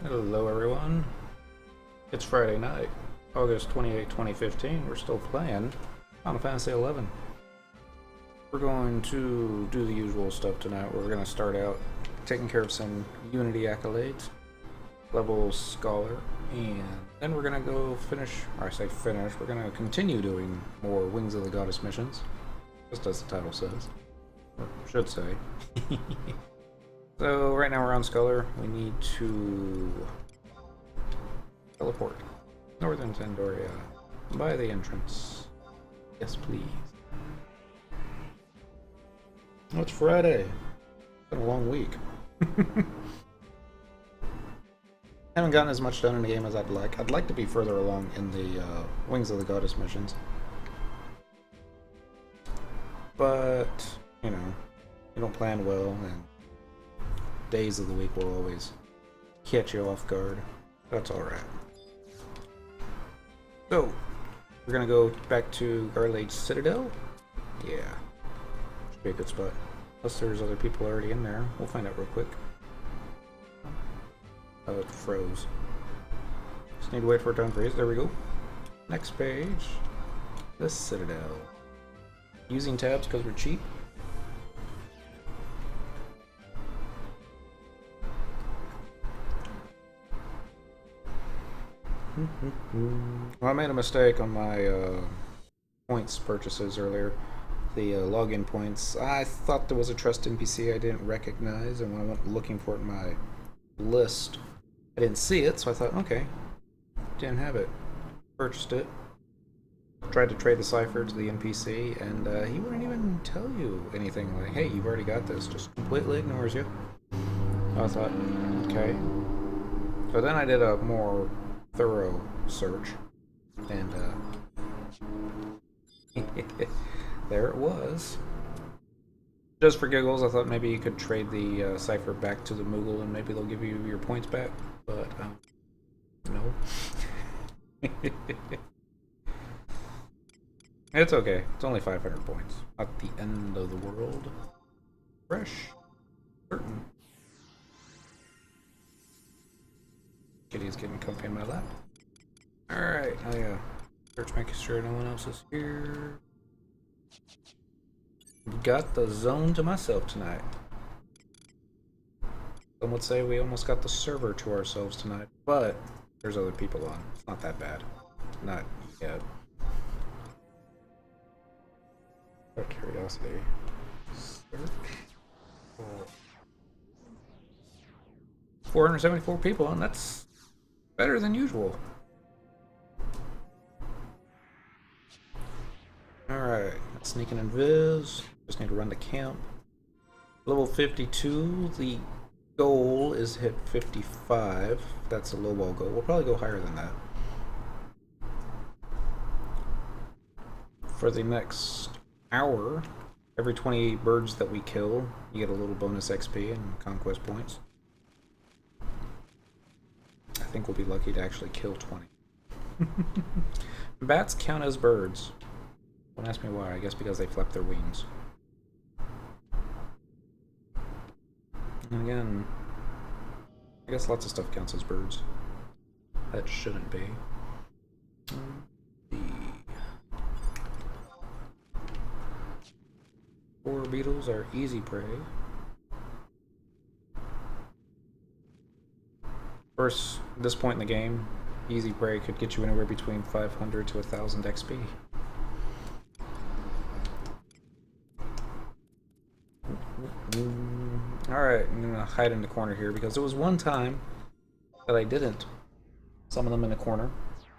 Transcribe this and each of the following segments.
Hello everyone. It's Friday night, August 28, 2015. We're still playing Final Fantasy 11. We're going to do the usual stuff tonight. We're going to start out taking care of some Unity accolades, level Scholar, and then we're going to go finish, or I say finish, we're going to continue doing more Wings of the Goddess missions, just as the title says, or should say. So right now we're on Scholar. We need to teleport Northern Tandoria by the entrance. Yes, please. Oh, it's Friday. It's been a long week. Haven't gotten as much done in the game as I'd like. I'd like to be further along in the Wings of the Goddess missions. But, you know, you don't plan well, and days of the week will always catch you off guard. That's alright. So, we're gonna go back to Garlage Citadel. Yeah. Should be a good spot. Unless there's other people already in there. We'll find out real quick. Oh, it froze. Just need to wait for it to unfreeze. There we go. Next page. The Citadel. Using tabs because we're cheap. Well, I made a mistake on my points purchases earlier. The login points. I thought there was a trust NPC I didn't recognize, and when I went looking for it in my list, I didn't see it, so I thought, okay, didn't have it. Purchased it. Tried to trade the cipher to the NPC, and he wouldn't even tell you anything like, hey, you've already got this. Just completely ignores you. I thought, okay. So then I did a more thorough search, and there it was. Just for giggles, I thought maybe you could trade the cipher back to the Moogle and maybe they'll give you your points back, but no. It's okay. It's only 500 points. Not the end of the world. Fresh. Certain. Kitty's getting comfy in my lap. Alright, search making sure no one else is here. Got the zone to myself tonight. Some would say we almost got the server to ourselves tonight, but there's other people on. It's not that bad. Not yet. Out of curiosity. Search. 474 people, and that's better than usual. Alright, sneaking in Viz. Just need to run the camp. Level 52, the goal is hit 55. That's a lowball goal. We'll probably go higher than that. For the next hour, every 28 birds that we kill, you get a little bonus XP and conquest points. I think we'll be lucky to actually kill 20. Bats count as birds. Don't ask me why. I guess because they flap their wings. And again, I guess lots of stuff counts as birds. That shouldn't be. The 4 beetles are easy prey. Of course, at this point in the game, easy prey could get you anywhere between 500 to 1000 XP. Alright, I'm gonna hide in the corner here because there was one time that I didn't summon them in the corner.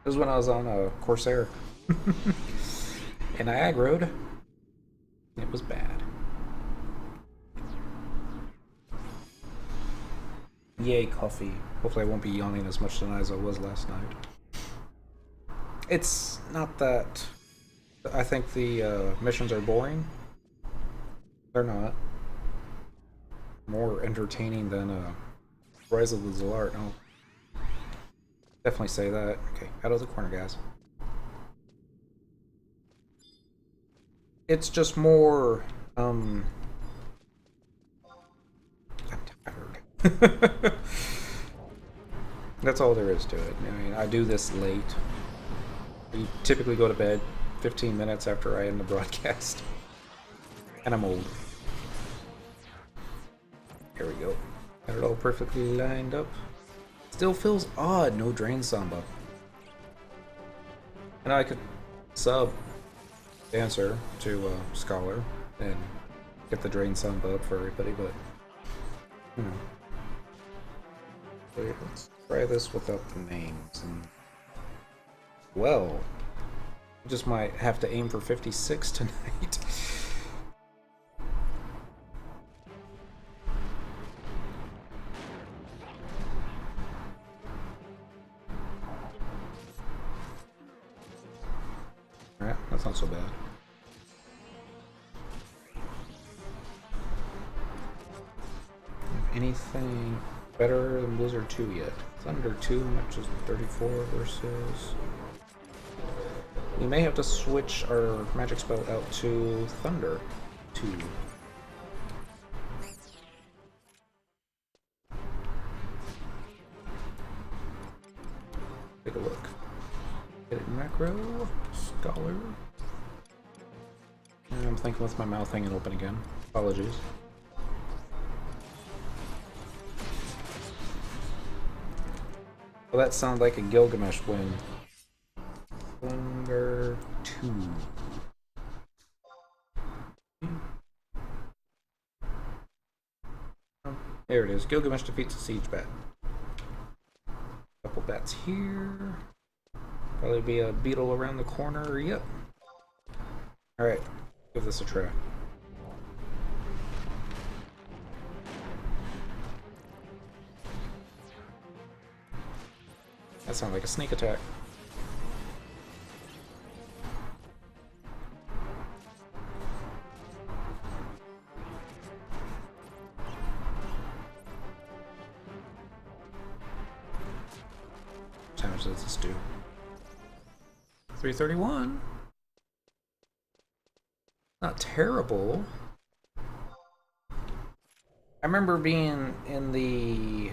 This was when I was on a Corsair. And I aggroed. It was bad. Yay, coffee. Hopefully I won't be yawning as much tonight as I was last night. It's not that... I think the missions are boring. They're not. More entertaining than Rise of the Zalart. No. Definitely say that. Okay, out of the corner, guys. It's just more, I'm tired. That's all there is to it. I mean, I do this late. I typically go to bed 15 minutes after I end the broadcast. And I'm old. Here we go. Got it all perfectly lined up. Still feels odd, no Drain Samba. I know I could sub Dancer to Scholar and get the Drain Samba up for everybody, but you know. Wait, let's try this without the names. And well, just might have to aim for 56 tonight. Alright, that's not so bad. Anything better than Blizzard 2 yet? Thunder 2 matches 34 versus... We may have to switch our magic spell out to Thunder 2. Take a look. Get it macro, Scholar. And I'm thinking with my mouth hanging open again. Apologies. Well, that sounds like a Gilgamesh win. Thunder 2. There it is. Gilgamesh defeats a siege bat. Couple bats here. Probably be a beetle around the corner. Yep. Alright. Give this a try. That sounds like a sneak attack. How much does this do? 331. Not terrible. I remember being in the...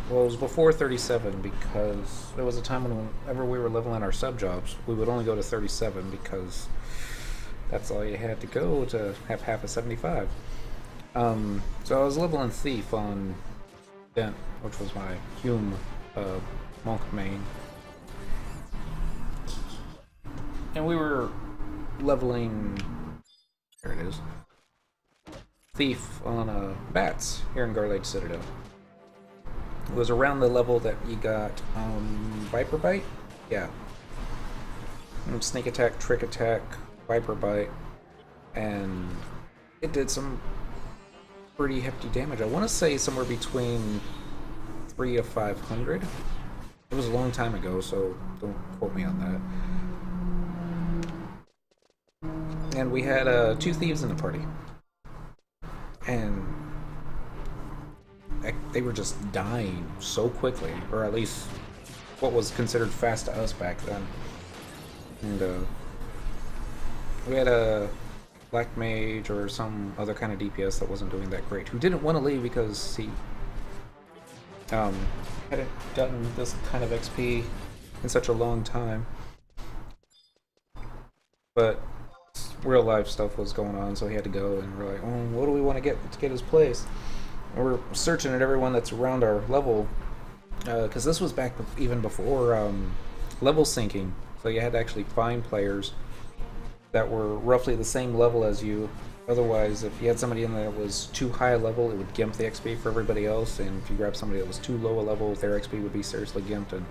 Well, it was before 37 because there was a time when whenever we were leveling our sub jobs, we would only go to 37 because that's all you had to go to have half a 75. So I was leveling Thief on Dent, which was my Hume monk main. And we were leveling... There it is. Thief on Bats here in Garlade Citadel. It was around the level that you got Viper Bite? Yeah. Sneak attack, trick attack, Viper Bite, and it did some pretty hefty damage. I want to say somewhere between 3 to 500. It was a long time ago, so don't quote me on that. And we had 2 thieves in the party. And they were just dying so quickly, or at least what was considered fast to us back then. And we had a black mage or some other kind of DPS that wasn't doing that great, who didn't want to leave because he hadn't gotten this kind of XP in such a long time. But real life stuff was going on, so he had to go, and we're like, oh, what do we want to get his place? And we're searching at everyone that's around our level, because this was back even before level syncing, so you had to actually find players that were roughly the same level as you. Otherwise, if you had somebody in there that was too high a level, it would gimp the XP for everybody else, and if you grab somebody that was too low a level, their XP would be seriously gimped, and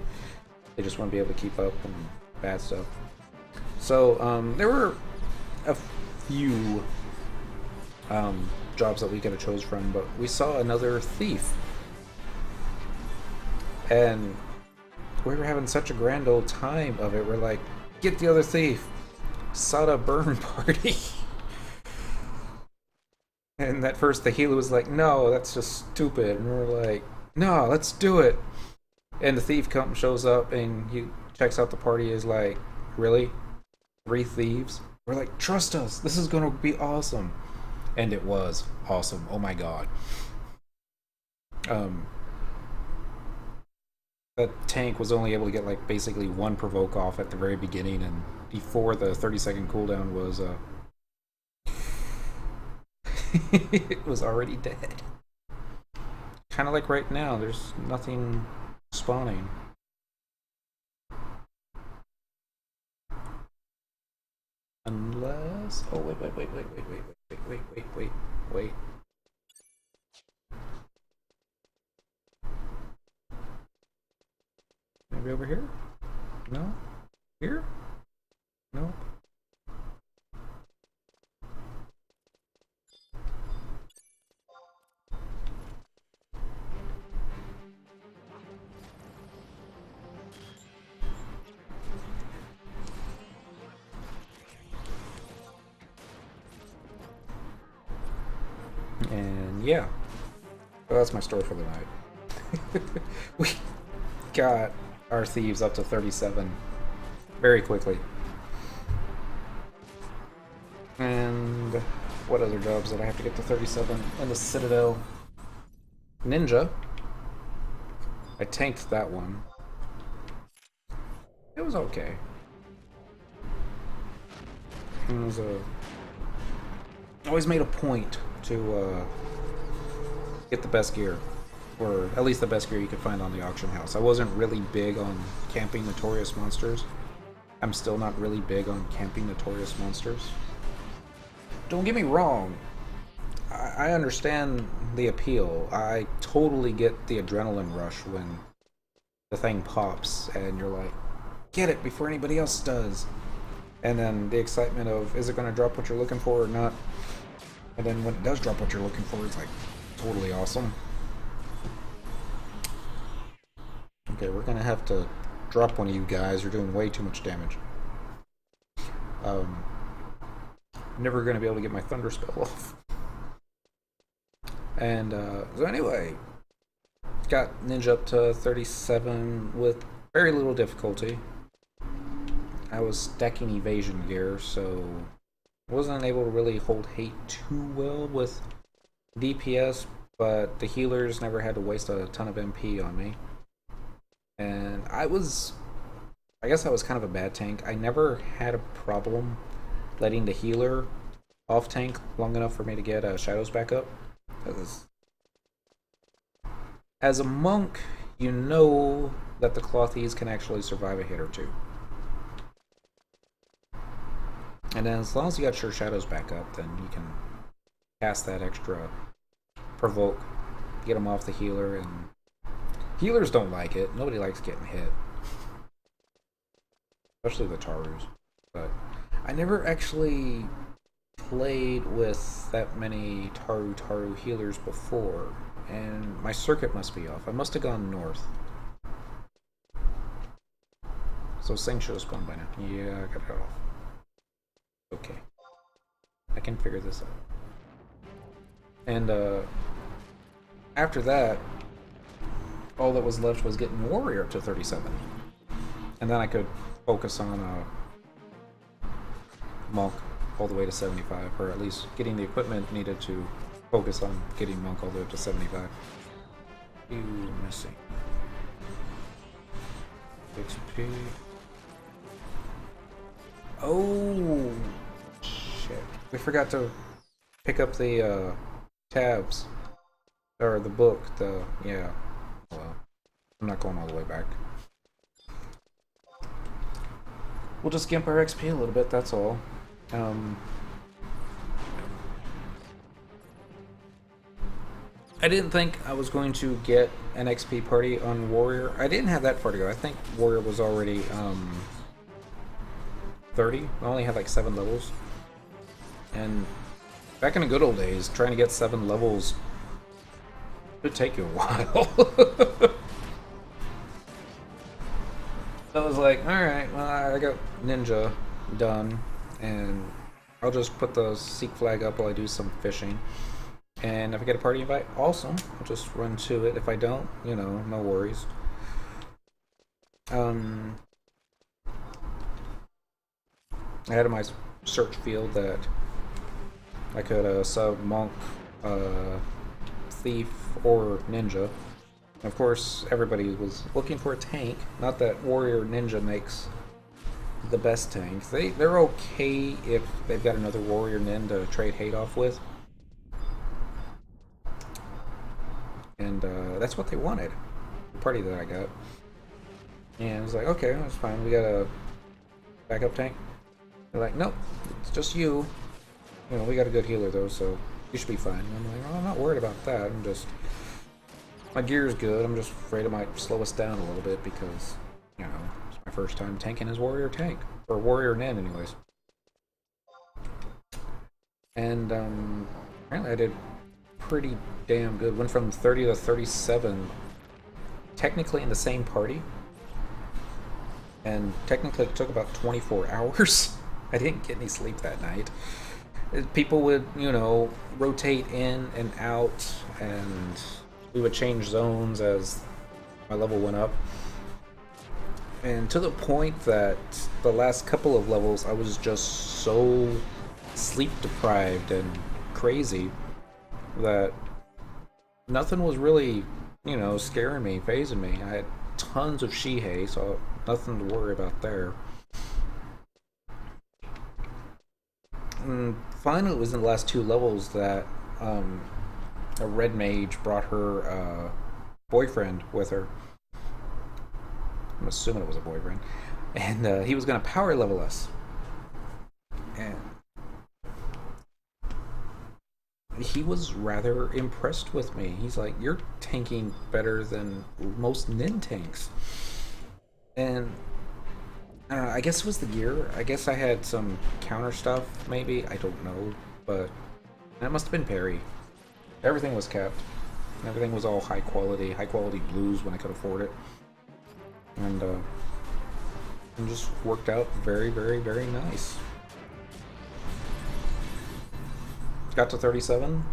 they just wouldn't be able to keep up, and bad stuff. So there were a few jobs that we could have chose from, but we saw another thief, and we were having such a grand old time of it. We're like, get the other thief, Sada burn party. And at first the healer was like, no, that's just stupid, and we're like, no, let's do it. And the thief shows up and he checks out the party, is like, really? 3 thieves? We're like, trust us, this is gonna be awesome. And it was awesome. Oh my god. that tank was only able to get like basically one provoke off at the very beginning, and before the 30-second cooldown was it was already dead. Kind of like right now, there's nothing spawning. Unless... Oh, wait. Maybe over here? No? Here? No? And yeah, well, that's my story for the night. We got our thieves up to 37 very quickly. And what other jobs did I have to get to 37? In the Citadel. Ninja. I tanked that one. It was okay. It was always made a point to get the best gear, or at least the best gear you could find on the auction house. I wasn't really big on camping notorious monsters. I'm still not really big on camping notorious monsters. Don't get me wrong, I understand the appeal. I totally get the adrenaline rush when the thing pops and you're like, get it before anybody else does. And then the excitement of, is it going to drop what you're looking for or not? And then when it does drop what you're looking for, it's like totally awesome. Okay, we're gonna have to drop one of you guys. You're doing way too much damage. Never gonna be able to get my thunder spell off. And so anyway, got Ninja up to 37 with very little difficulty. I was stacking evasion gear, so wasn't able to really hold hate too well with DPS, but the healers never had to waste a ton of MP on me. And I guess I was kind of a bad tank. I never had a problem letting the healer off tank long enough for me to get shadows back up. As a monk, you know that the clothies can actually survive a hit or two. And then as long as you got your shadows back up, then you can cast that extra provoke, get them off the healer, and healers don't like it. Nobody likes getting hit. Especially the Tarus. But I never actually played with that many Taru healers before, and my circuit must be off. I must have gone north. So Sing should have spawned by now. Yeah, I got it off. Okay. I can figure this out. And after that, all that was left was getting Warrior up to 37. And then I could focus on Monk all the way to 75, or at least getting the equipment needed to focus on getting Monk all the way up to 75. You missing. XP. Oh, shit. We forgot to pick up the tabs. Or the book, yeah. Well, I'm not going all the way back. We'll just gimp our XP a little bit, that's all. I didn't think I was going to get an XP party on Warrior. I didn't have that far to go. I think Warrior was already 30. I only had like 7 levels. And back in the good old days, trying to get 7 levels would take you a while. So I was like, alright, well, I got Ninja done, and I'll just put the Seek flag up while I do some fishing. And if I get a party invite, awesome. I'll just run to it. If I don't, you know, no worries. I had in my search field that I could sub Monk, Thief, or Ninja. Of course, everybody was looking for a tank. Not that Warrior Ninja makes the best tank. They're okay if they've got another Warrior Nin to trade hate off with, and that's what they wanted. The party that I got, and I was like, okay, that's fine. We got a backup tank. They're like, nope, it's just you. You know, we got a good healer though, so you should be fine. And I'm like, oh, I'm not worried about that. I'm just my gear's good. I'm just afraid it might slow us down a little bit because, you know, it's my first time tanking as Warrior Tank. Or Warrior Nin, anyways. And, apparently I did pretty damn good. Went from 30 to 37, technically in the same party. And technically it took about 24 hours. I didn't get any sleep that night. People would, you know, rotate in and out, and we would change zones as my level went up. And to the point that the last couple of levels I was just so sleep deprived and crazy that nothing was really, you know, scaring me, phasing me. I had tons of Shihei, so nothing to worry about there. And finally, it was in the last two levels that a red mage brought her boyfriend with her. I'm assuming it was a boyfriend. And he was going to power level us. And he was rather impressed with me. He's like, you're tanking better than most Nin tanks. And I guess it was the gear. I guess I had some counter stuff, maybe. I don't know. But that must have been parry. Everything was kept. Everything was all high quality blues when I could afford it. And it just worked out very, very, very nice. Got to 37.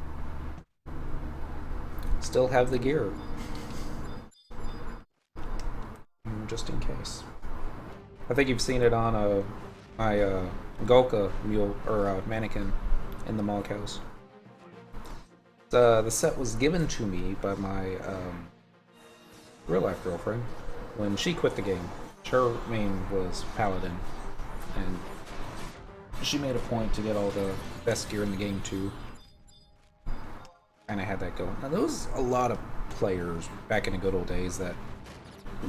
Still have the gear. Just in case. I think you've seen it on my Golka mule or mannequin in the Mog House. The set was given to me by my real life girlfriend when she quit the game. Her main was Paladin, and she made a point to get all the best gear in the game too. And I had that going. Now there was a lot of players back in the good old days that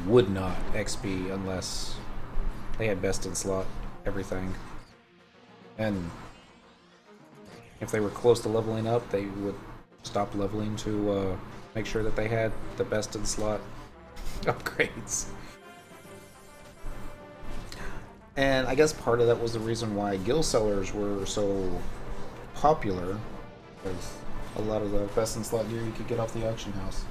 would not XP unless they had best in slot everything. And if they were close to leveling up, they would stop leveling to make sure that they had the best in slot upgrades. And I guess part of that was the reason why guild sellers were so popular, because a lot of the best in slot gear you could get off the auction house.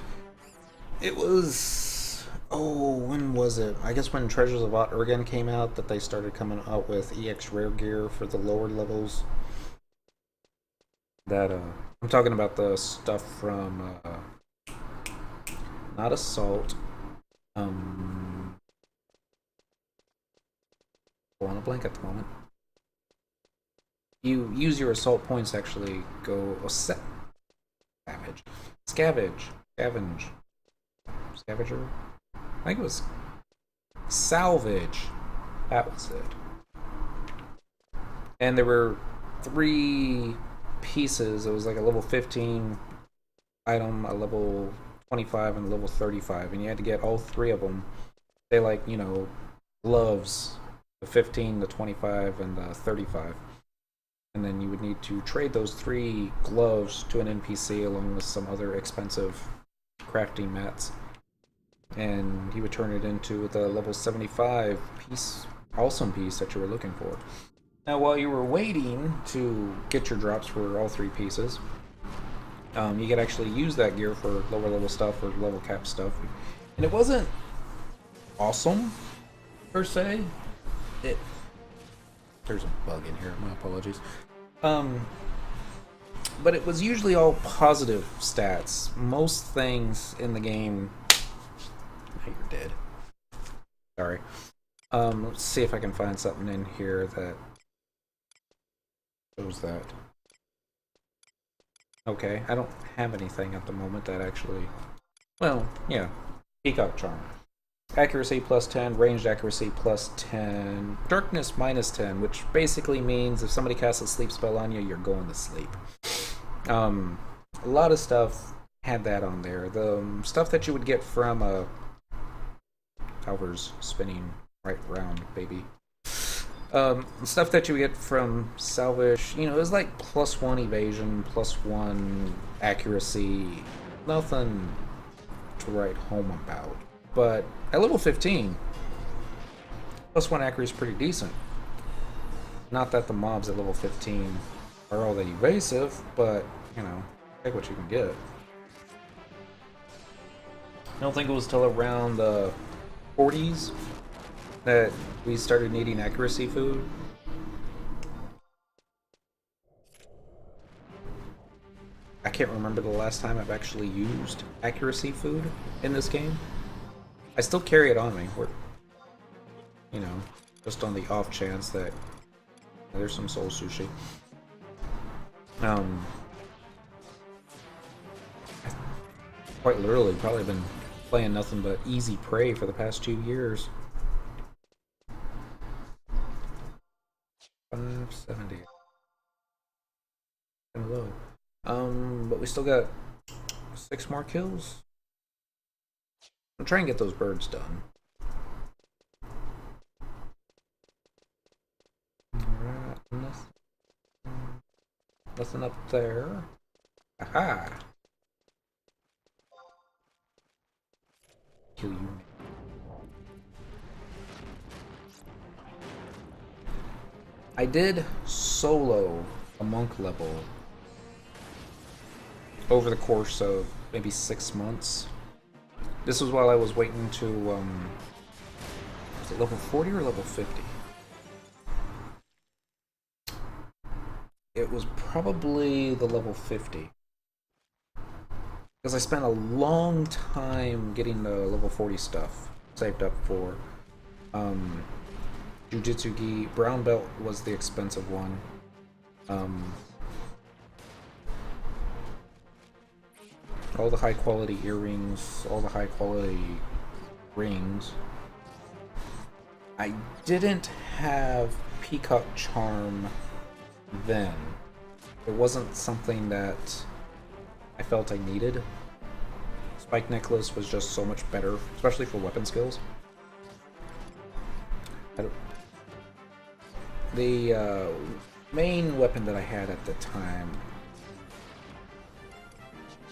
It was, oh, when was it? I guess when Treasures of Oregon came out, that they started coming out with EX rare gear for the lower levels. That I'm talking about the stuff from not Assault. On a blank at the moment. You use your assault points to actually go scavenge. Scavenger? I think it was salvage. That was it. And there were 3 pieces. It was like a level 15 item, a level 25, and a level 35. And you had to get all 3 of them. They, like, you know, gloves. The 15, the 25, and the 35. And then you would need to trade those 3 gloves to an NPC along with some other expensive crafting mats. And he would turn it into the level 75 piece, awesome piece that you were looking for. Now, while you were waiting to get your drops for all 3 pieces, you could actually use that gear for lower level stuff or level cap stuff. And it wasn't awesome, per se. There's a bug in here, my apologies. But it was usually all positive stats. Most things in the game. Oh, you're dead. Sorry. Let's see if I can find something in here that shows that. Okay, I don't have anything at the moment that actually Well, yeah. Peacock Charm. Accuracy plus 10, ranged accuracy plus 10, darkness minus 10, which basically means if somebody casts a sleep spell on you, you're going to sleep. Um, a lot of stuff had that on there. The stuff that you would get from Calver's spinning right round, baby. Stuff that you get from Salvage, it was like plus one evasion, plus one accuracy. Nothing to write home about. But at level 15, plus one accuracy is pretty decent. Not that the mobs at level 15 are all that evasive, but, take what you can get. I don't think it was till around the 40s that we started needing accuracy food. I can't remember the last time I've actually used accuracy food in this game. I still carry it on me, just on the off chance that there's some soul sushi. Quite literally, probably been playing nothing but Easy Prey for the past 2 years. 570. Kind of low. But we still got 6 more kills. I'll try and get those birds done. Alright, nothing up there. Aha! Kill you. I did solo a monk level over the course of maybe 6 months. This was while I was waiting to, was it level 40 or level 50? It was probably the level 50. Because I spent a long time getting the level 40 stuff saved up for. Jujutsu Gi. Brown Belt was the expensive one. All the high quality earrings, all the high quality rings. I didn't have Peacock Charm then. It wasn't something that I felt I needed. Spike Necklace was just so much better, especially for weapon skills. The main weapon that I had at the time,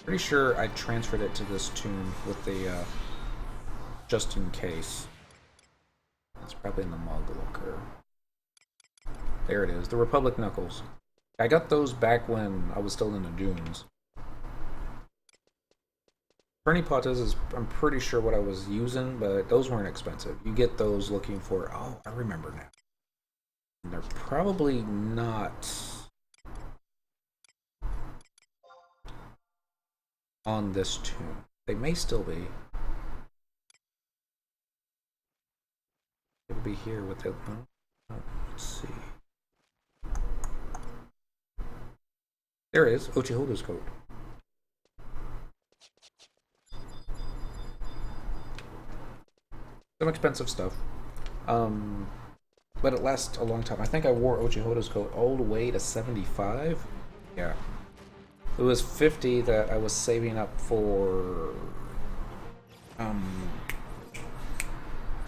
pretty sure I transferred it to this tune with the just in case. It's probably in the Mug Looker. There it is, the Republic Knuckles. I got those back when I was still in the dunes. Fernie Potas is, I'm pretty sure what I was using, but those weren't expensive. You get those looking for, oh, I remember now. And they're probably not on this tune. They may still be. It'll be here with it. Let's see. There it is, Uchihota's coat. Some expensive stuff. But it lasts a long time. I think I wore Uchihota's coat all the way to 75. Yeah. It was 50 that I was saving up for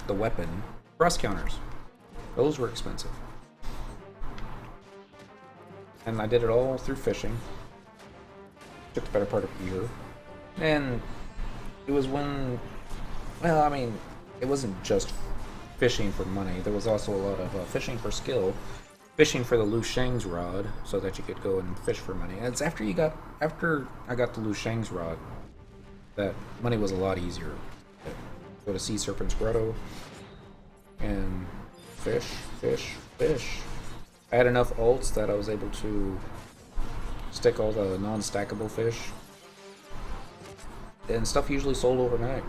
the weapon. Cross counters. Those were expensive. And I did it all through fishing. Took the better part of a year. And it was when, well, I mean, it wasn't just fishing for money. There was also a lot of fishing for skill. Fishing for the Lu Sheng's rod, so that you could go and fish for money. And it's after I got the Lu Sheng's rod that money was a lot easier. Go to Sea Serpent's Grotto and fish, fish, fish. I had enough alts that I was able to stick all the non-stackable fish. And stuff usually sold overnight.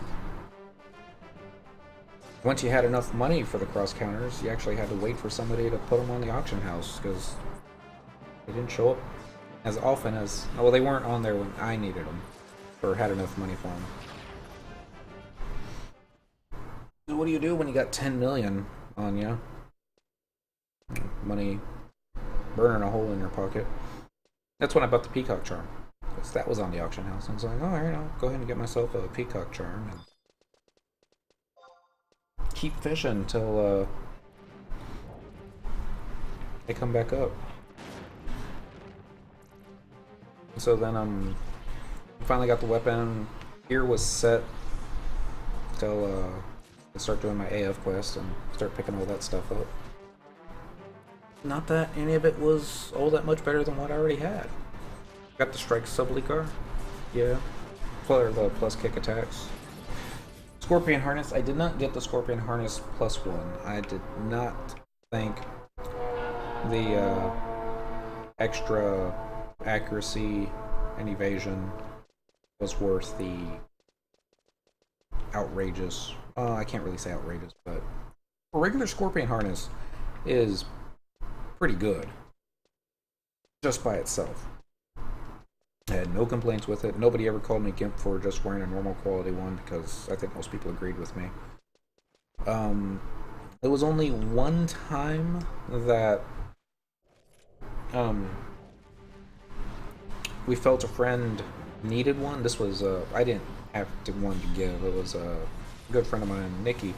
Once you had enough money for the cross counters, you actually had to wait for somebody to put them on the auction house, because they didn't show up as often as... Well, they weren't on there when I needed them, or had enough money for them. So what do you do when you got 10 million on you? Money burning a hole in your pocket. That's when I bought the peacock charm. Because that was on the auction house. I was like, alright, I'll go ahead and get myself a peacock charm and keep fishing until they come back up. So then finally got the weapon. Gear was set till I start doing my AF quest and start picking all that stuff up. Not that any of it was all that much better than what I already had. Got the strike sublicar, yeah, for the plus kick attacks. Scorpion harness. I did not get the scorpion harness +1. I did not think the extra accuracy and evasion was worth the outrageous. I can't really say outrageous, but a regular scorpion harness is pretty good just by itself. I had no complaints with it. Nobody ever called me gimp for just wearing a normal quality one because I think most people agreed with me. It was only one time that we felt a friend needed one. This was I didn't have one to give. It was a good friend of mine, Nikki.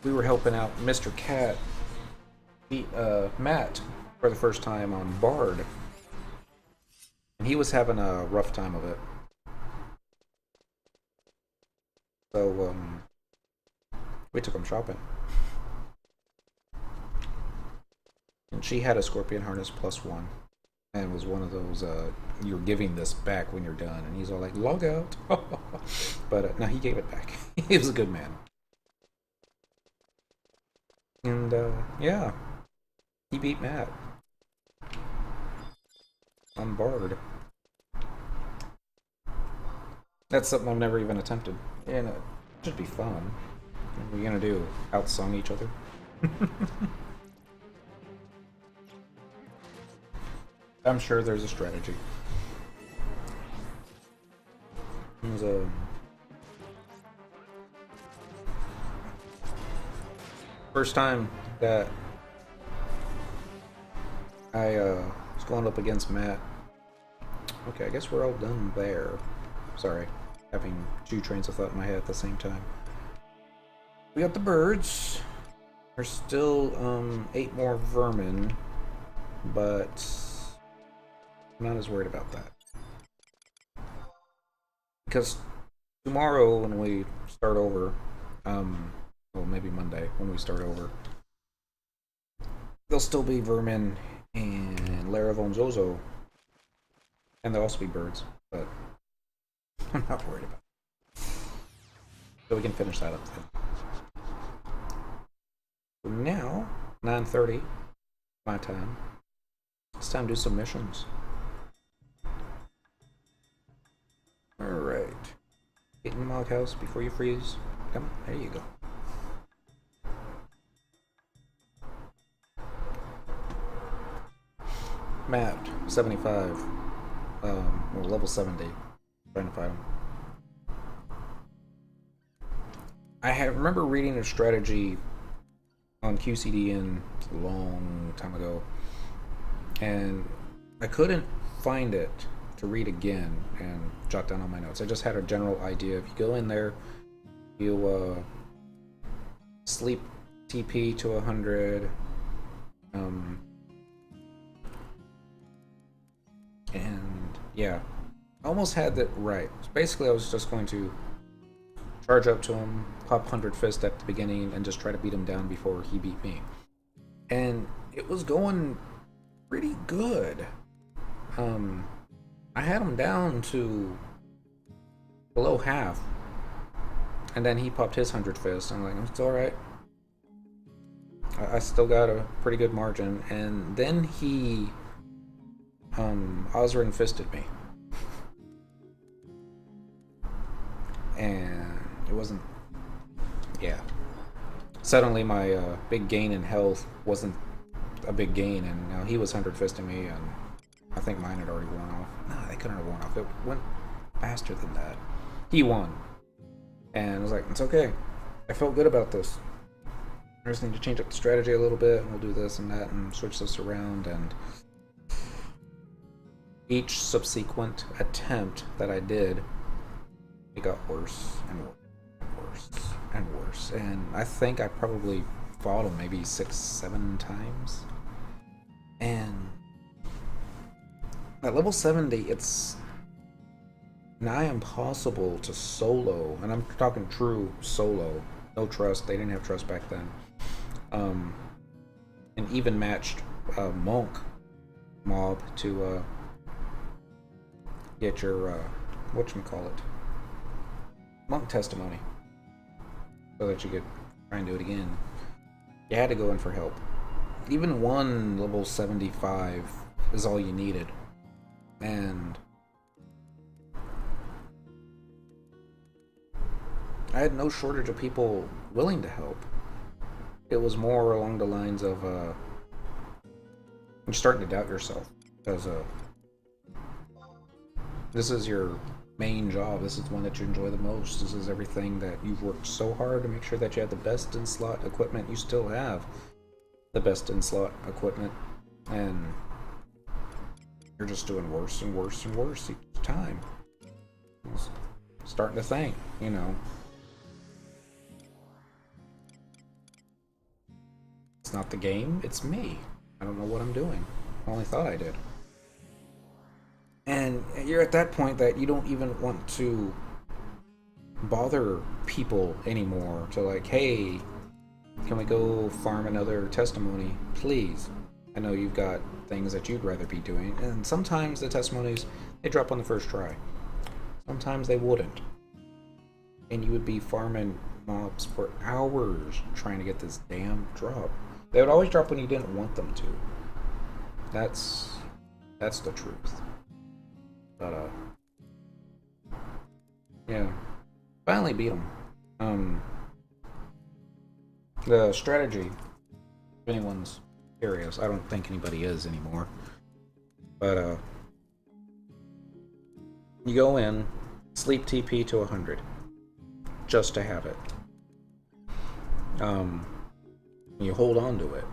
We were helping out Mr. Cat beat Matt for the first time on Bard, and he was having a rough time of it. So we took him shopping, and she had a scorpion harness +1, and it was one of those you're giving this back when you're done, and he's all like, log out. But no, he gave it back. He was a good man. And yeah, he beat Matt on Bard. That's something I've never even attempted, and it should be fun. What are we gonna do? Outsong each other? I'm sure there's a strategy. There's a first time that I was going up against Matt. Okay, I guess we're all done there. Sorry, having two trains of thought in my head at the same time. We got the birds. There's still 8 more vermin, but I'm not as worried about that. Because tomorrow when we start over, well, maybe Monday when we start over, there'll still be vermin and Laravel Zozo, and there'll also be birds, but I'm not worried about it. So we can finish that up then. So now, 9:30 my time. It's time to do some missions. Alright. Get in the log house before you freeze. Come on, there you go. Mapped 75. Well, level 70. Trying to fight him. I remember reading a strategy on QCDN a long time ago, and I couldn't find it to read again and jot down on my notes. I just had a general idea. If you go in there, you sleep TP to 100, and yeah, I almost had that right. So basically, I was just going to charge up to him, pop 100 Fist at the beginning, and just try to beat him down before he beat me. And it was going pretty good. I had him down to below half, and then he popped his 100 Fist. I'm like, it's alright. I still got a pretty good margin, and then he Osrin fisted me. And it wasn't, yeah. Suddenly my big gain in health wasn't a big gain, and now he was 100 fisting me, and I think mine had already worn off. Nah, they couldn't have worn off. It went faster than that. He won. And I was like, it's okay. I felt good about this. I just need to change up the strategy a little bit, and we'll do this and that, and switch this around, and each subsequent attempt that I did, it got worse and worse and worse and worse. And I think I probably fought him maybe 6-7 times. And at level 70, it's nigh impossible to solo, and I'm talking true solo, no trust. They didn't have trust back then. An even matched monk mob to get your whatchamacallit, monk testimony, so that you could try and do it again. You had to go in for help. Even one level 75 is all you needed, and I had no shortage of people willing to help. It was more along the lines of you're starting to doubt yourself, because this is your main job. This is one that you enjoy the most. This is everything that you've worked so hard to make sure that you have the best in slot equipment. You still have the best in slot equipment, and you're just doing worse and worse and worse each time. I was starting to think, it's not the game, it's me. I don't know what I'm doing. I only thought I did. And you're at that point that you don't even want to bother people anymore to like, hey, can we go farm another testimony, please? I know you've got things that you'd rather be doing, and sometimes the testimonies, they drop on the first try. Sometimes they wouldn't. And you would be farming mobs for hours trying to get this damn drop. They would always drop when you didn't want them to. That's the truth. But yeah, finally beat them. The strategy, if anyone's curious, I don't think anybody is anymore. But you go in, sleep TP to 100, just to have it. You hold on to it.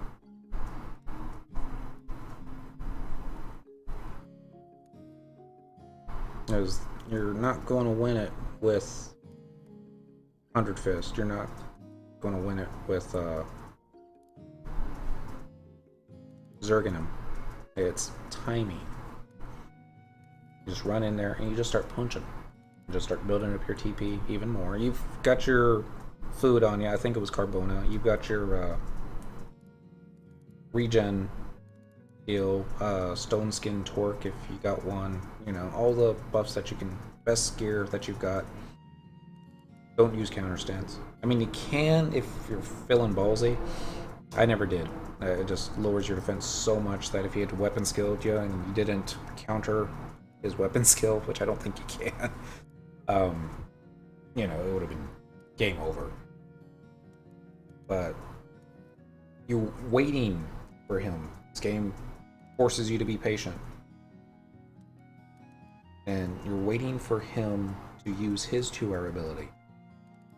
Because you're not going to win it with 100 Fist. You're not going to win it with Zerganum. It's timing. You just run in there and you just start punching. You just start building up your TP even more. You've got your food on you. I think it was Carbona. You've got your regen heal, stone skin torque if you got one, all the buffs that you can, best gear that you've got. Don't use counter stance. I mean, you can if you're feeling ballsy. I never did. It just lowers your defense so much that if he had weapon skilled you and you didn't counter his weapon skill, which I don't think you can, it would have been game over. But you're waiting for him. This game forces you to be patient. And you're waiting for him to use his 2-hour ability.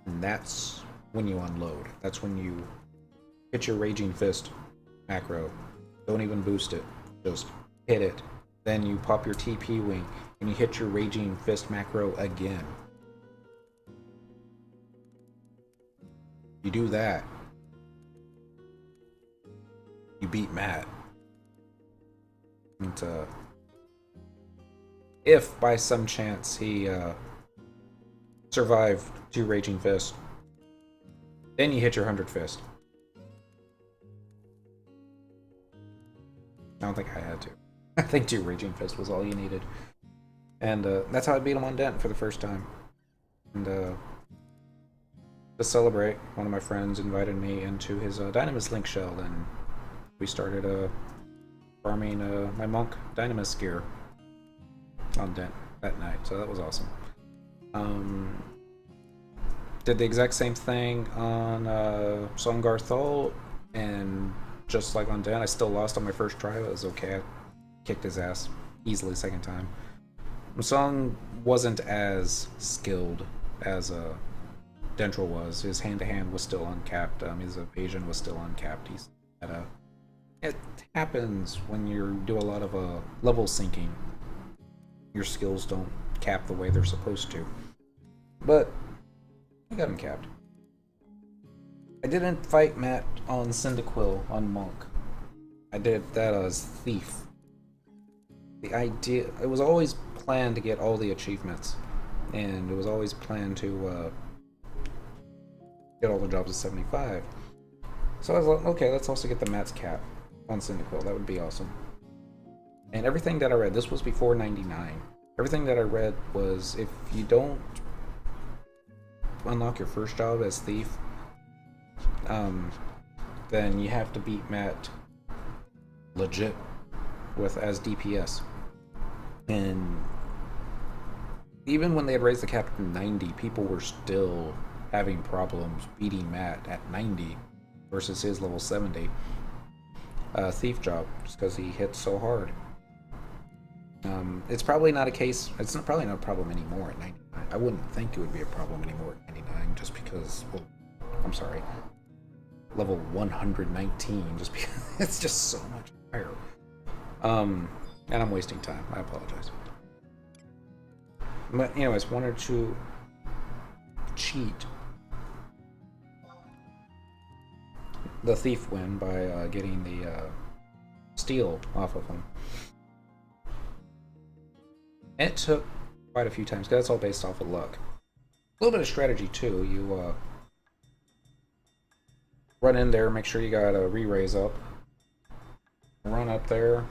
And that's when you unload. That's when you hit your Raging Fist macro. Don't even boost it. Just hit it. Then you pop your TP wing and you hit your Raging Fist macro again. You do that, you beat Matt. And if by some chance he survived 2 Raging Fist, then you hit your 100 Fist. I don't think I had to. I think 2 Raging Fist was all you needed. And that's how I beat him on Dent for the first time. And to celebrate, one of my friends invited me into his Dynamis Link Shell, and we started farming my Monk Dynamis gear on Dent that night, so that was awesome. Did the exact same thing on Songarthol, and just like on Dent, I still lost on my first try. It was okay. I kicked his ass easily second time. Song wasn't as skilled as Dentral was. His hand-to-hand was still uncapped. His evasion was still uncapped. He's at a... It happens when you do a lot of level syncing. Your skills don't cap the way they're supposed to. But I got him capped. I didn't fight Matt on Cyndaquil on Monk. I did that as Thief. The idea... It was always planned to get all the achievements. And it was always planned to get all the jobs at 75. So I was like, okay, let's also get the Matt's cap on Cyndaquil. That would be awesome. And everything that I read, this was before 99. Everything that I read was if you don't unlock your first job as Thief, then you have to beat Matt legit as DPS. And even when they had raised the cap to 90, people were still having problems beating Matt at 90 versus his level 70 Thief job, just because he hits so hard. It's probably not a case, it's probably not a problem anymore at 99. I wouldn't think it would be a problem anymore at 99, just because, well, I'm sorry, level 119, just because it's just so much higher. And I'm wasting time, I apologize. But anyways, wanted to cheat the Thief win by getting the steal off of him. And it took quite a few times, because that's all based off of luck. A little bit of strategy too. You run in there, make sure you got a re-raise up. Run up there.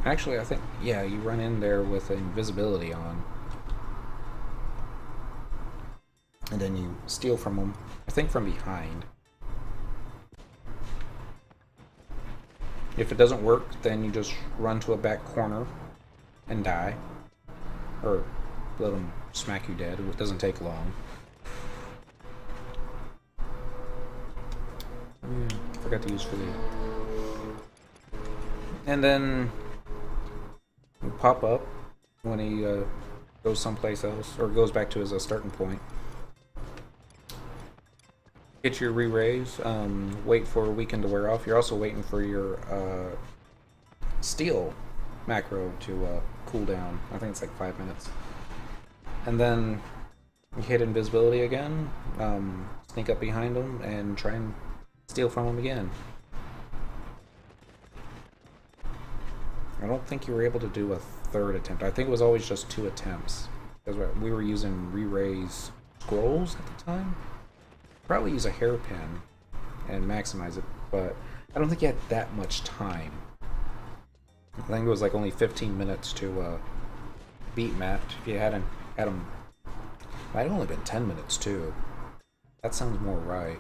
Actually, I think, yeah, you run in there with invisibility on. And then you steal from them, I think from behind. If it doesn't work, then you just run to a back corner and die. Or let them smack you dead. It doesn't take long. Forgot to use for the... And then you pop up when he goes someplace else, or goes back to his starting point. Get your re-raise, wait for a weekend to wear off. You're also waiting for your steal macro to cool down. I think it's like 5 minutes. And then you hit invisibility again, sneak up behind him, and try and steal from him again. I don't think you were able to do a third attempt. I think it was always just 2 attempts. Because we were using re-raise scrolls at the time. Probably use a hairpin and maximize it, but I don't think you had that much time. I think it was like only 15 minutes to beat Matt. If you hadn't had him, it might have only been 10 minutes too. That sounds more right.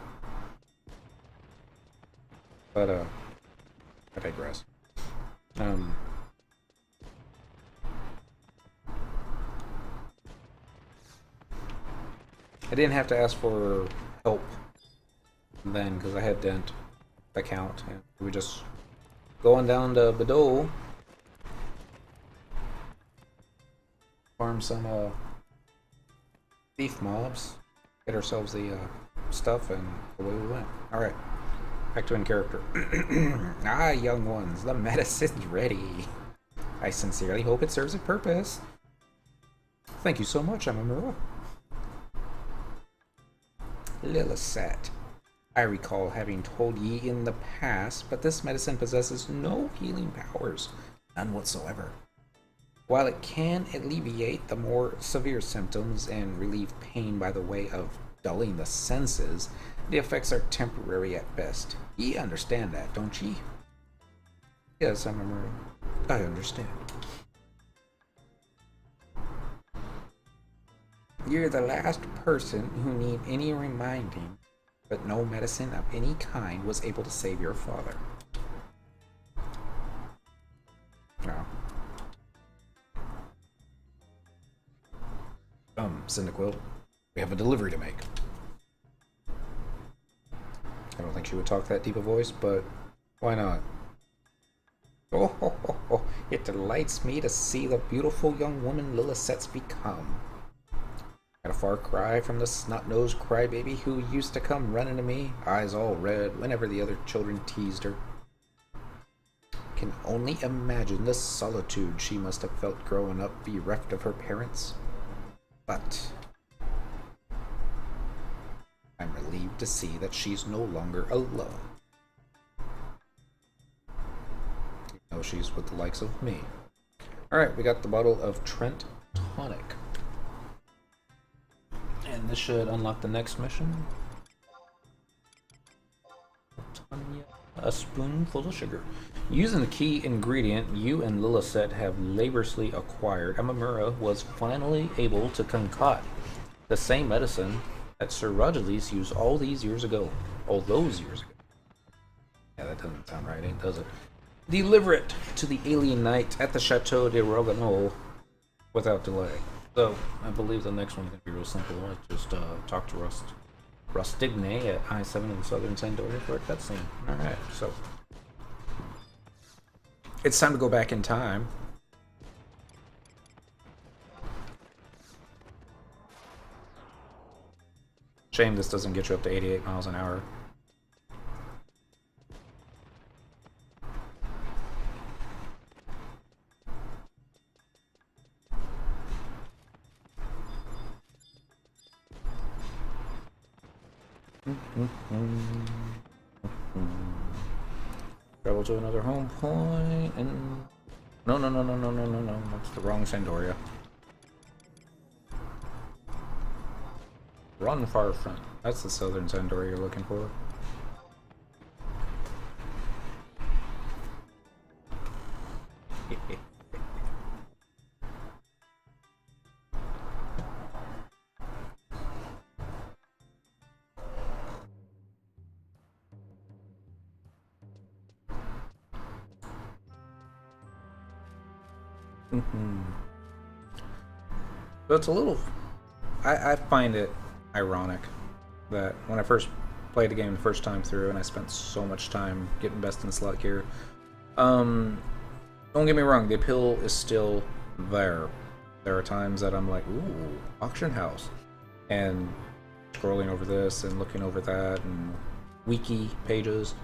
But I digress. I didn't have to ask for help then, because I had Dent account, and we were just going down to Bedeau, farm some thief mobs, get ourselves the stuff, and away we went. Alright, back to in character. Ah, young ones, the medicine's ready. I sincerely hope it serves a purpose. Thank you so much, Amamura. Lillisette. I recall having told ye in the past, but this medicine possesses no healing powers, none whatsoever. While it can alleviate the more severe symptoms and relieve pain by the way of dulling the senses, the effects are temporary at best. Ye understand that, don't ye? Yes, I understand. You're the last person who need any reminding, but no medicine of any kind was able to save your father. No. Cyndaquil, we have a delivery to make. I don't think she would talk that deep a voice, but why not? Oh, It delights me to see the beautiful young woman Lilliset's become. At a far cry from the snot-nosed crybaby who used to come running to me, eyes all red, whenever the other children teased her. Can only imagine the solitude she must have felt growing up bereft of her parents. But I'm relieved to see that she's no longer alone. You know, she's with the likes of me. Alright, we got the bottle of Trent Tonic. And this should unlock the next mission. A spoonful of sugar. Using the key ingredient you and Lilliset have laboriously acquired, Amamura was finally able to concoct the same medicine that Sir Rogeles used all these years ago. All those years ago. Yeah, that doesn't sound right, does it? Deliver it to the alien knight at the Chateau de Roganol without delay. So, I believe the next one's going to be real simple. I just talk to Rustigny at I-7 in southern Sandoria for a cutscene. Alright, so it's time to go back in time. Shame this doesn't get you up to 88 miles an hour. Travel to another home point and no, that's the wrong Sandoria. Run far front. That's the southern Sandoria you're looking for. So it's a little... I find it ironic that when I first played the game the first time through and I spent so much time getting best in slot gear, don't get me wrong, the appeal is still there. There are times that I'm like, ooh, auction house, and scrolling over this and looking over that and wiki pages.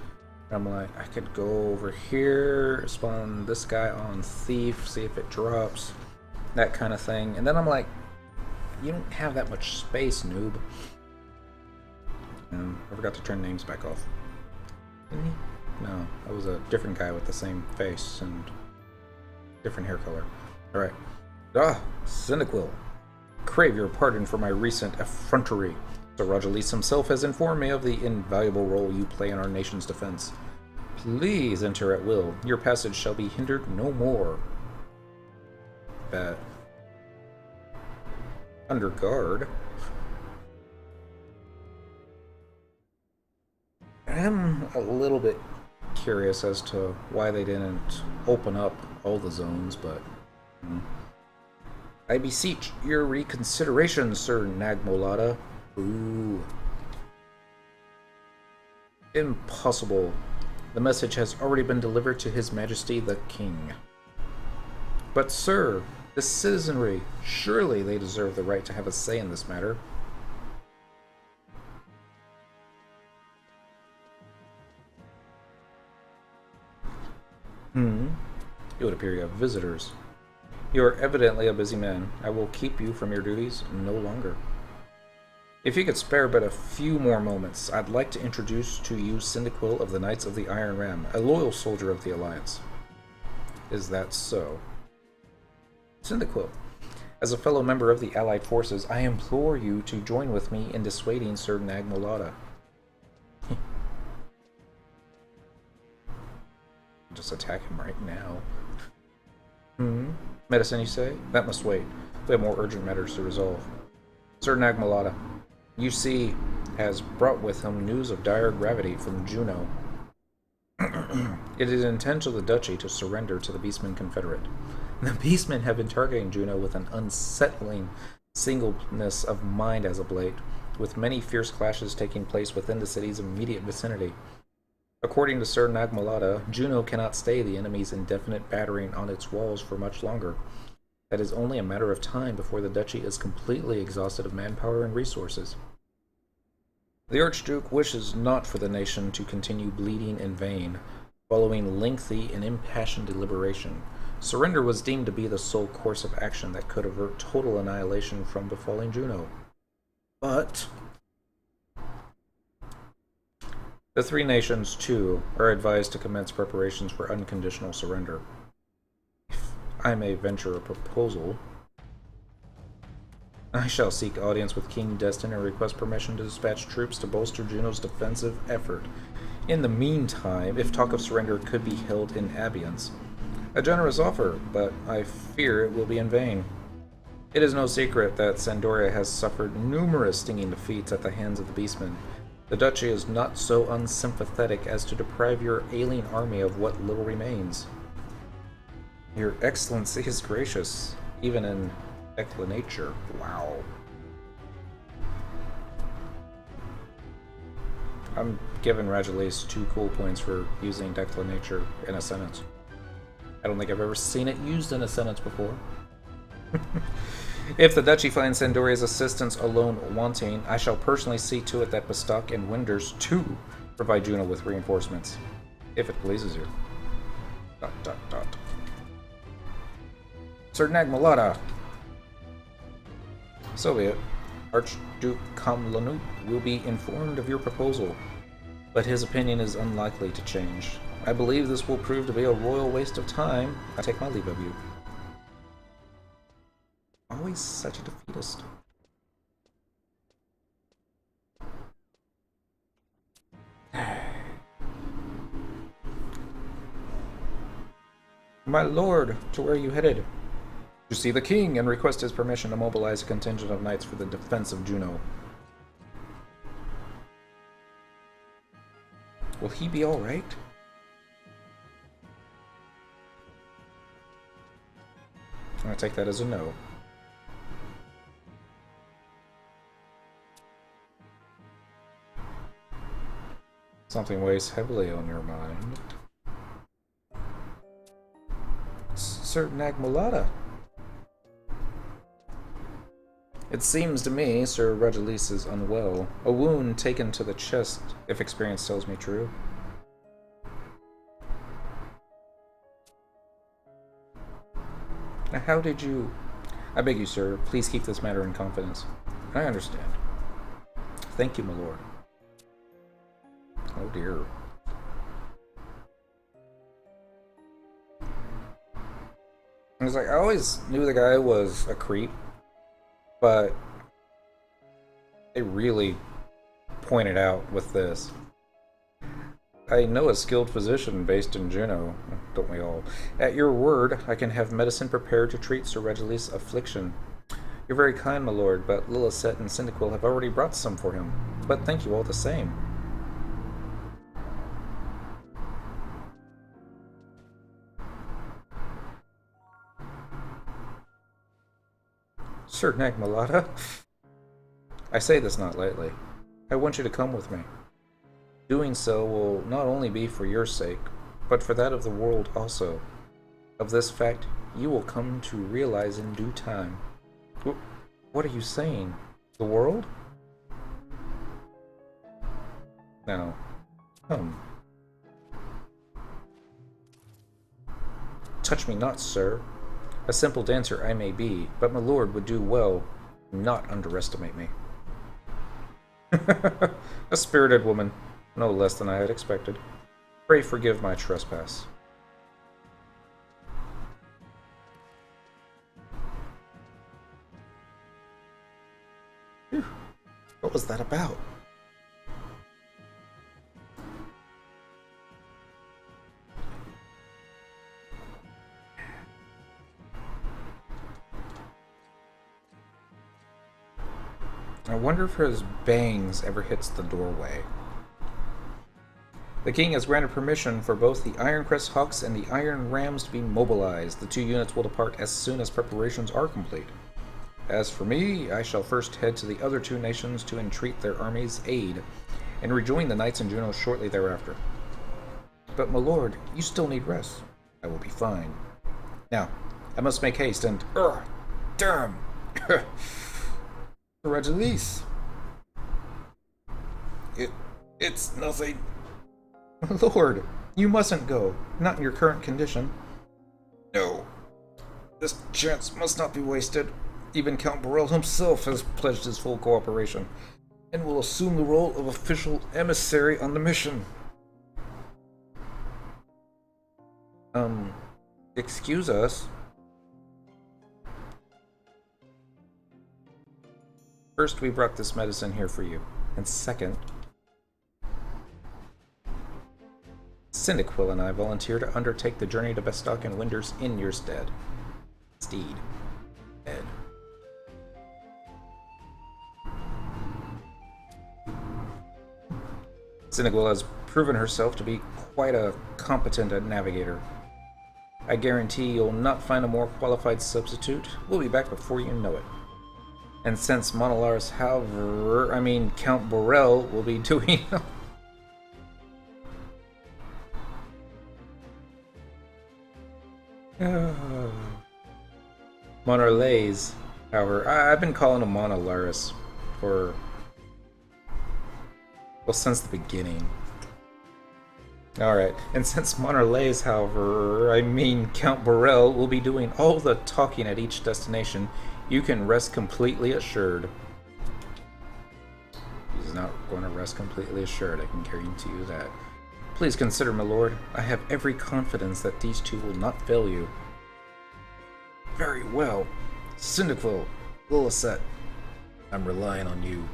I'm like, I could go over here, spawn this guy on Thief, see if it drops, that kind of thing. And then I'm like, you don't have that much space, noob. And I forgot to turn names back off. Didn't he? No, that was a different guy with the same face and different hair color. Alright. Cyndaquil. Crave your pardon for my recent effrontery. Sir Rogeles himself has informed me of the invaluable role you play in our nation's defense. Please enter at will. Your passage shall be hindered no more. Bet. Under guard. I'm a little bit curious as to why they didn't open up all the zones, but... I beseech your reconsideration, Sir Nagmolada. Ooh. Impossible. The message has already been delivered to His Majesty the King. But, sir, the citizenry, surely they deserve the right to have a say in this matter. It would appear you have visitors. You are evidently a busy man. I will keep you from your duties no longer. If you could spare but a few more moments, I'd like to introduce to you Cyndaquil of the Knights of the Iron Ram, a loyal soldier of the Alliance. Is that so? Cyndaquil, as a fellow member of the Allied forces, I implore you to join with me in dissuading Sir Nagmolada. Just attack him right now. Medicine, you say? That must wait. We have more urgent matters to resolve. Sir Nagmolada, you see, has brought with him news of dire gravity from Juno. It is intent of the Duchy to surrender to the Beastmen Confederate. The Beastmen have been targeting Juno with an unsettling singleness of mind as of late, with many fierce clashes taking place within the city's immediate vicinity. According to Sir Nagmalata, Juno cannot stay the enemy's indefinite battering on its walls for much longer. That is only a matter of time before the duchy is completely exhausted of manpower and resources. The Archduke wishes not for the nation to continue bleeding in vain. Following lengthy and impassioned deliberation, surrender was deemed to be the sole course of action that could avert total annihilation from befalling Juno. But the three nations, too, are advised to commence preparations for unconditional surrender. If I may venture a proposal, I shall seek audience with King Destin and request permission to dispatch troops to bolster Juno's defensive effort. In the meantime, if talk of surrender could be held in abeyance. A generous offer, but I fear it will be in vain. It is no secret that Sandoria has suffered numerous stinging defeats at the hands of the Beastmen. The Duchy is not so unsympathetic as to deprive your ailing army of what little remains. Your Excellency is gracious, even in declinature. Wow. I'm giving Rajalis 2 cool points for using declinature in a sentence. I don't think I've ever seen it used in a sentence before. If the Duchy finds Sandoria's assistance alone wanting, I shall personally see to it that Bastock and Winders, too, provide Juno with reinforcements. If it pleases you. ... Sir Nagmalata! So be it. Archduke Kamlanut will be informed of your proposal, but his opinion is unlikely to change. I believe this will prove to be a royal waste of time. I take my leave of you. Always such a defeatist. My lord, to where are you headed? To see the king and request his permission to mobilize a contingent of knights for the defense of Juno. Will he be alright? I'm gonna take that as a no. Something weighs heavily on your mind. Sir Nagmalata. It seems to me Sir Rajalis is unwell. A wound taken to the chest, if experience tells me true. Now, how did you... I beg you, sir, please keep this matter in confidence. I understand. Thank you, my lord. Oh dear. I was like, I always knew the guy was a creep, but they really pointed out with this. I know a skilled physician based in Juno, don't we all? At your word, I can have medicine prepared to treat Sir Regilis' affliction. You're very kind, my lord, but Lillicet and Cyndaquil have already brought some for him. But thank you all the same. Sir Nagmalata? I say this not lightly. I want you to come with me. Doing so will not only be for your sake, but for that of the world also. Of this fact, you will come to realize in due time. What are you saying? The world? Now, come. Touch me not, sir. A simple dancer I may be, but my lord would do well not underestimate me. A spirited woman, no less than I had expected. Pray forgive my trespass. Whew. What was that about? I wonder if his bangs ever hits the doorway. The king has granted permission for both the Ironcrest Hawks and the Iron Rams to be mobilized. The 2 units will depart as soon as preparations are complete. As for me, I shall first head to the other 2 nations to entreat their army's aid, and rejoin the knights in Juno shortly thereafter. But, my lord, you still need rest. I will be fine. Now, I must make haste and... damn! Regilise! It's nothing. My lord, you mustn't go. Not in your current condition. No. This chance must not be wasted. Even Count Burrell himself has pledged his full cooperation, and will assume the role of official emissary on the mission. Excuse us. First, we brought this medicine here for you. And second, Cyndaquil and I volunteer to undertake the journey to Bestock and Winders in your stead. Steed. Ed. Cyndaquil has proven herself to be quite a competent navigator. I guarantee you'll not find a more qualified substitute. We'll be back before you know it. And since Monolaris, Count Burrell will be doing... Monolaris, however, I've been calling him Monolaris for... well, since the beginning. Alright, and since Monolaris, however, Count Burrell will be doing all the talking at each destination, you can rest completely assured. He's not going to rest completely assured, I can guarantee you that. Please consider, my lord, I have every confidence that these two will not fail you. Very well. Cyndaquil, Lillicet, I'm relying on you.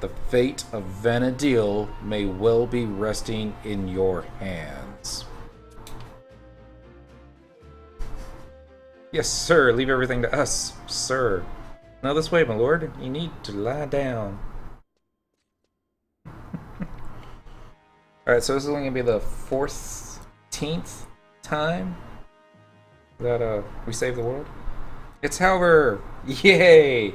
The fate of Vanadil may well be resting in your hands. Yes, sir. Leave everything to us, sir. Now this way, my lord. You need to lie down. Alright, so this is only going to be the 14th time that we save the world. It's Halver! Yay!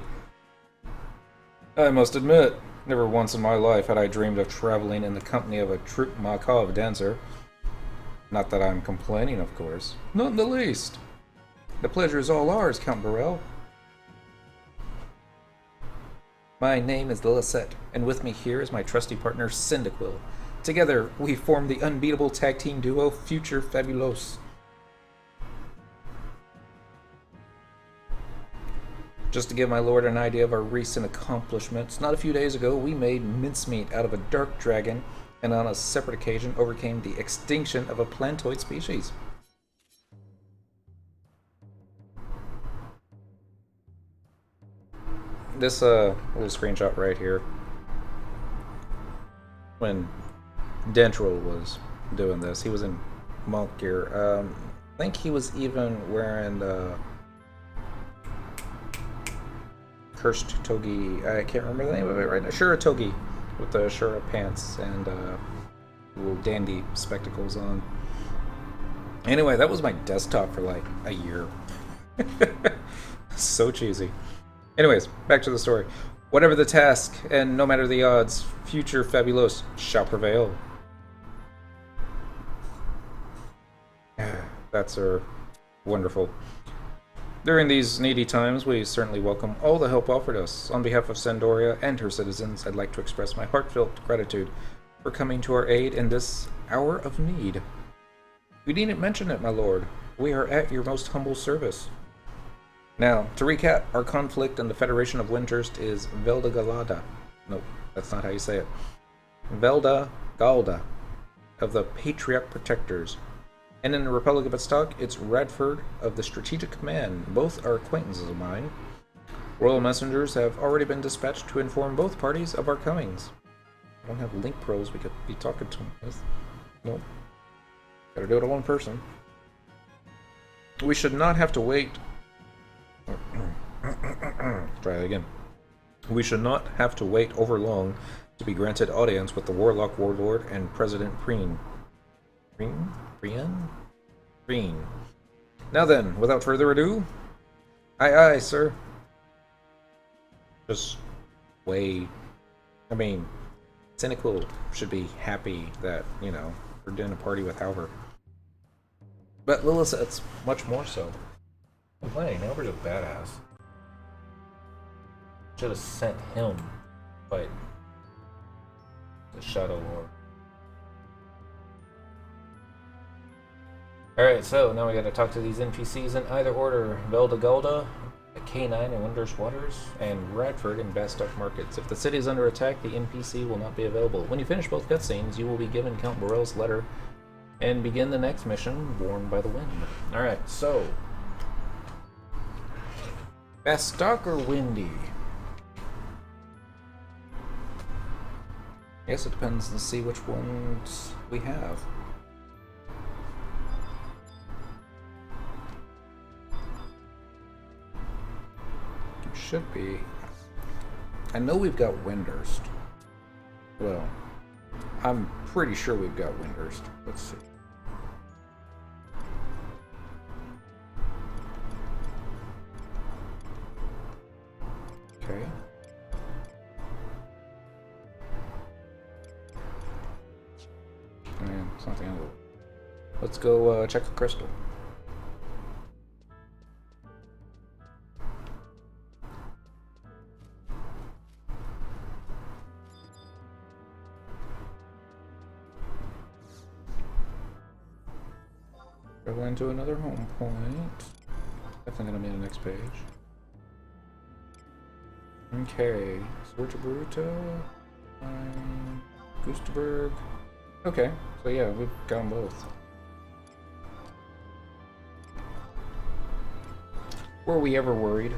I must admit, never once in my life had I dreamed of traveling in the company of a troupe macabre dancer. Not that I'm complaining, of course. Not in the least. The pleasure is all ours, Count Burrell. My name is Lillicet, and with me here is my trusty partner, Cyndaquil. Together, we form the unbeatable tag team duo, Future Fabulos. Just to give my lord an idea of our recent accomplishments, not a few days ago we made mincemeat out of a dark dragon, and on a separate occasion overcame the extinction of a plantoid species. This little screenshot right here, when Dentril was doing this, he was in monk gear. I think he was even wearing the cursed togi. I can't remember the name of it right now. Shura togi with the Shura pants and little dandy spectacles on. Anyway, that was my desktop for like a year. So cheesy. Anyways, back to the story. Whatever the task, and no matter the odds, Future Fabulos shall prevail. That's wonderful. During these needy times, we certainly welcome all the help offered us. On behalf of Sandoria and her citizens, I'd like to express my heartfelt gratitude for coming to our aid in this hour of need. You needn't mention it, my lord. We are at your most humble service. Now, to recap, our conflict in the Federation of Windhurst is Velda Galada. Nope, that's not how you say it. Velda Galda of the Patriarch Protectors. And in the Republic of Bestock, it's Radford of the Strategic Command. Both are acquaintances of mine. Royal messengers have already been dispatched to inform both parties of our comings. I don't have link pros we could be talking to them with. Nope. Gotta do it all in person. We should not have to wait... Try it again. We should not have to wait over long to be granted audience with the Warlock Warlord and President Preen. Preen. Now then, without further ado... Aye, aye, sir. Just wait. I mean, Cyndaquil should be happy that, you know, for dinner party with Halbert. But Lilith's much more so. I'm playing. Halbert's a badass. Should have sent him to fight the Shadow Lord. Alright, so now we gotta talk to these NPCs in either order. Velda Gulda, K9 in Wondrous Waters, and Radford in Bastock Markets. If the city is under attack, the NPC will not be available. When you finish both cutscenes, you will be given Count Burrell's letter and begin the next mission, Warned by the Wind. Alright, so... Bastock or Windy? I guess it depends to see which ones we have. It should be. I know we've got Windhurst. Well, I'm pretty sure we've got Windhurst. Let's see. Okay. Man, it's not the end of it. Let's go check for Crystal. Go into another home point. Definitely gonna be the next page. Okay, Sorta Bruta, Gustaberg. Okay, so yeah, we've got them both. Were we ever worried?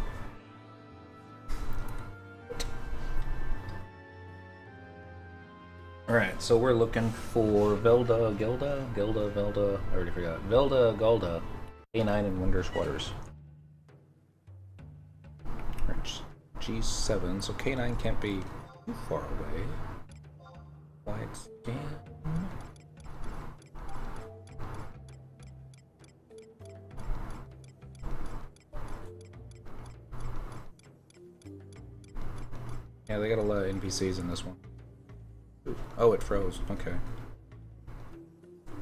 Alright, so we're looking for Velda Gilda? Velda, I already forgot. Velda Gulda, A9 in Wondrous Waters. G7, so K9 can't be too far away. Flag scan. Yeah, they got a lot of NPCs in this one. Ooh. Oh, it froze. Okay.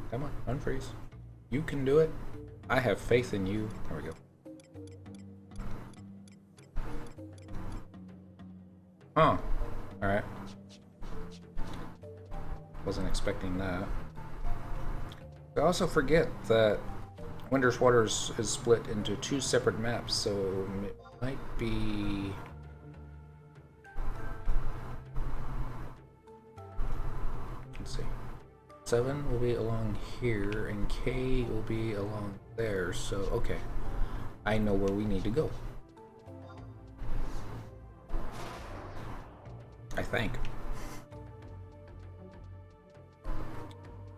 Come on, unfreeze. You can do it. I have faith in you. There we go. Huh. Alright. Wasn't expecting that. I also forget that Wondrous Waters is split into 2 separate maps, so it might be... Let's see. 7 will be along here, and K will be along there, so okay. I know where we need to go. I think.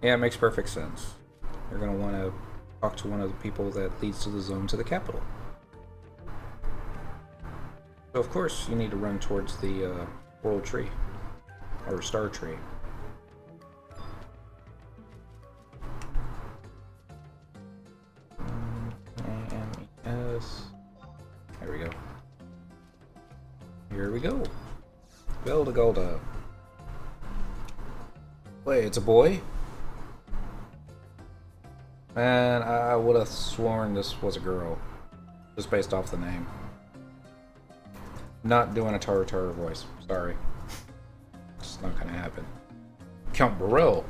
Yeah, it makes perfect sense. You're going to want to talk to one of the people that leads to the zone to the capital. So of course you need to run towards the world tree. Or star tree. A-M-E-S. There we go. Here we go. Velda Gulda. Wait, it's a boy? Man, I would have sworn this was a girl. Just based off the name. Not doing a Tara voice. Sorry. It's not gonna happen. Count Burrell.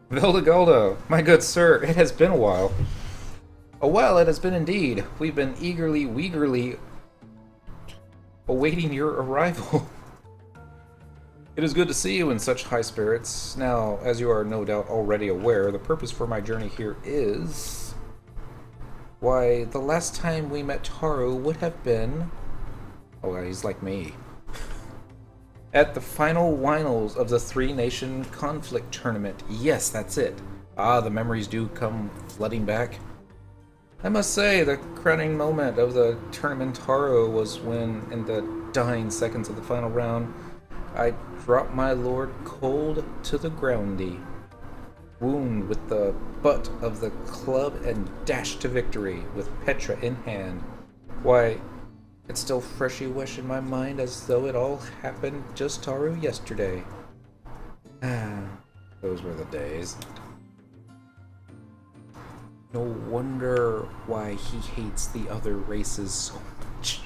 Velda Gulda, my good sir, it has been a while. A while it has been indeed. We've been weagerly awaiting your arrival. It is good to see you in such high spirits. Now, as you are no doubt already aware, the purpose for my journey here is... Why, the last time we met Taru would have been... Oh, he's like me. At the final finals of the 3-Nation Conflict Tournament. Yes, that's it. Ah, the memories do come flooding back. I must say, the crowning moment of the Tournamentaro was when, in the dying seconds of the final round, I dropped my lord cold to the groundy, wound with the butt of the club and dashed to victory with Petra in hand. Why, it's still freshy-wesh in my mind as though it all happened just Taru yesterday. Those were the days. No wonder why he hates the other races so much.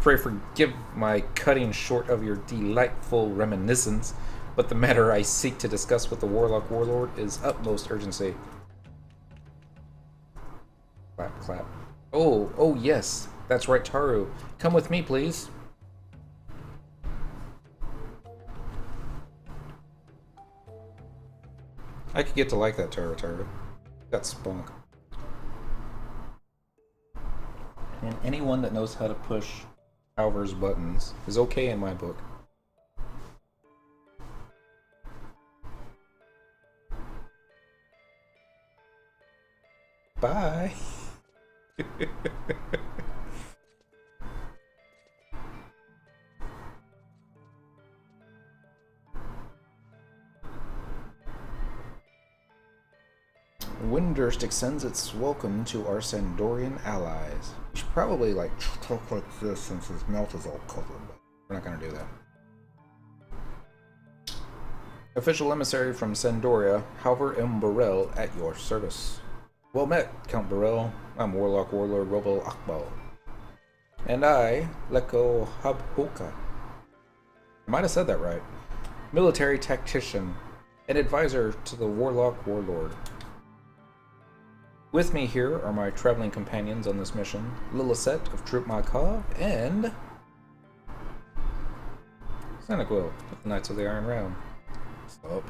Pray forgive my cutting short of your delightful reminiscence, but the matter I seek to discuss with the Warlock Warlord is utmost urgency. Clap, clap. Oh yes, that's right, Taru. Come with me, please. I could get to like that Taru. Got spunk. And anyone that knows how to push Alvar's buttons is okay in my book. Bye. Windurst extends its welcome to our Sandorian allies. We should probably talk like this since his mouth is all covered, but we're not gonna do that. Official emissary from Sandoria, Halvar M. Burrell, at your service. Well met, Count Burrell. I'm Warlock Warlord Robel Akbal. And I, Leko Habhoka. I might have said that right. Military tactician, and advisor to the Warlock Warlord. With me here are my traveling companions on this mission, Lillicet of Troop Markov and Senequil of the Knights of the Iron Realm. Stop.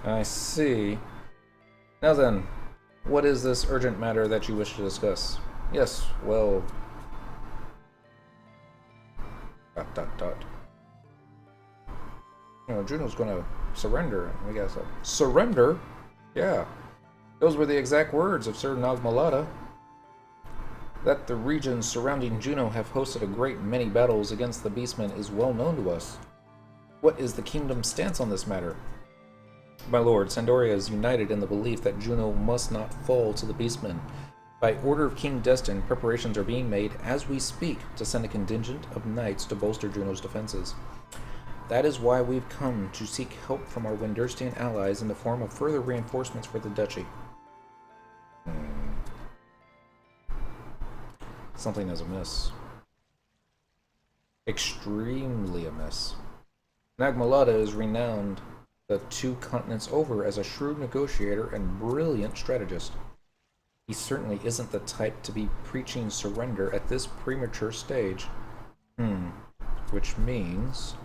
I see. Now then, what is this urgent matter that you wish to discuss? Yes, well... ... You know, Juno's gonna surrender, and we gotta... Surrender? Yeah. Those were the exact words of Sir Nagmalata. That the regions surrounding Juno have hosted a great many battles against the Beastmen is well known to us. What is the kingdom's stance on this matter? My lord, Sandoria is united in the belief that Juno must not fall to the Beastmen. By order of King Destin, preparations are being made as we speak to send a contingent of knights to bolster Juno's defenses. That is why we've come to seek help from our Windurstian allies in the form of further reinforcements for the duchy. Something is amiss. Extremely amiss. Nagmalata is renowned the 2 continents over as a shrewd negotiator and brilliant strategist. He certainly isn't the type to be preaching surrender at this premature stage. Which means...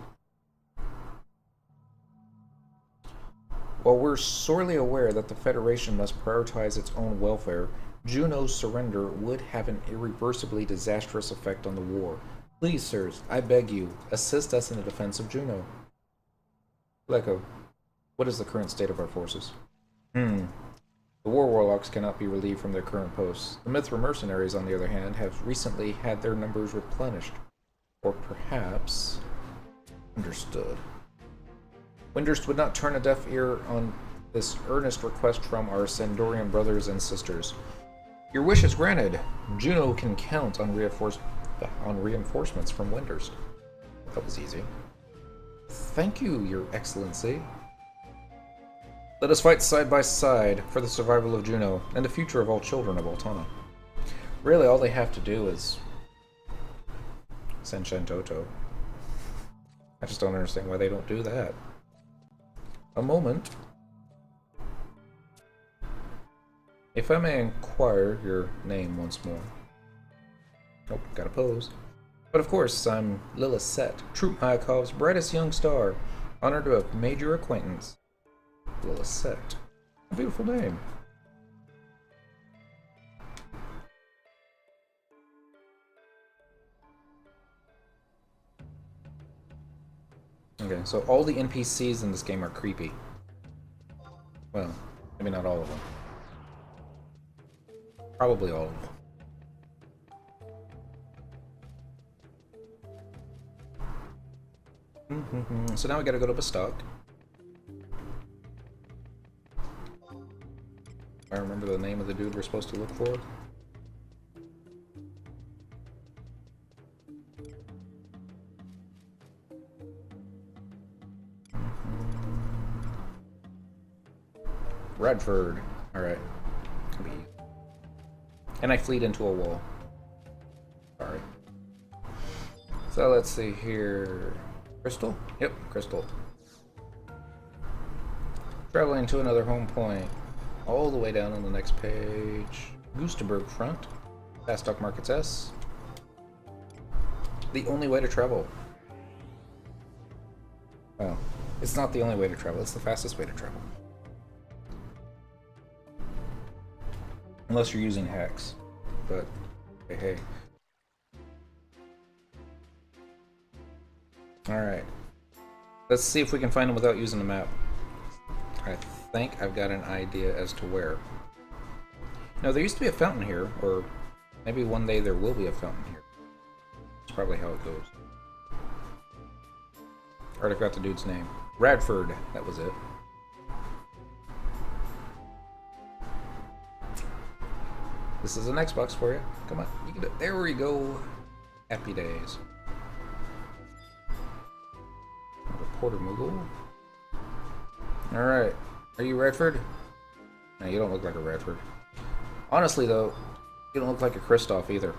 While we're sorely aware that the Federation must prioritize its own welfare, Juno's surrender would have an irreversibly disastrous effect on the war. Please, sirs, I beg you, assist us in the defense of Juno. Leko, what is the current state of our forces? The war warlocks cannot be relieved from their current posts. The Mithra mercenaries, on the other hand, have recently had their numbers replenished. Or perhaps... understood. Windurst would not turn a deaf ear on this earnest request from our Sandorian brothers and sisters. Your wish is granted. Juno can count on reinforcements from Windurst. That was easy. Thank you, Your Excellency. Let us fight side by side for the survival of Juno and the future of all children of Altana. Really, all they have to do is send Shantoto. I just don't understand why they don't do that. A moment. If I may inquire your name once more. Nope, gotta pose. But of course, I'm Lillicet, Troop Mayakov's brightest young star. Honored to have made your acquaintance. Lillicet. A beautiful name. Okay, so all the NPCs in this game are creepy. Well, maybe not all of them. Probably all of them. So now we gotta go to Bastok. I remember the name of the dude we're supposed to look for. Radford. Alright. And I fleed into a wall. Sorry. So let's see here. Crystal? Yep, Crystal. Traveling to another home point. All the way down on the next page. Gustaberg Front. Fast Stock Markets S. The only way to travel. Well, it's not the only way to travel, it's the fastest way to travel. Unless you're using hacks. But, hey. Alright. Let's see if we can find them without using the map. I think I've got an idea as to where. No, there used to be a fountain here, or maybe one day there will be a fountain here. That's probably how it goes. Already forgot the dude's name. Radford, that was it. This is an Xbox for you. Come on, you can do it. There we go. Happy days. Reporter Moogle. Alright. Are you Radford? No, you don't look like a Radford. Honestly, though, you don't look like a Kristoff either. You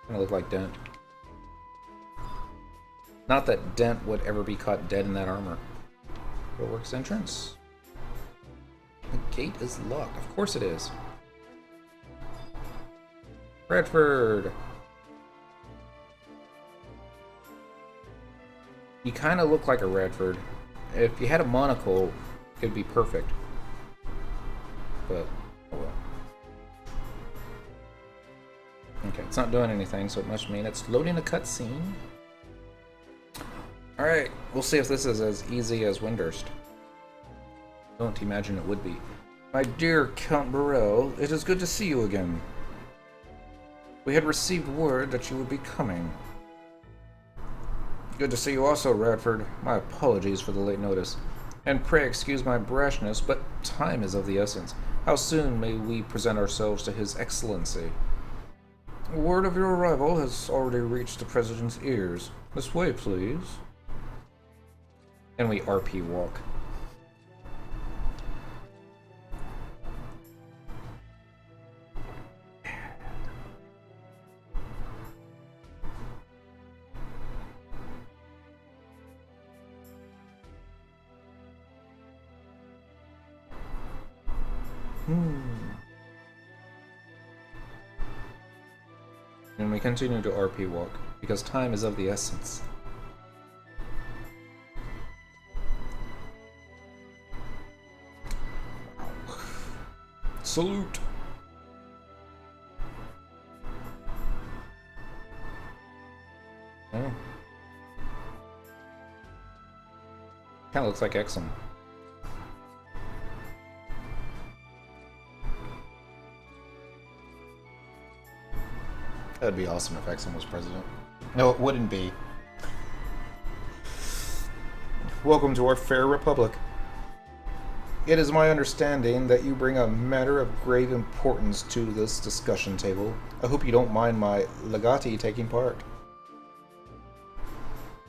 kind of look like Dent. Not that Dent would ever be caught dead in that armor. Works entrance. The gate is locked. Of course it is. Radford! You kind of look like a Radford. If you had a monocle, it'd be perfect. But, oh well. Okay, it's not doing anything, so it must mean it's loading a cutscene. Alright, we'll see if this is as easy as Windurst. Don't imagine it would be. My dear Count Burrell, it is good to see you again. We had received word that you would be coming. Good to see you also, Radford. My apologies for the late notice. And pray excuse my brashness, but time is of the essence. How soon may we present ourselves to His Excellency? Word of your arrival has already reached the President's ears. This way, please. And we RP walk. And we continue to RP walk, because time is of the essence. Salute! Oh. Kinda looks like Exum. That'd be awesome if Exum was president. No, it wouldn't be. Welcome to our fair republic. It is my understanding that you bring a matter of grave importance to this discussion table. I hope you don't mind my legati taking part.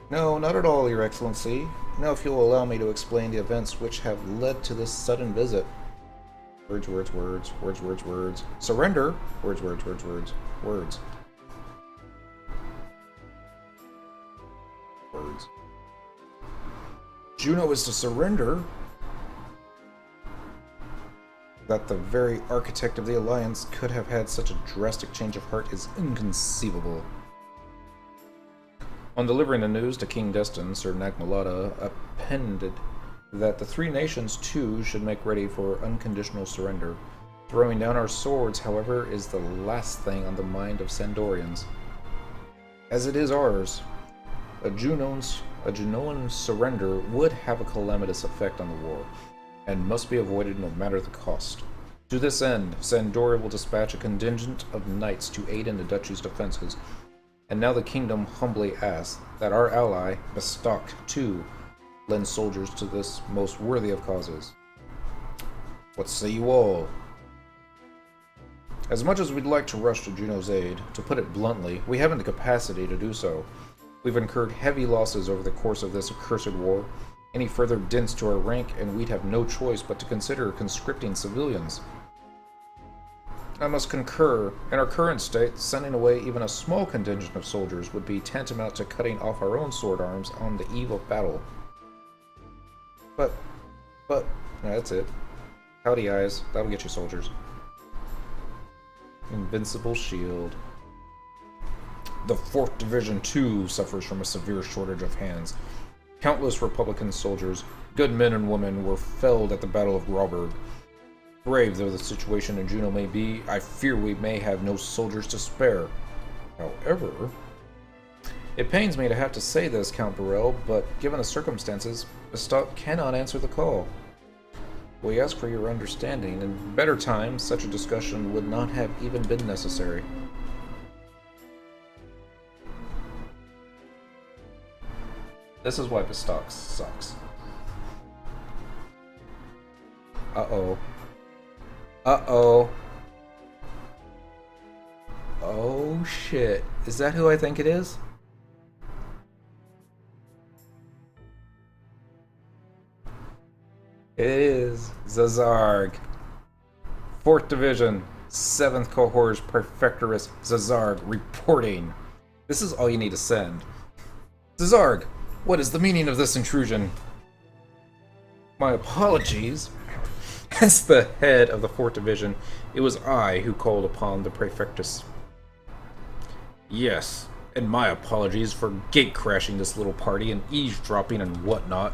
No, not at all, Your Excellency. Now if you'll allow me to explain the events which have led to this sudden visit. Words, words, words, words, words, words. Surrender! Words, words, words, words, words. Words. Juno is to surrender? That the very architect of the Alliance could have had such a drastic change of heart is inconceivable. On delivering the news to King Destin, Sir Nagmalata appended that the three nations too should make ready for unconditional surrender. Throwing down our swords, however, is the last thing on the mind of Sandorians. As it is ours, a Junoan surrender would have a calamitous effect on the war, and must be avoided no matter the cost. To this end, Sandoria will dispatch a contingent of knights to aid in the duchy's defenses, and now the kingdom humbly asks that our ally, Bastok, too, lend soldiers to this most worthy of causes. What say you all? As much as we'd like to rush to Juno's aid, to put it bluntly, we haven't the capacity to do so. We've incurred heavy losses over the course of this accursed war, Any further dents to our rank, and we'd have no choice but to consider conscripting civilians. I must concur. In our current state, sending away even a small contingent of soldiers would be tantamount to cutting off our own sword arms on the eve of battle. But, no, that's it. Howdy eyes, that'll get you soldiers. Invincible shield. The 4th Division too suffers from a severe shortage of hands. Countless Republican soldiers, good men and women, were felled at the Battle of Rawberg. Brave though the situation in Juneau may be, I fear we may have no soldiers to spare. However, it pains me to have to say this, Count Burrell, but given the circumstances, Bastok cannot answer the call. We ask for your understanding. In better times, such a discussion would not have even been necessary. This is why Bastok sucks. Uh-oh. Uh-oh. Oh, shit. Is that who I think it is? It is Zazarg. 4th Division, 7th Cohort's Prefecturus Zazarg reporting. This is all you need to send. Zazarg, what is the meaning of this intrusion? My apologies. As the head of the 4th Division, it was I who called upon the Prefectus. Yes, and my apologies for gate-crashing this little party and eavesdropping and whatnot.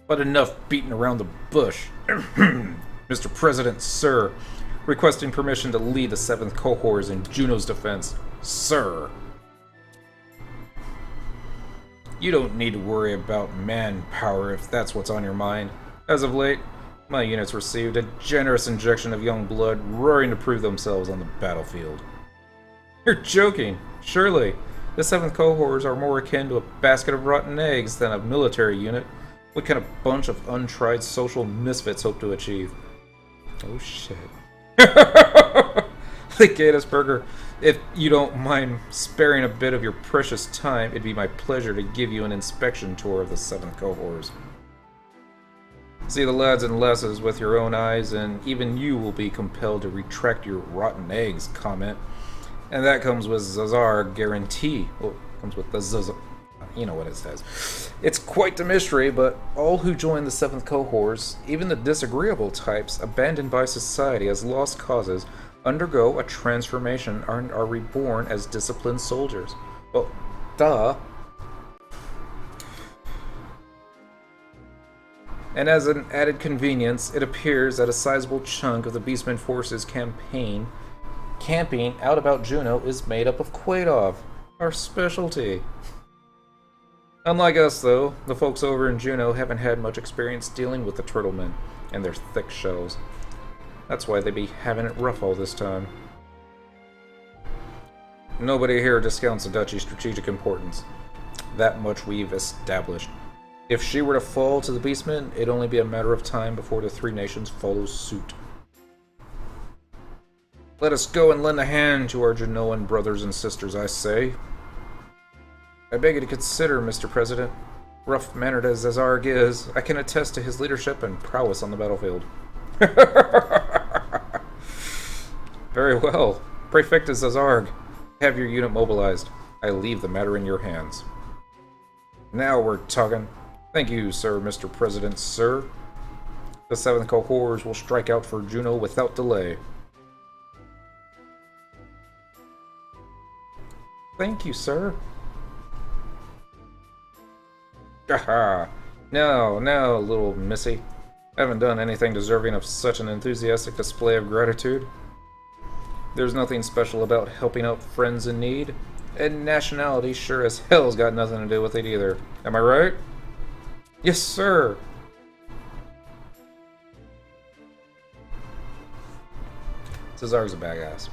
But enough beating around the bush. Mr. President, sir, requesting permission to lead the 7th Cohorts in Juneau's defense. Sir. You don't need to worry about manpower if that's what's on your mind. As of late, my units received a generous injection of young blood, roaring to prove themselves on the battlefield. You're joking, surely. The 7th Cohorts are more akin to a basket of rotten eggs than a military unit. What kind of bunch of untried social misfits hope to achieve? Oh shit. The Gatusberger, if you don't mind sparing a bit of your precious time, it'd be my pleasure to give you an inspection tour of the 7th Cohorts. See the lads and lasses with your own eyes, and even you will be compelled to retract your rotten eggs comment. And that comes with Zazar guarantee. Well, it comes with the Zazar. You know what it says. It's quite the mystery, but all who join the 7th Cohorts, even the disagreeable types abandoned by society as lost causes, undergo a transformation and are reborn as disciplined soldiers. Well, duh. And as an added convenience, it appears that a sizable chunk of the Beastman forces camping out about Juneau is made up of Quaidov, our specialty. Unlike us, though, the folks over in Juneau haven't had much experience dealing with the turtlemen and their thick shells. That's why they be having it rough all this time. Nobody here discounts the Duchy's strategic importance. That much we've established. If she were to fall to the Beastmen, it'd only be a matter of time before the three nations follow suit. Let us go and lend a hand to our Genoan brothers and sisters, I say. I beg you to consider, Mr. President. Rough-mannered as Zazarg is, I can attest to his leadership and prowess on the battlefield. Very well. Prefectus Zazarg, have your unit mobilized. I leave the matter in your hands. Now we're talking. Thank you, sir, Mr. President, sir. The 7th Cohorts will strike out for Juneau without delay. Thank you, sir. Haha. No, little missy. I haven't done anything deserving of such an enthusiastic display of gratitude. There's nothing special about helping out friends in need, and nationality sure as hell's got nothing to do with it either. Am I right? Yes, sir. Cesar's a badass.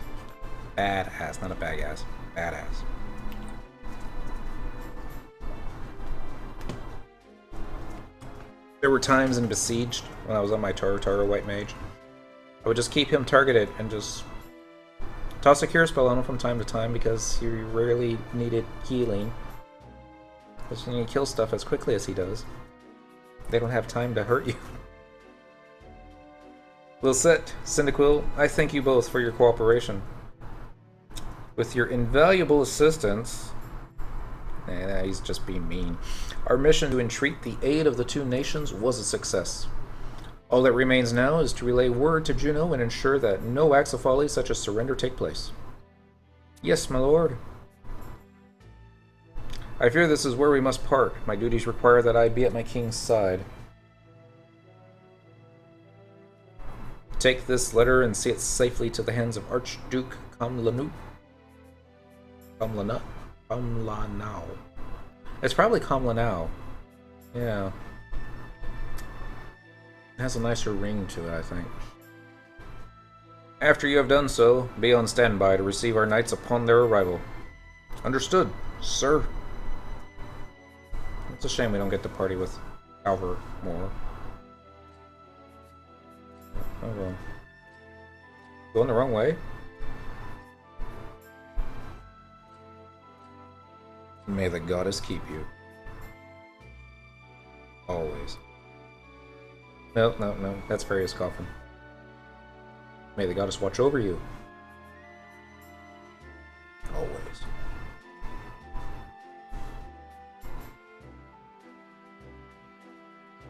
Badass, not a badass. Badass. There were times in Besieged, when I was on my Taro White Mage, I would just keep him targeted and just toss a cure spell on him from time to time because he rarely needed healing. Because when you kill stuff as quickly as he does, They don't have time to hurt you. Wilset, Cyndaquil, I thank you both for your cooperation. With your invaluable assistance... Nah, he's just being mean. Our mission to entreat the aid of the two nations was a success. All that remains now is to relay word to Juno and ensure that no acts of folly such as surrender take place. Yes, my lord. I fear this is where we must part. My duties require that I be at my king's side. Take this letter and see it safely to the hands of Archduke Kamlanut. Kamlanau. It's probably Kamlanau. Yeah. It has a nicer ring to it, I think. After you have done so, be on standby to receive our knights upon their arrival. Understood, sir. It's a shame we don't get to party with Alvar more. Oh well. Going the wrong way? May the goddess keep you. Always. No, no, no. That's Faria's coffin. May the goddess watch over you. Always.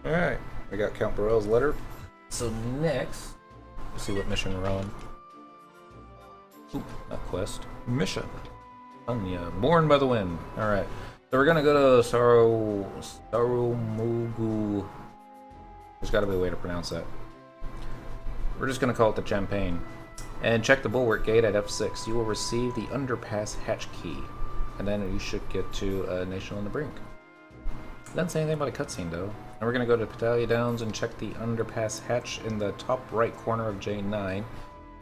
Alright. We got Count Burrell's letter. So next, let's see what mission we're on. Oop, not quest. Mission. Anya, born by the wind. Alright. So we're gonna go to Sarumogu. There's gotta be a way to pronounce that. We're just gonna call it the Champagne. And check the bulwark gate at F6. You will receive the underpass hatch key. And then you should get to a nation on the brink. Doesn't say anything about a cutscene though. And we're gonna go to Patalia Downs and check the underpass hatch in the top right corner of J9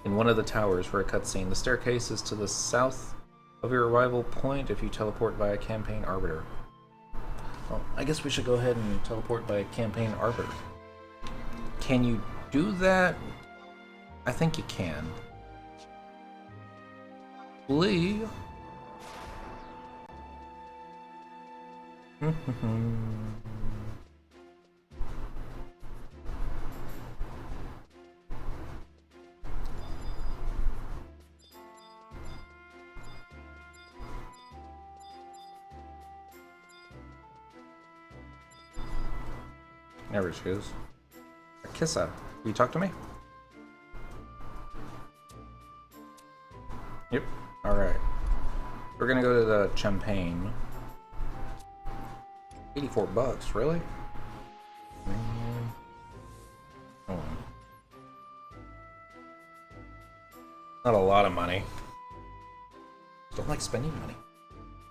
in one of the towers for a cutscene. The staircase is to the south of your arrival point if you teleport via Campaign Arbiter. Well, I guess we should go ahead and teleport by Campaign Arbiter. Can you do that? I think you can. Lee. There she is. Kissa, will you talk to me? Yep. Alright. We're gonna go to the Champagne. 84 bucks, really? Hold on. Not a lot of money. Don't like spending money.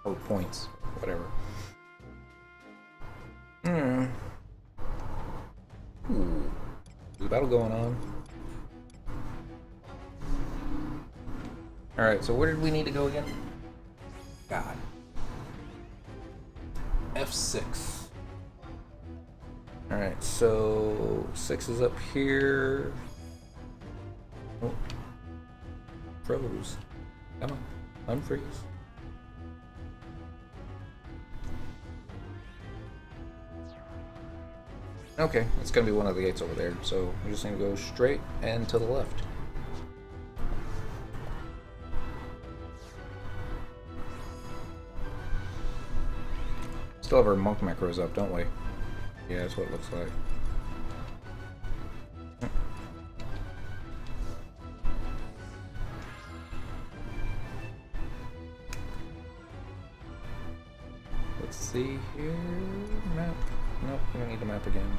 Or points. Whatever. Ooh. There's a battle going on. Alright, so where did we need to go again? God. F6. Alright, so 6 is up here. Oh. Froze. Come on, unfreeze. Okay, it's gonna be one of the gates over there, so we just need to go straight and to the left. Still have our monk macros up, don't we? Yeah, that's what it looks like. Let's see here. Map. Nope, we don't need the map again.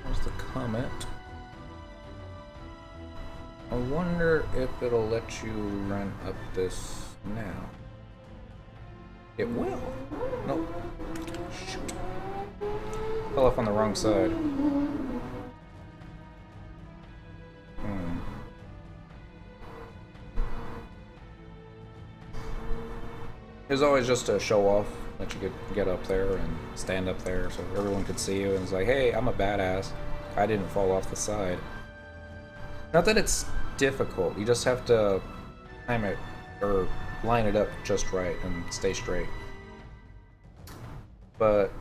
There's the comment. I wonder if it'll let you run up this now. It will. Nope. Shoot. Fell off on the wrong side. It was always just to show off that you could get up there and stand up there so everyone could see you and it's like, hey, I'm a badass. I didn't fall off the side. Not that it's difficult. You just have to time it or line it up just right and stay straight. But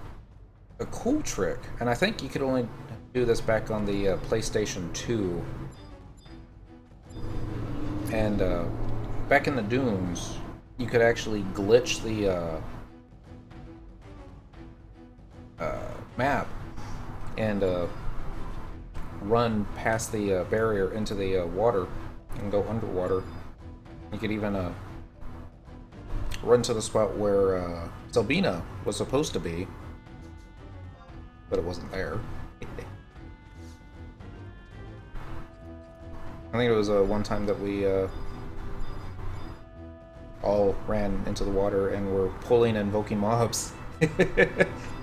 a cool trick, and I think you could only do this back on the PlayStation 2. And back in the dunes, you could actually glitch the map and run past the barrier into the water and go underwater. You could even run to the spot where Zelbina was supposed to be, but it wasn't there. I think it was one time that we all ran into the water and were pulling and invoking mobs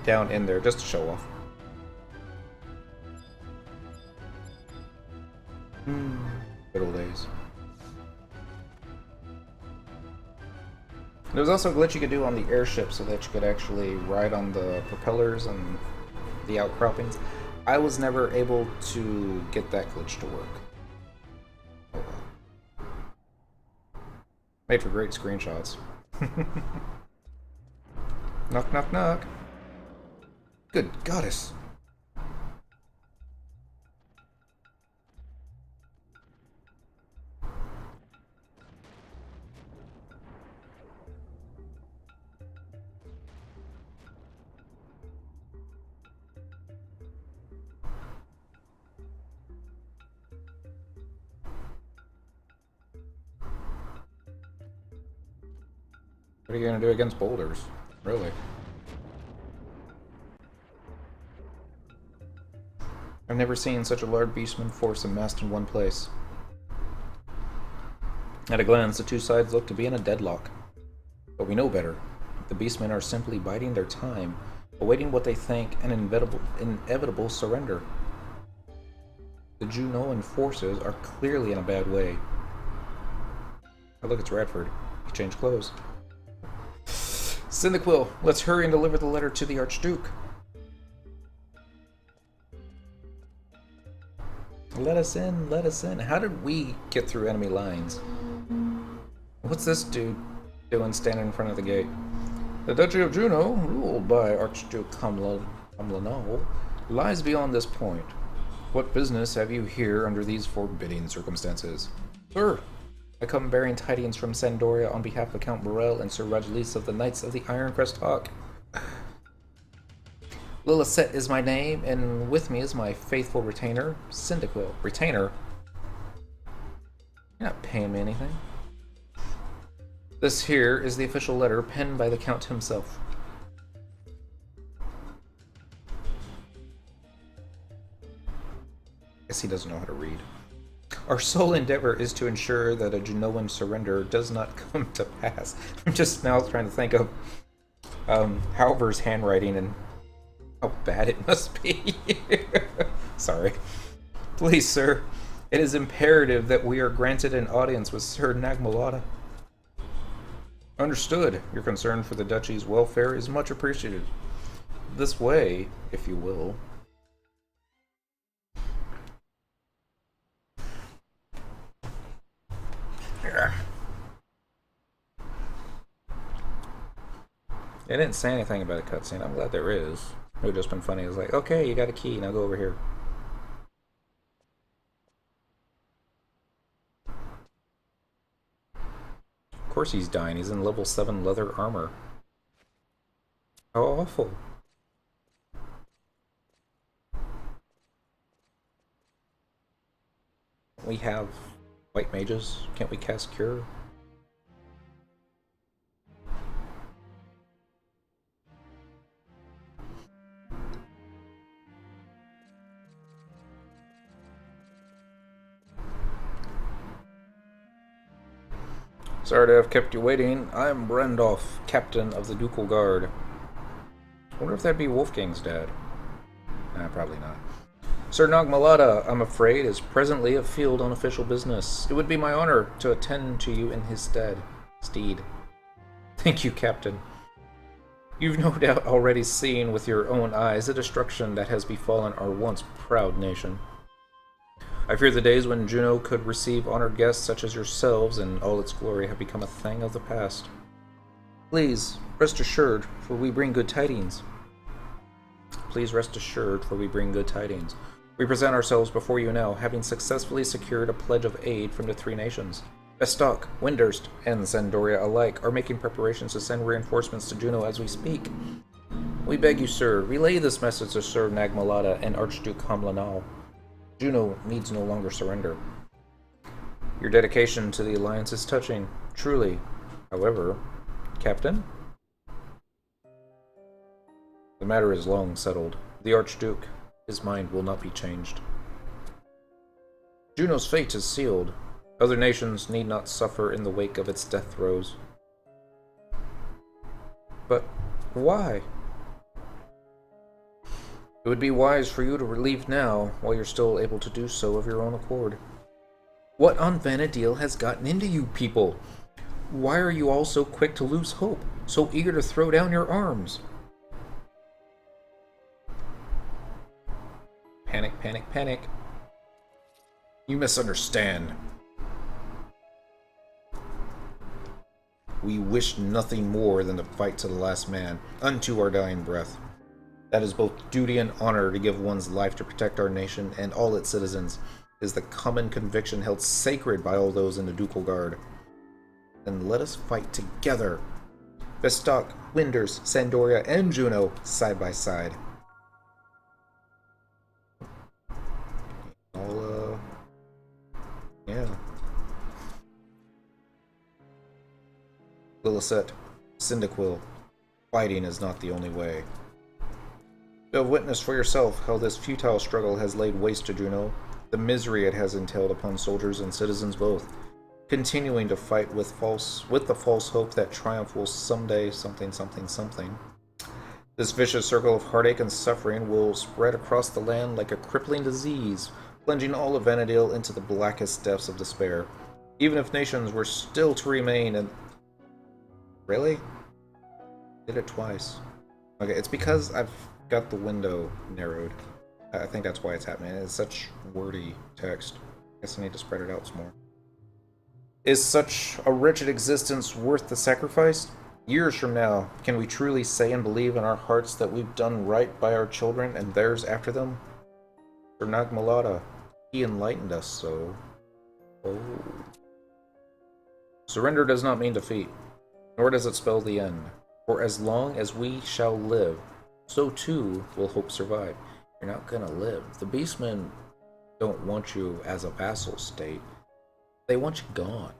down in there just to show off. Good old days. There was also a glitch you could do on the airship so that you could actually ride on the propellers and the outcroppings. I was never able to get that glitch to work. Oh well. Made for great screenshots. Knock, knock, knock. Good goddess. What are you gonna do against boulders? Really? I've never seen such a large beastman force amassed in one place. At a glance, the two sides look to be in a deadlock. But we know better. The beastmen are simply biding their time, awaiting what they think an inevitable surrender. The Junoan forces are clearly in a bad way. Oh look, it's Radford. He changed clothes. Cyndaquil, let's hurry and deliver the letter to the Archduke. Let us in, let us in. How did we get through enemy lines? What's this dude doing standing in front of the gate? The Duchy of Juno, ruled by Archduke Comlanal, lies beyond this point. What business have you here under these forbidding circumstances? Sir, I come bearing tidings from Sandoria on behalf of Count Burrell and Sir Rajlis of the Knights of the Ironcrest Hawk. Lillicet is my name, and with me is my faithful retainer, Cyndaquil. Retainer? You're not paying me anything. This here is the official letter penned by the Count himself. Guess he doesn't know how to read. Our sole endeavor is to ensure that a Genoan surrender does not come to pass. I'm just now trying to think of Halver's handwriting and how bad it must be. Sorry. Please, sir, it is imperative that we are granted an audience with Sir Nagmalata. Understood. Your concern for the duchy's welfare is much appreciated. This way, if you will. It didn't say anything about a cutscene. I'm glad there is. It would have just been funny. It was like, okay, you got a key, now go over here. Of course he's dying. He's in level 7 leather armor. How awful. We have white mages. Can't we cast Cure? Sorry to have kept you waiting. I'm Brandolph, captain of the Ducal Guard. I wonder if that'd be Wolfgang's dad. Nah, probably not. Sir Nagmalata, I'm afraid, is presently afield on official business. It would be my honor to attend to you in his stead. Thank you, Captain. You've no doubt already seen with your own eyes the destruction that has befallen our once proud nation. I fear the days when Juno could receive honored guests such as yourselves in all its glory have become a thing of the past. Please, rest assured, for we bring good tidings. Please rest assured, for we bring good tidings. We present ourselves before you now, having successfully secured a pledge of aid from the three nations. Vestok, Windurst, and Zandoria alike are making preparations to send reinforcements to Juno as we speak. We beg you, sir, relay this message to Sir Nagmalada and Archduke Hamlanal. Juno needs no longer surrender. Your dedication to the Alliance is touching, truly. However, Captain? The matter is long settled. The Archduke, his mind will not be changed. Juno's fate is sealed. Other nations need not suffer in the wake of its death throes. But why? It would be wise for you to leave now, while you're still able to do so of your own accord. What on Vanadil has gotten into you people? Why are you all so quick to lose hope, so eager to throw down your arms? Panic, panic, panic. You misunderstand. We wish nothing more than to fight to the last man, unto our dying breath. That is both duty and honor to give one's life to protect our nation and all its citizens, is the common conviction held sacred by all those in the Ducal Guard. Then let us fight together. Vestok, Windurst, Sandoria, and Juno, side by side. Yeah. Lillicet, Cyndaquil, fighting is not the only way. You have witnessed for yourself how this futile struggle has laid waste to Juno, the misery it has entailed upon soldiers and citizens both, continuing to fight with the false hope that triumph will someday something. This vicious circle of heartache and suffering will spread across the land like a crippling disease, plunging all of Vanadil into the blackest depths of despair. Even if nations were still to remain and... Really? Did it twice. Okay, it's because I've got the window narrowed. I think that's why it's happening. It's such wordy text. I guess I need to spread it out some more. Is such a wretched existence worth the sacrifice? Years from now, can we truly say and believe in our hearts that we've done right by our children and theirs after them? Sir Nagmalada, he enlightened us so. Oh. Surrender does not mean defeat, nor does it spell the end. For as long as we shall live, so too will hope survive. You're not gonna live. The Beastmen don't want you as a vassal state. They want you gone.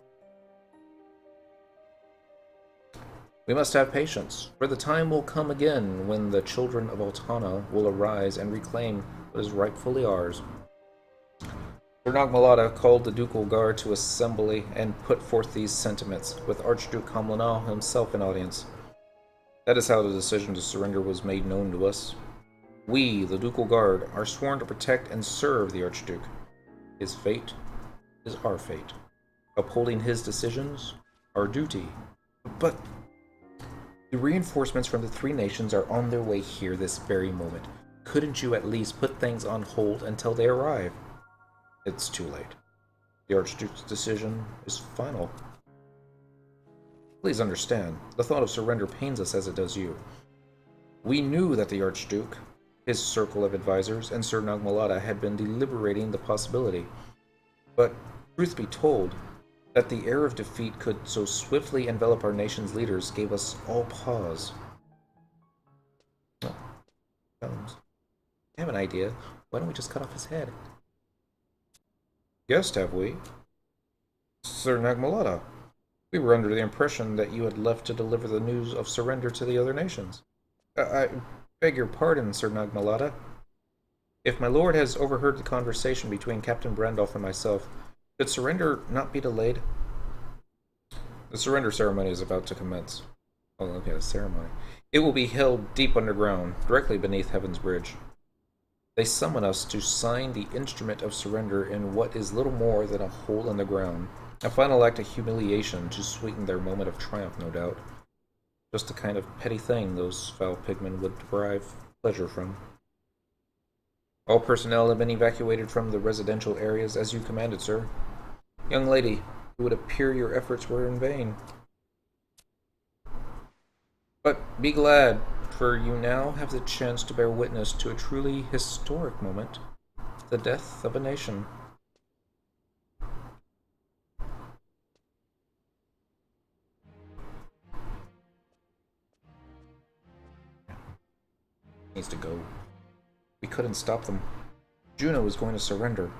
We must have patience, for the time will come again when the children of Altana will arise and reclaim what is rightfully ours. Sir Nagmalada called the Ducal Guard to assembly and put forth these sentiments, with Archduke Hamlanal himself in audience. That is how the decision to surrender was made known to us. We, the Ducal Guard, are sworn to protect and serve the Archduke. His fate is our fate. Upholding his decisions, our duty. But the reinforcements from the three nations are on their way here this very moment. Couldn't you at least put things on hold until they arrive? It's too late. The Archduke's decision is final. Please understand, the thought of surrender pains us as it does you. We knew that the Archduke, his circle of advisors, and Sir Nagmalada had been deliberating the possibility. But, truth be told, that the air of defeat could so swiftly envelop our nation's leaders gave us all pause. Oh, Jones. I have an idea. Why don't we just cut off his head? Yes, have we? Sir Nagmalada, we were under the impression that you had left to deliver the news of surrender to the other nations. I beg your pardon, Sir Nagmalada. If my lord has overheard the conversation between Captain Brandolph and myself, could surrender not be delayed? The surrender ceremony is about to commence. Oh, okay, the ceremony. It will be held deep underground, directly beneath Heaven's Bridge. They summon us to sign the instrument of surrender in what is little more than a hole in the ground. A final act of humiliation to sweeten their moment of triumph, no doubt. Just the kind of petty thing those foul pigmen would derive pleasure from. All personnel have been evacuated from the residential areas as you commanded, sir. Young lady, it would appear your efforts were in vain. But be glad, for you now have the chance to bear witness to a truly historic moment, the death of a nation. Needs to go. We couldn't stop them. Juno is going to surrender.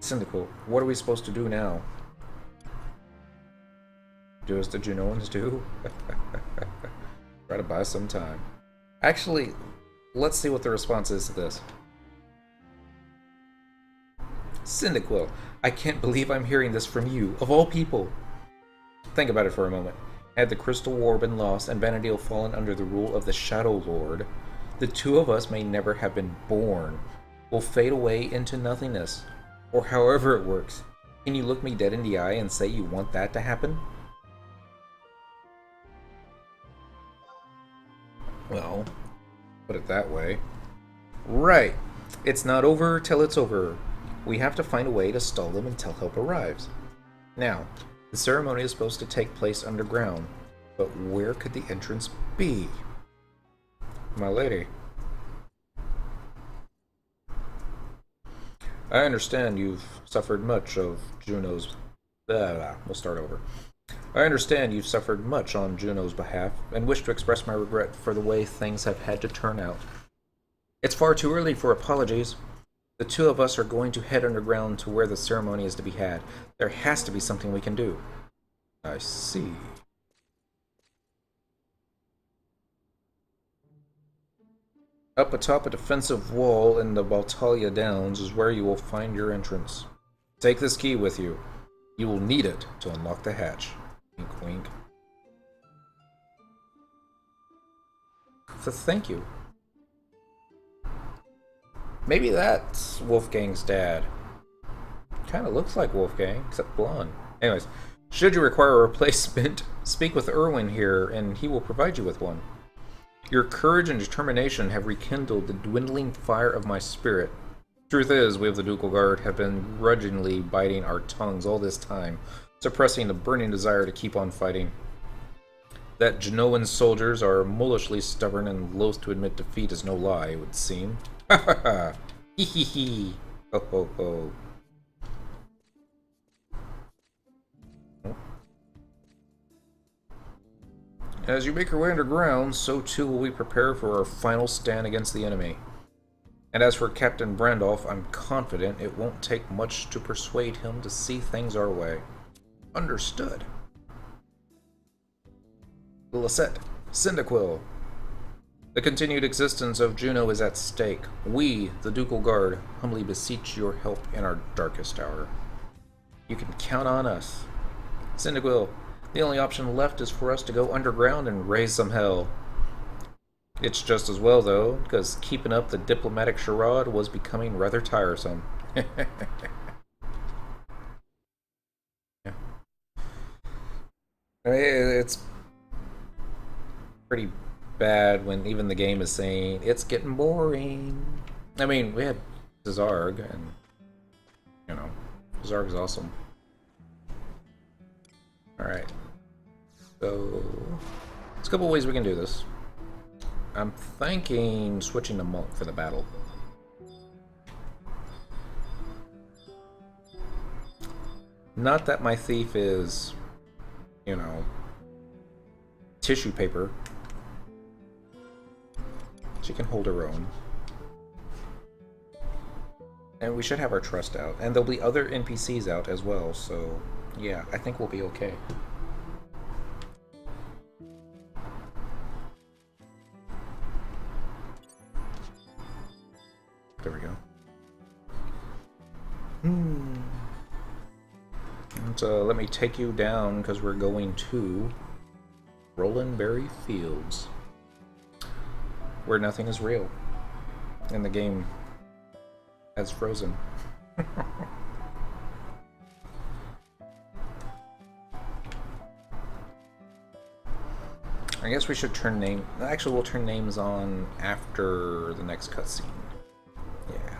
Cyndaquil, what are we supposed to do now? Do as the Junoans do? Try to buy some time. Actually, let's see what the response is to this. Cyndaquil, I can't believe I'm hearing this from you, of all people. Think about it for a moment. Had the Crystal War been lost and Vanadil fallen under the rule of the Shadow Lord, the two of us may never have been born. We'll fade away into nothingness. Or however it works. Can you look me dead in the eye and say you want that to happen? Well, put it that way. Right. It's not over till it's over. We have to find a way to stall them until help arrives. Now, the ceremony is supposed to take place underground, but where could the entrance be? My lady. I understand you've suffered much of Juno's... we'll start over. I understand you've suffered much on Juno's behalf, and wish to express my regret for the way things have had to turn out. It's far too early for apologies. The two of us are going to head underground to where the ceremony is to be had. There has to be something we can do. I see. Up atop a defensive wall in the Baltalia Downs is where you will find your entrance. Take this key with you. You will need it to unlock the hatch. Wink, wink. Thank you. Maybe that's Wolfgang's dad. Kind of looks like Wolfgang, except blonde. Anyways, should you require a replacement, speak with Erwin here, and he will provide you with one. Your courage and determination have rekindled the dwindling fire of my spirit. Truth is, we of the Ducal Guard have been grudgingly biting our tongues all this time, suppressing the burning desire to keep on fighting. That Genoan soldiers are mullishly stubborn and loath to admit defeat is no lie, it would seem. Ha ha ha! Hee hee hee! Ho ho ho! As you make your way underground, so too will we prepare for our final stand against the enemy. And as for Captain Brandolph, I'm confident it won't take much to persuade him to see things our way. Understood. Lisette, Cyndaquil. The continued existence of Juno is at stake. We, the Ducal Guard, humbly beseech your help in our darkest hour. You can count on us. Cyndaquil, the only option left is for us to go underground and raise some hell. It's just as well, though, because keeping up the diplomatic charade was becoming rather tiresome. Yeah. I mean, it's pretty bad when even the game is saying, it's getting boring. I mean, we had Zarg, and, you know, Zarg's awesome. Alright. So, there's a couple ways we can do this. I'm thinking switching to Monk for the battle. Not that my thief is, you know, tissue paper. She can hold her own. And we should have our trust out. And there'll be other NPCs out as well, so yeah, I think we'll be okay. There we go. And, let me take you down because we're going to Rolandberry Fields, where nothing is real, and the game has frozen. I guess we should turn name. Actually, we'll turn names on after the next cutscene. Yeah.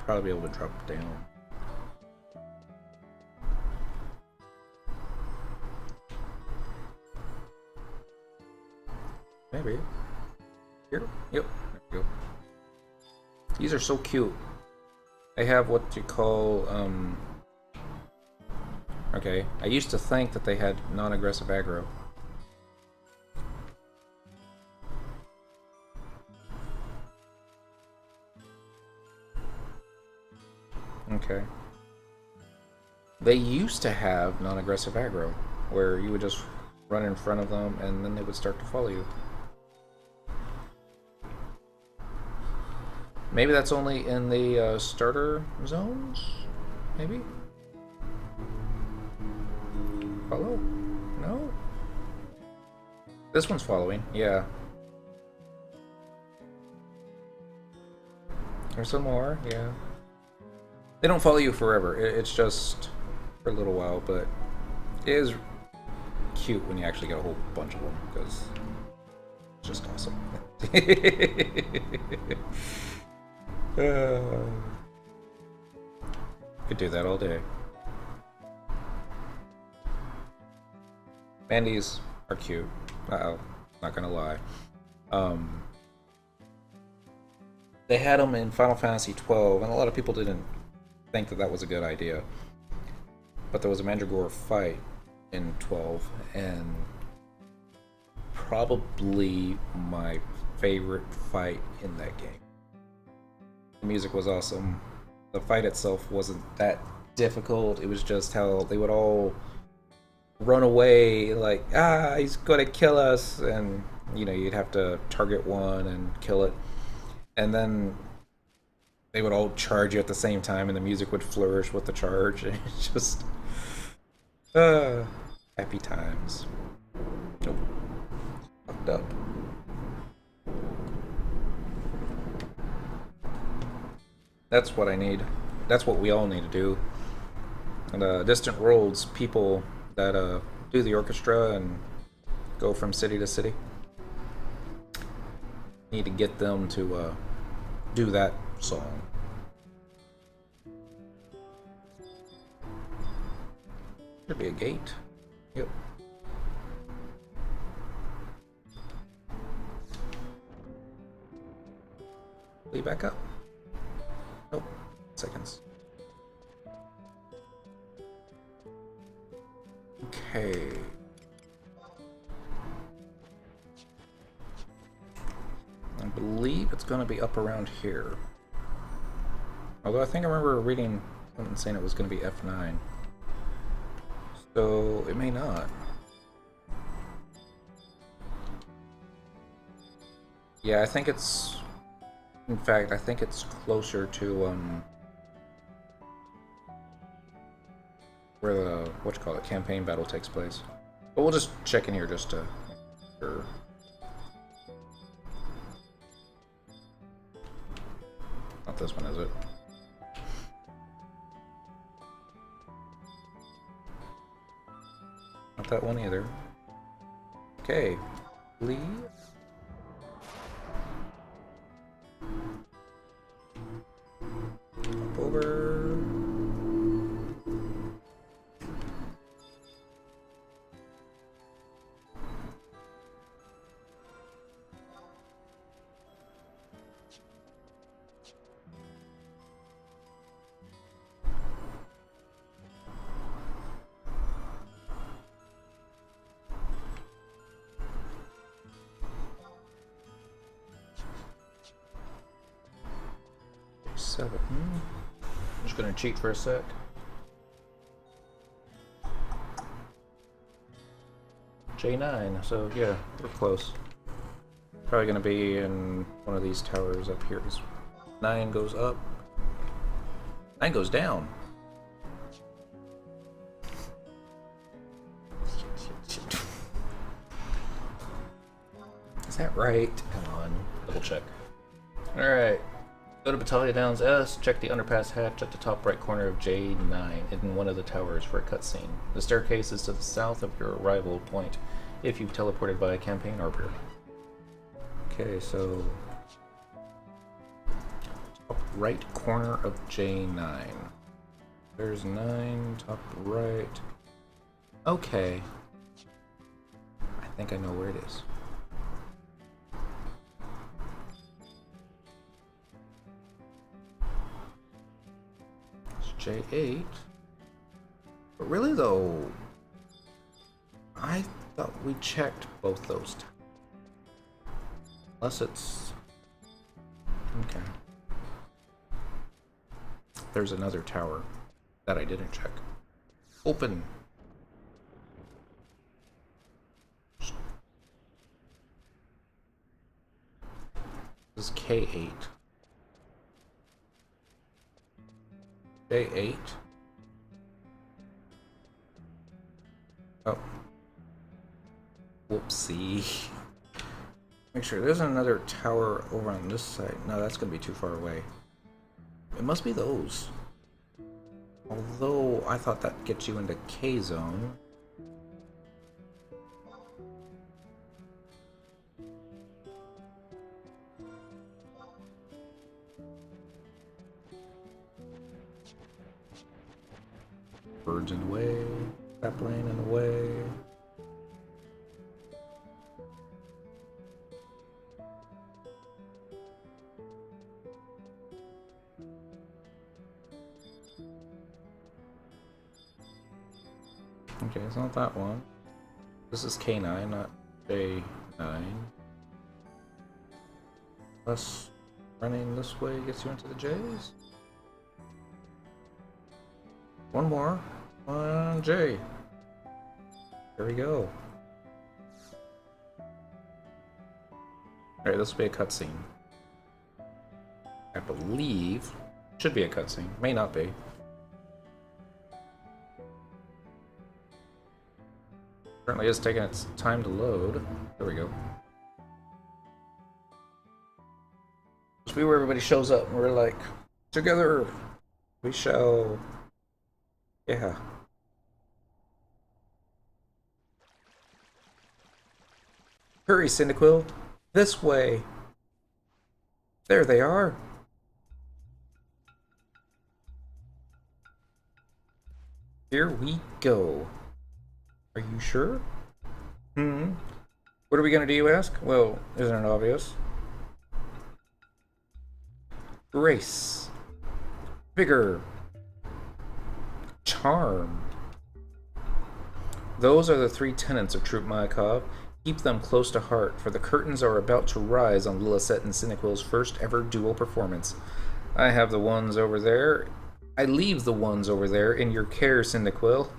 probably be able to drop down. Maybe. Here? Yep. There we go. These are so cute. They have what you call, okay, I used to think that they had non-aggressive aggro. Okay. They used to have non-aggressive aggro, where you would just run in front of them and then they would start to follow you. Maybe that's only in the starter zones? Maybe? Follow? No? This one's following, yeah. There's some more, yeah. They don't follow you forever, it's just for a little while, but it is cute when you actually get a whole bunch of them, because it's just awesome. Could do that all day. Bandies are cute. Not gonna lie. They had them in Final Fantasy XII, and a lot of people didn't think that that was a good idea. But there was a Mandragora fight in 12, and probably my favorite fight in that game. The music was awesome. The fight itself wasn't that difficult. It was just how they would all run away like, he's gonna kill us, and you know, you'd have to target one and kill it. And then they would all charge you at the same time, and the music would flourish with the charge. And it's just happy times. Nope. Fucked up. That's what I need. That's what we all need to do. And Distant Worlds, people that do the orchestra and go from city to city, need to get them to do that song. Should be a gate. Yep. Leave back up. Nope. Seconds. Okay. I believe it's going to be up around here. Although I think I remember reading something saying it was going to be F9. So it may not. Yeah, I think it's... In fact, I think it's closer to, where the, campaign battle takes place. But we'll just check in here just to make sure. Not this one, is it? Not that one either. Okay, leave. Up over. Seven. I'm just gonna cheat for a sec. J9, so yeah, we're close. Probably gonna be in one of these towers up here. 9 goes up. 9 goes down. Is that right? Come on, double check. Alright. Go to Battalion Downs S, check the underpass hatch at the top right corner of J9 in one of the towers for a cutscene. The staircase is to the south of your arrival point if you've teleported by a campaign arbiter. Okay, so top right corner of J9. There's 9, top right. Okay. I think I know where it is. It's J8. But really though, I thought we checked both those times. Unless it's... Okay. There's another tower that I didn't check. Open. This is K8. J8. Oh. Whoopsie. Make sure there's another tower over on this side. No, that's gonna be too far away. It must be those. Although I thought that gets you into K zone. Birds in the way, sapling in the way. Okay, it's not that one. This is K9, not J9. Plus, running this way gets you into the J's. One more. On J. There we go. Alright, this will be a cutscene. I believe. Should be a cutscene. May not be. Currently is taking its time to load. There we go. This will be where everybody shows up and we're like, together we shall... Yeah. Hurry, Cyndaquil. This way. There they are. Here we go. Are you sure? What are we gonna do, you ask? Well, isn't it obvious? Grace. Vigor. Charm. Those are the 3 tenets of Troop Maikov. Keep them close to heart, for the curtains are about to rise on Lillicet and Cyndaquil's first ever dual performance. I have the ones over there. I leave the ones over there in your care, Cyndaquil.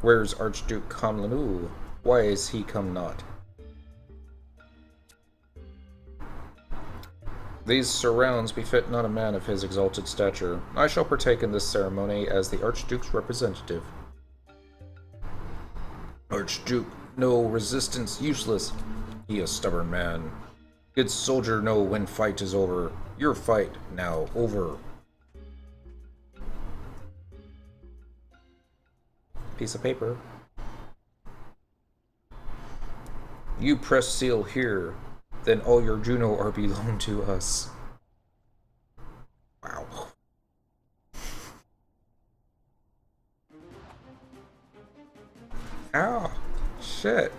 Where's Archduke Comlanul? Why is he come not? These surrounds befit not a man of his exalted stature. I shall partake in this ceremony as the Archduke's representative. Archduke, no resistance useless. He a stubborn man. Good soldier know when fight is over. Your fight now over. Piece of paper. You press seal here, then all your Juno are belong to us. Wow. Ow. Shit.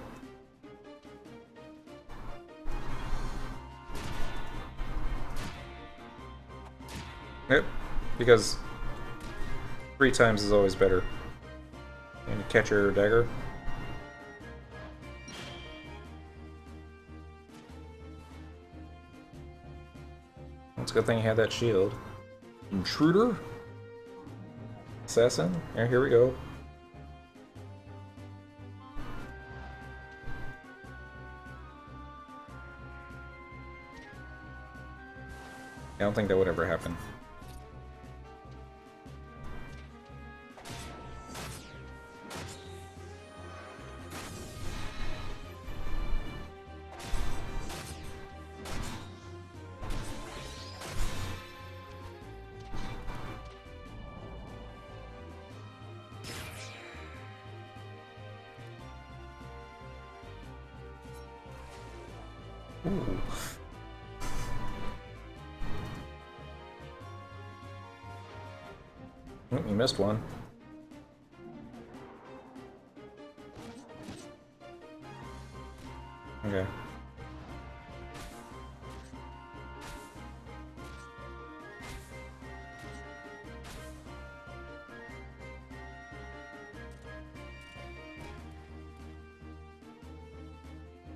Yep. Because 3 times is always better. And catch your dagger. It's a good thing he had that shield. Intruder? Assassin? Yeah, here we go. I don't think that would ever happen. Ooh. Oh, you missed one. Okay.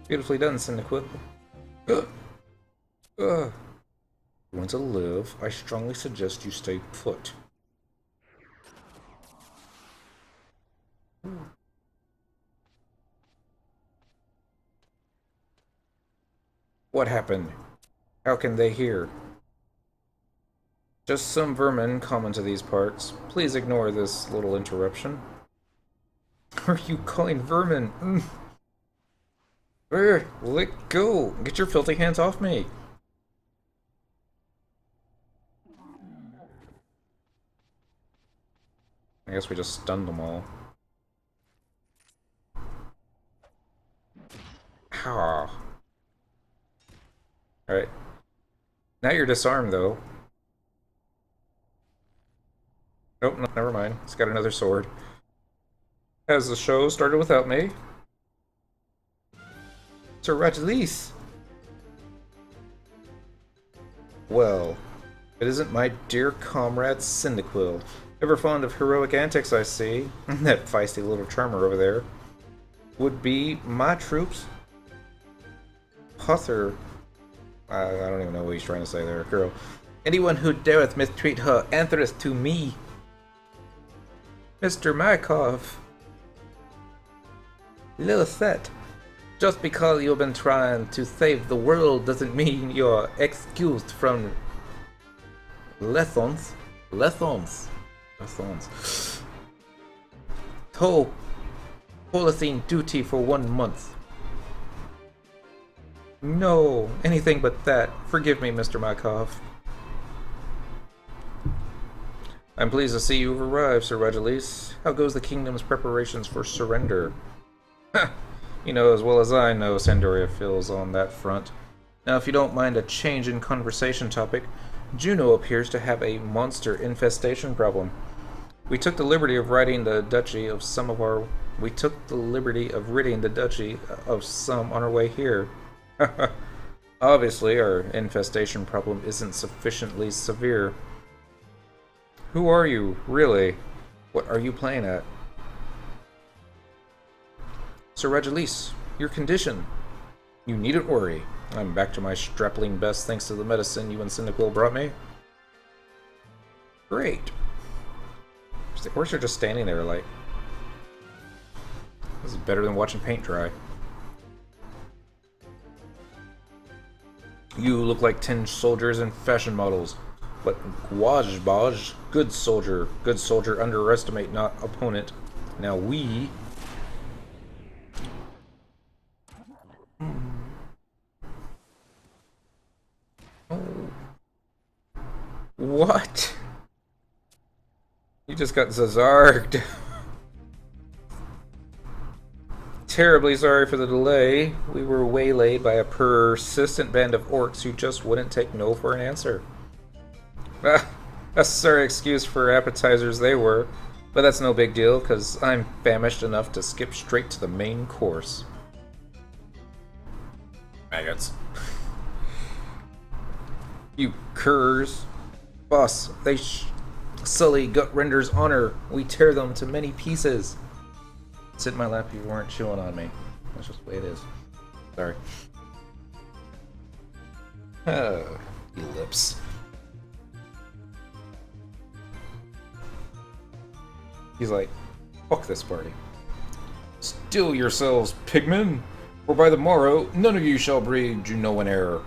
Beautifully done, Cyndaquil. Ugh. Ugh. You want to live? I strongly suggest you stay put. What happened? How can they hear? Just some vermin common to these parts. Please ignore this little interruption. Are you calling vermin? Let go! Get your filthy hands off me! I guess we just stunned them all. Ah. Alright. Now you're disarmed, though. Nope, no, never mind. It's got another sword. Has the show started without me? Sir Rajalis! Well, it isn't my dear comrade Cyndaquil. Ever fond of heroic antics, I see. That feisty little charmer over there. Would be my troops. Pother. I don't even know what he's trying to say there, girl. Anyone who dareth mistreat her answereth to me. Mr. Markov. Little set. Just because you've been trying to save the world doesn't mean you're excused from lessons. Lessons. Toll policing duty for 1 month. No, anything but that. Forgive me, Mr. Markov. I'm pleased to see you've arrived, Sir Rajalis. How goes the kingdom's preparations for surrender? You know as well as I know Sandoria feels on that front. Now, if you don't mind a change in conversation topic, Juno appears to have a monster infestation problem. We took the liberty of ridding the duchy of some on our way here. Obviously, our infestation problem isn't sufficiently severe. Who are you, really? What are you playing at? Sir Rajalis, your condition. You needn't worry. I'm back to my strapling best thanks to the medicine you and Cyndaquil brought me. Great. The horse are just standing there like... This is better than watching paint dry. You look like 10 soldiers and fashion models. But Gwajbaj, good soldier. Good soldier, underestimate, not opponent. Now we... Oh. What? You just got Zazarged. Terribly sorry for the delay. We were waylaid by a persistent band of orcs who just wouldn't take no for an answer. A sorry excuse for appetizers they were, but that's no big deal, because I'm famished enough to skip straight to the main course. Maggots. You curs. Boss, they sully Gutrender's honor. We tear them to many pieces. Sit in my lap, you weren't chewing on me. That's just the way it is. Sorry. You lips. He's like, fuck this party. Still yourselves, pigmen, for by the morrow, none of you shall breed Juno in error.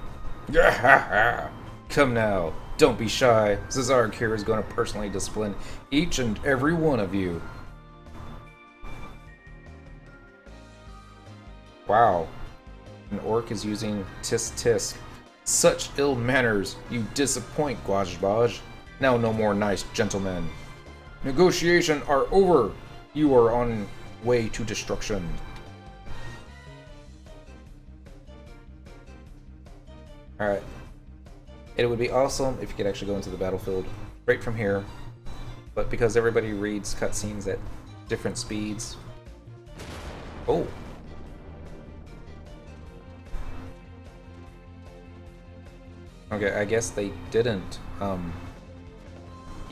Come now, don't be shy. Zazarg here is going to personally discipline each and every one of you. Wow. An orc is using tisk. Such ill manners. You disappoint, Gwajbaj. Now no more nice gentlemen. Negotiations are over. You are on way to destruction. Alright. It would be awesome if you could actually go into the battlefield right from here. But because everybody reads cutscenes at different speeds... Oh! Okay, I guess they didn't,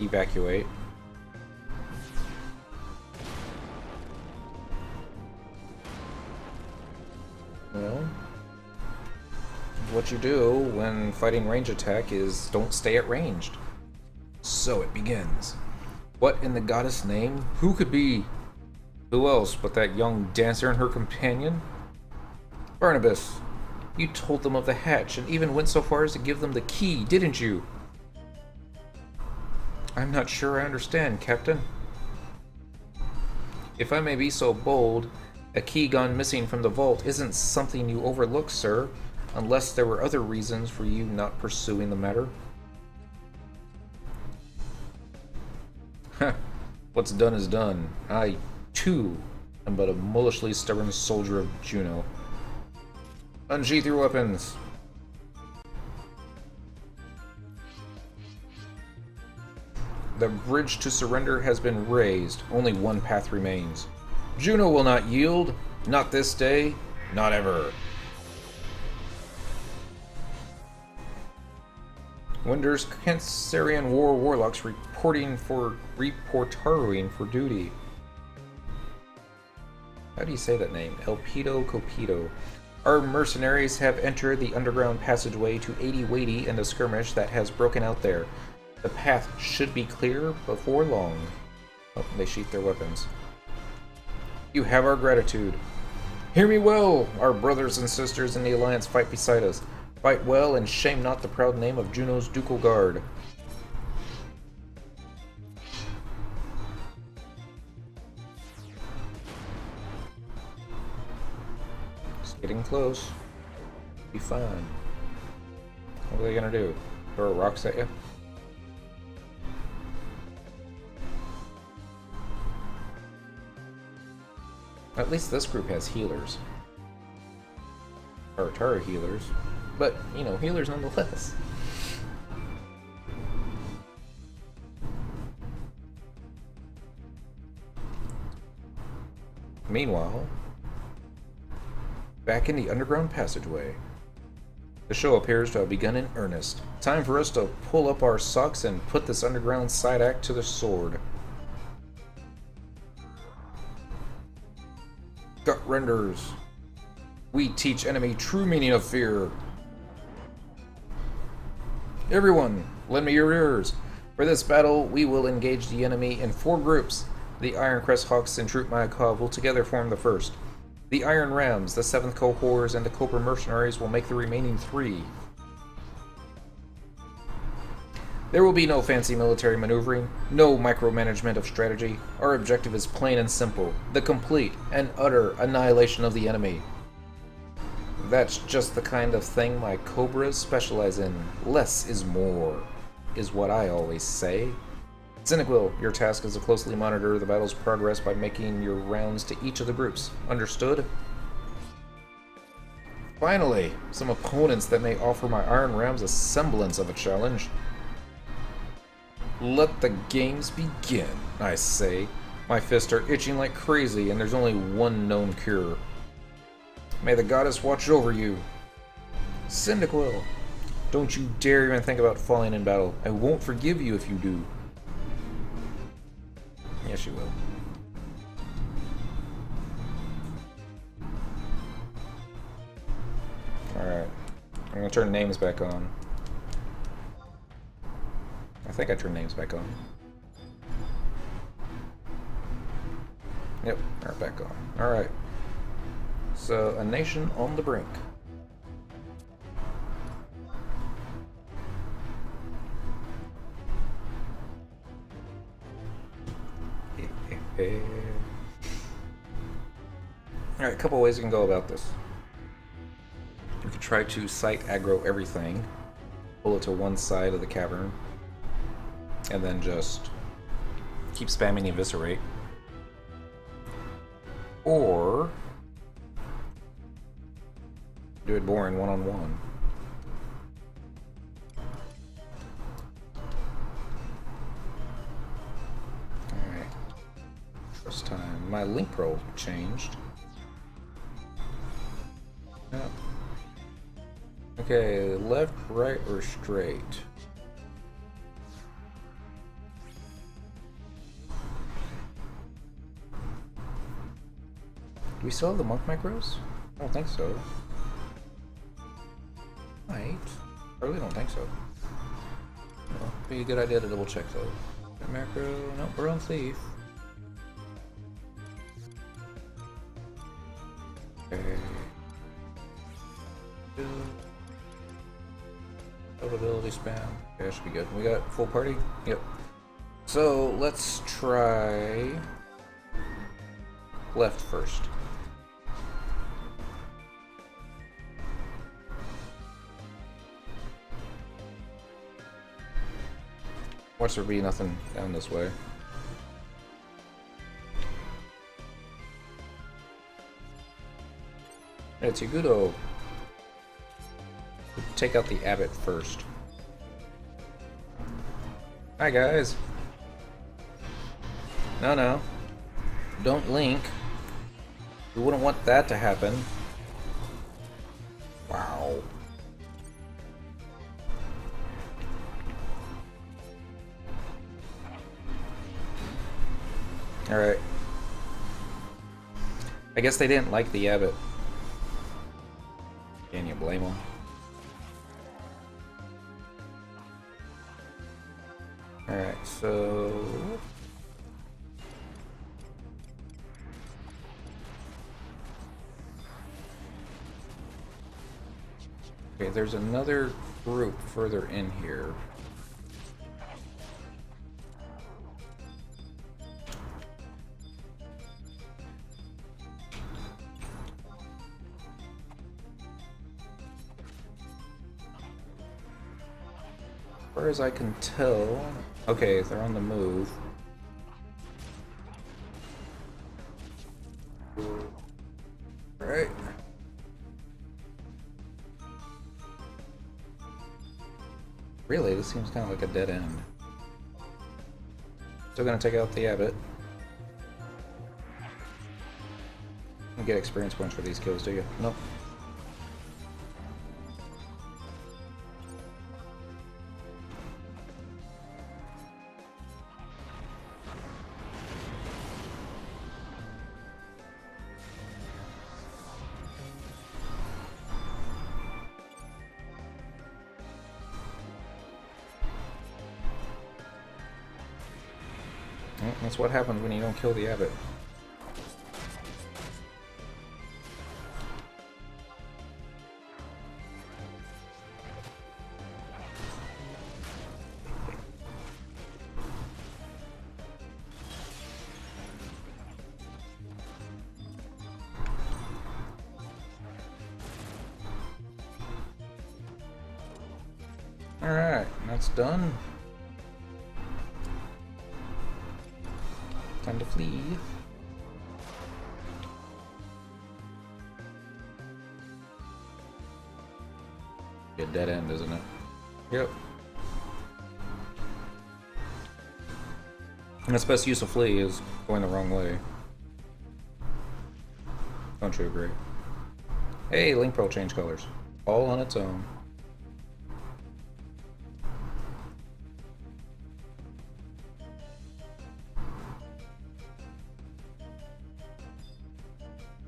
evacuate. Well, what you do when fighting range attack is don't stay at ranged. So it begins. What in the goddess name? Who could be? Who else but that young dancer and her companion? Barnabas, you told them of the hatch and even went so far as to give them the key, didn't you? I'm not sure I understand, Captain. If I may be so bold, a key gone missing from the vault isn't something you overlook, sir, unless there were other reasons for you not pursuing the matter. Heh, what's done is done. I, too, am but a mullishly stubborn soldier of Juno. Unsheath your weapons. The bridge to surrender has been raised. Only one path remains. Juno will not yield. Not this day. Not ever. Winder's Cancerian War Warlocks reportaring for duty. How do you say that name? Elpido Copito. Our mercenaries have entered the underground passageway to 80 Weighty in the skirmish that has broken out there. The path should be clear before long. Oh, they sheath their weapons. You have our gratitude. Hear me well! Our brothers and sisters in the Alliance fight beside us. Fight well and shame not the proud name of Juno's Ducal Guard. It's getting close. Be fine. What are they gonna do? Throw rocks at you? At least this group has healers. Or Tara healers. But, you know, healers nonetheless. Meanwhile, back in the underground passageway, the show appears to have begun in earnest. Time for us to pull up our socks and put this underground side act to the sword. Gut renders. We teach enemy true meaning of fear. Everyone, lend me your ears. For this battle, we will engage the enemy in 4 groups. The Ironcrest Hawks and Troop Mayakov will together form the first. The Iron Rams, the 7th Cohors, and the Cobra Mercenaries will make the remaining 3. There will be no fancy military maneuvering, no micromanagement of strategy. Our objective is plain and simple, the complete and utter annihilation of the enemy. That's just the kind of thing my Cobras specialize in. Less is more, is what I always say. Cynical, your task is to closely monitor the battle's progress by making your rounds to each of the groups. Understood? Finally, some opponents that may offer my Iron Rams a semblance of a challenge. Let the games begin, I say. My fists are itching like crazy, and there's only one known cure. May the goddess watch over you. Cyndaquil, don't you dare even think about falling in battle. I won't forgive you if you do. Yes, you will. Alright. I'm gonna turn names back on. I think I turned names back on. Yep, they're back on. Alright. So, a nation on the brink. Alright, a couple ways you can go about this. You could try to site aggro everything, pull it to one side of the cavern, and then just keep spamming Eviscerate. Or do it boring one-on-one. First time. My link pro changed. Yeah. Okay, left, right, or straight? Do we still have the monk macros? I don't think so. Might. I really don't think so. Well, be a good idea to double check though. Macro, nope, we're on thief. Okay. Availability spam. Okay, that should be good. We got full party? Yep. So let's try left first. Watch there be nothing down this way. It's Yagudo. Take out the abbot first. Hi guys. No. Don't link. We wouldn't want that to happen. Wow. Alright. I guess they didn't like the abbot. Can you blame them? Alright, so... Okay, there's another group further in here. As far as I can tell... Okay, they're on the move. Alright. Really, this seems kind of like a dead end. Still gonna take out the abbot. You get experience points for these kills, do you? Nope. That's what happens when you don't kill the abbot. Alright, that's done. Time to flee. Be a dead end, isn't it? Yep. And its best use of flee is going the wrong way. Don't you agree? Hey, Link Pearl change colors. All on its own.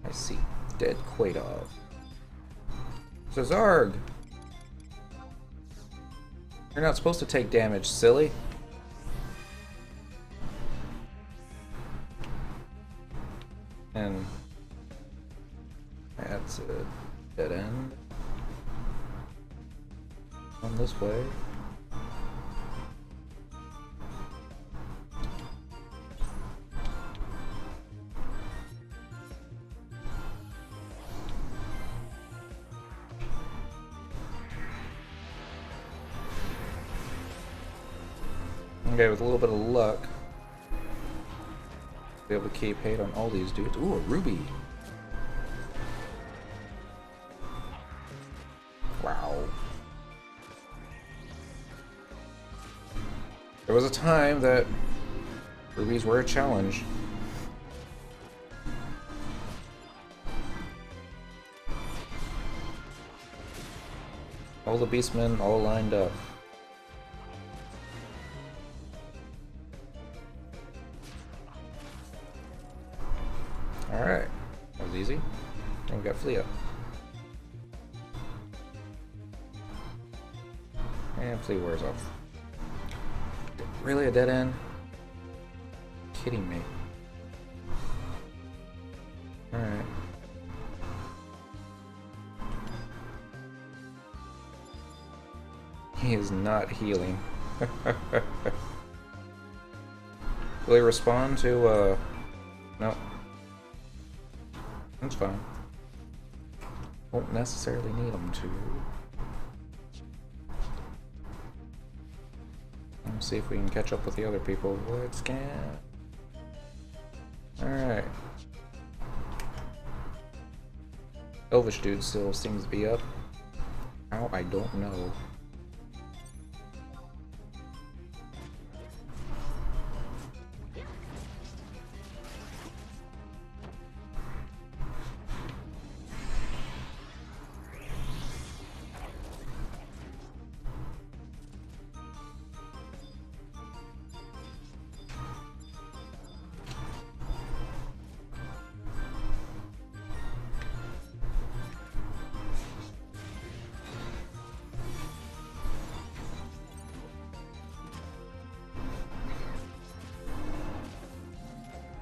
I see. Dead Quaidov. Zazarg! You're not supposed to take damage, silly. And that's a dead end. On this way. Okay, with a little bit of luck, be able to keep hate on all these dudes. Ooh, a ruby. Wow. There was a time that rubies were a challenge. All the beastmen all lined up. Alright. That was easy. And we got Flea up. And Flea wears off. Really a dead end? Kidding me. Alright. He is not healing. Will he respond to, no. That's fine. Won't necessarily need him to. Let's see if we can catch up with the other people. Let's scan. Alright. Elvish dude still seems to be up. How? I don't know.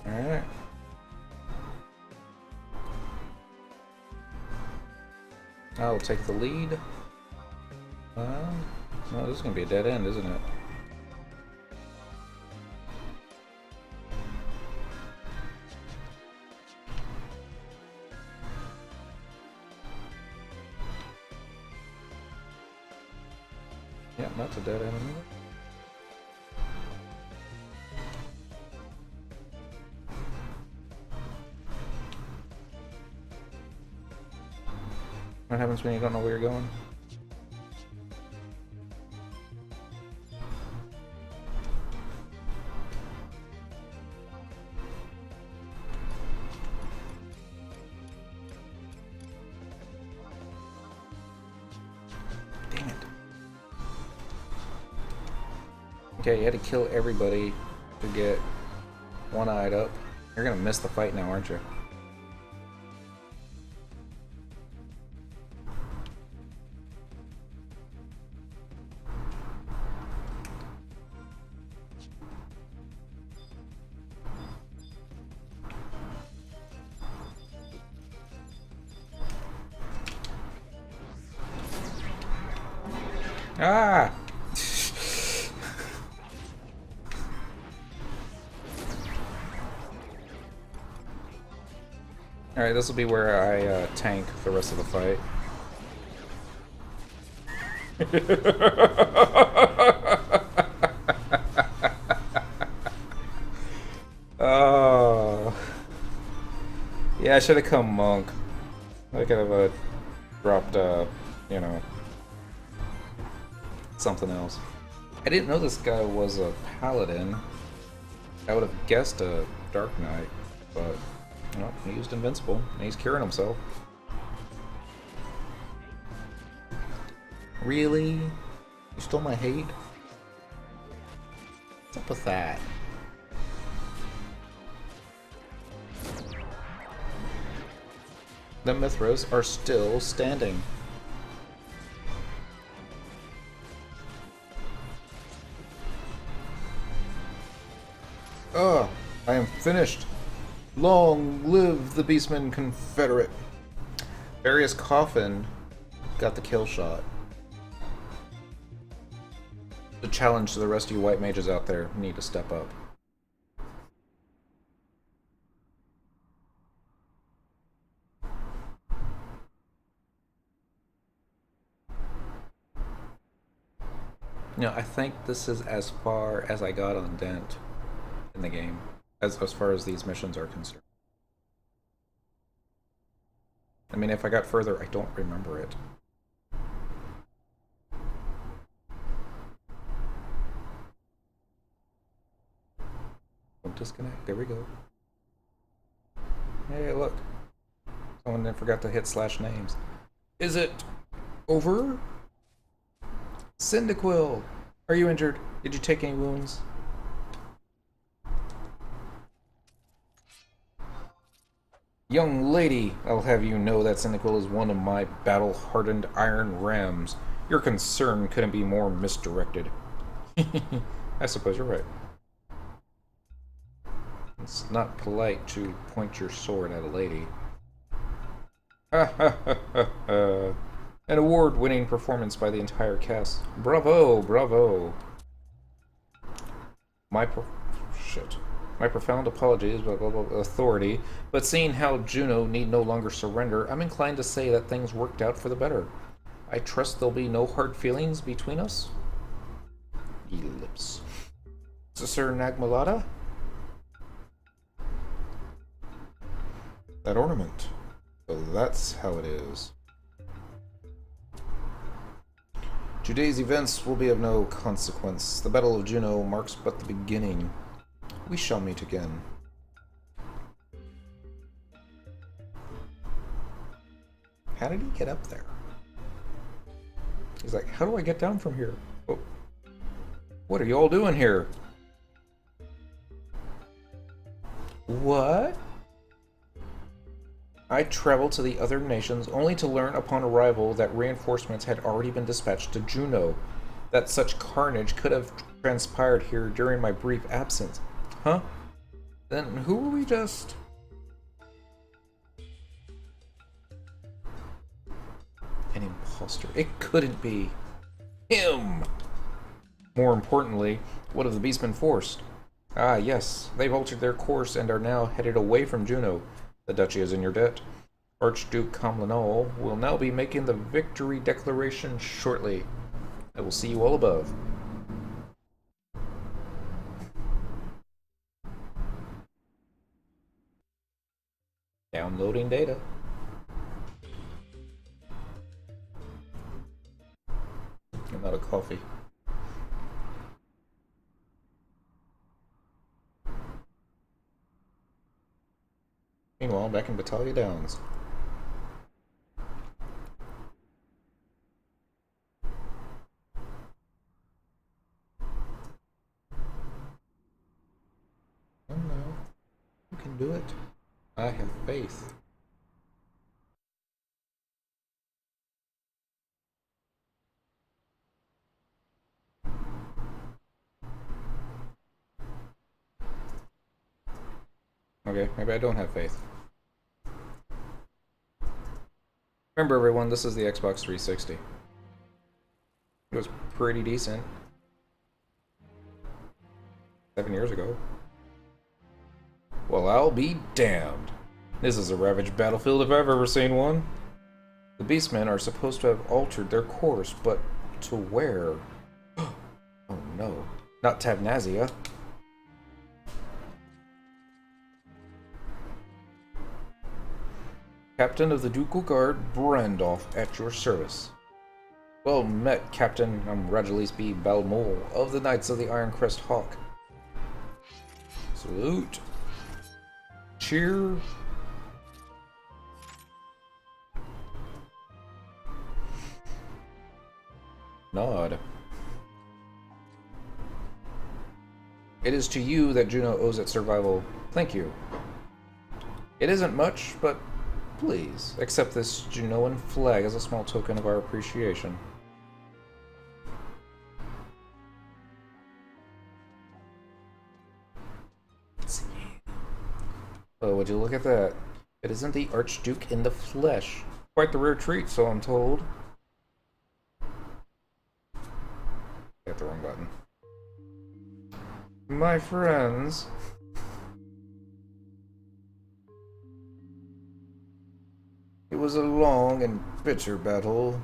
Alright. I'll take the lead. No, this is gonna be a dead end, isn't it? Yeah, that's a dead end. What happens when you don't know where you're going? Dang it. Okay, you had to kill everybody to get one-eyed up. You're gonna miss the fight now, aren't you? Ah! Alright, this will be where I tank the rest of the fight. Oh. Yeah, I should have come monk. I could have dropped, you know, something else. I didn't know this guy was a paladin. I would have guessed a dark knight, but well, he used invincible and he's curing himself. Really? You stole my hate? What's up with that? The Mithras are still standing. Ugh, I am finished. Long live the Beastman Confederate. Various Coffin got the kill shot. The challenge to the rest of you white mages out there need to step up. You know, I think this is as far as I got on Dent in the game, as far as these missions are concerned. I mean, if I got further, I don't remember it. Don't disconnect. There we go. Hey, look. Someone forgot to hit /names. Is it over? Cyndaquil! Are you injured? Did you take any wounds? Young lady, I'll have you know that Cyndaquil is one of my battle-hardened iron rams. Your concern couldn't be more misdirected. I suppose you're right. It's not polite to point your sword at a lady. Ha ha ha ha ha. An award-winning performance by the entire cast. Bravo, bravo. Shit. My profound apologies about authority, but seeing how Juno need no longer surrender, I'm inclined to say that things worked out for the better. I trust there'll be no hard feelings between us. Ellipse. Sir Nagmalata? That ornament. So that's how it is. Today's events will be of no consequence. The Battle of Juno marks but the beginning. We shall meet again. How did he get up there? He's like, how do I get down from here? Oh. What are you all doing here? What? I traveled to the other nations only to learn upon arrival that reinforcements had already been dispatched to Juno, that such carnage could have transpired here during my brief absence. Huh? Then who were we just... An imposter. It couldn't be him! More importantly, what have the beasts been forced? Ah, yes, they've altered their course and are now headed away from Juno. The duchy is in your debt. Archduke Comlanol will now be making the victory declaration shortly. I will see you all above. Downloading data. I'm out of coffee. Meanwhile, back in Battaglia Downs. Oh no. You can do it. I have faith. Okay, maybe I don't have faith. Remember everyone, this is the Xbox 360. It was pretty decent. 7 years ago. Well, I'll be damned. This is a ravaged battlefield if I've ever seen one. The Beastmen are supposed to have altered their course, but to where? Oh no. Not Tabnazia. Captain of the Ducal Guard, Brandolph, at your service. Well met, Captain. I'm Rajalis B. Balmol of the Knights of the Iron Crest Hawk. Salute. Cheer. Nod. It is to you that Juno owes its survival. Thank you. It isn't much, but please accept this Junoan flag as a small token of our appreciation. Oh, would you look at that? It isn't the Archduke in the flesh. Quite the rare treat, so I'm told. Hit the wrong button. My friends. It was a long and bitter battle.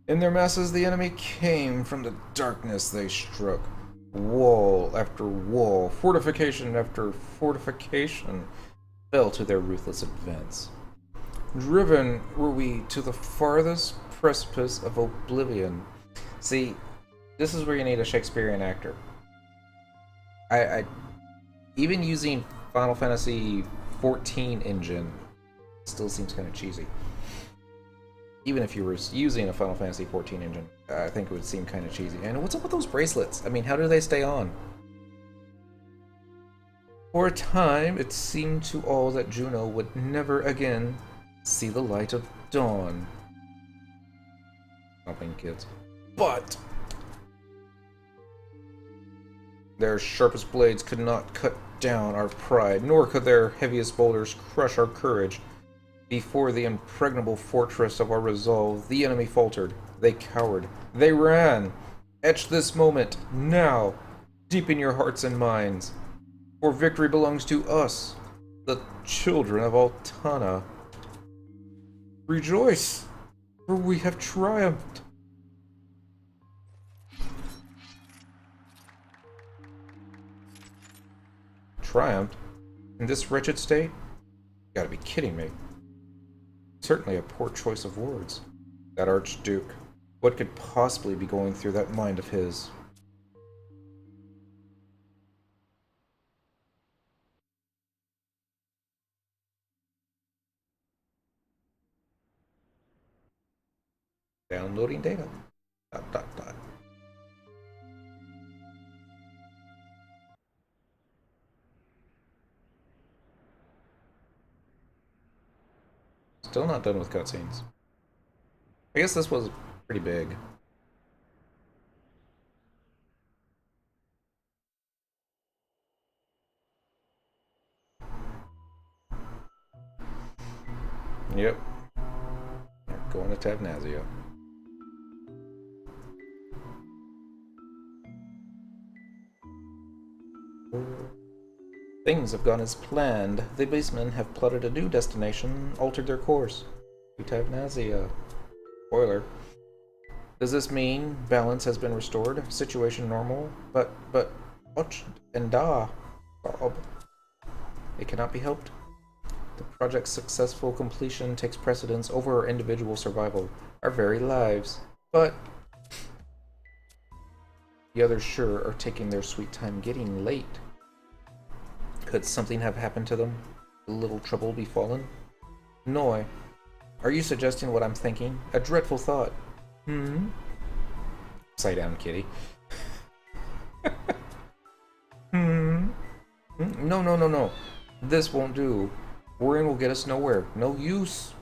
In their masses, the enemy came from the darkness they struck. Wall after wall, fortification after fortification fell to their ruthless advance. Driven were we to the farthest precipice of oblivion. See, this is where you need a Shakespearean actor. I even using Final Fantasy 14 engine still seems kind of cheesy. even if you were using a Final Fantasy XIV engine, I think it would seem kind of cheesy. And what's up with those bracelets? I mean, how do they stay on? For a time, it seemed to all that Juno would never again see the light of dawn. Helping kids. But their sharpest blades could not cut down our pride, nor could their heaviest boulders crush our courage. Before the impregnable fortress of our resolve, the enemy faltered. They cowered. They ran. Etch this moment, now, deep in your hearts and minds. For victory belongs to us, the children of Altana. Rejoice, for we have triumphed. Triumphed? In this wretched state? You gotta be kidding me. Certainly a poor choice of words. That Archduke. What could possibly be going through that mind of his? Downloading data. ... Still not done with cutscenes. I guess this was pretty big. Yep. Going to Tavnazia. Things have gone as planned. The beastmen have plotted a new destination, altered their course. To Tavnazia. Spoiler. Does this mean balance has been restored? Situation normal? But, Och and Da. Bob. It cannot be helped. The project's successful completion takes precedence over our individual survival, our very lives. But the others sure are taking their sweet time getting late. Could something have happened to them? A little trouble befallen? Noi, are you suggesting what I'm thinking? A dreadful thought. Upside down, kitty. No. This won't do. Worrying will get us nowhere. No use.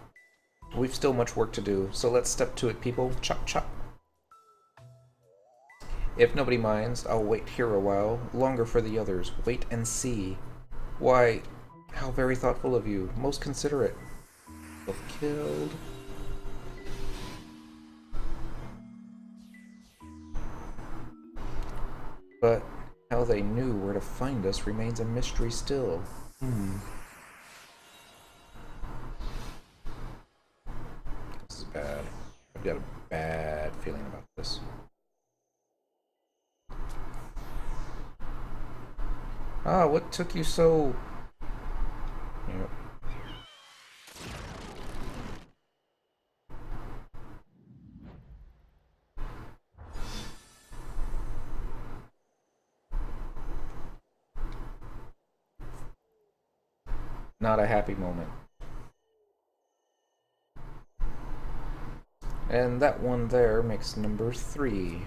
We've still much work to do, so let's step to it, people. Chop, chop. If nobody minds, I'll wait here a while, longer for the others. Wait and see. Why, how very thoughtful of you. Most considerate. Both killed. But how they knew where to find us remains a mystery still. This is bad. I've got a bad feeling about this. Ah, what took you so... Yep. Not a happy moment. And that one there makes number 3.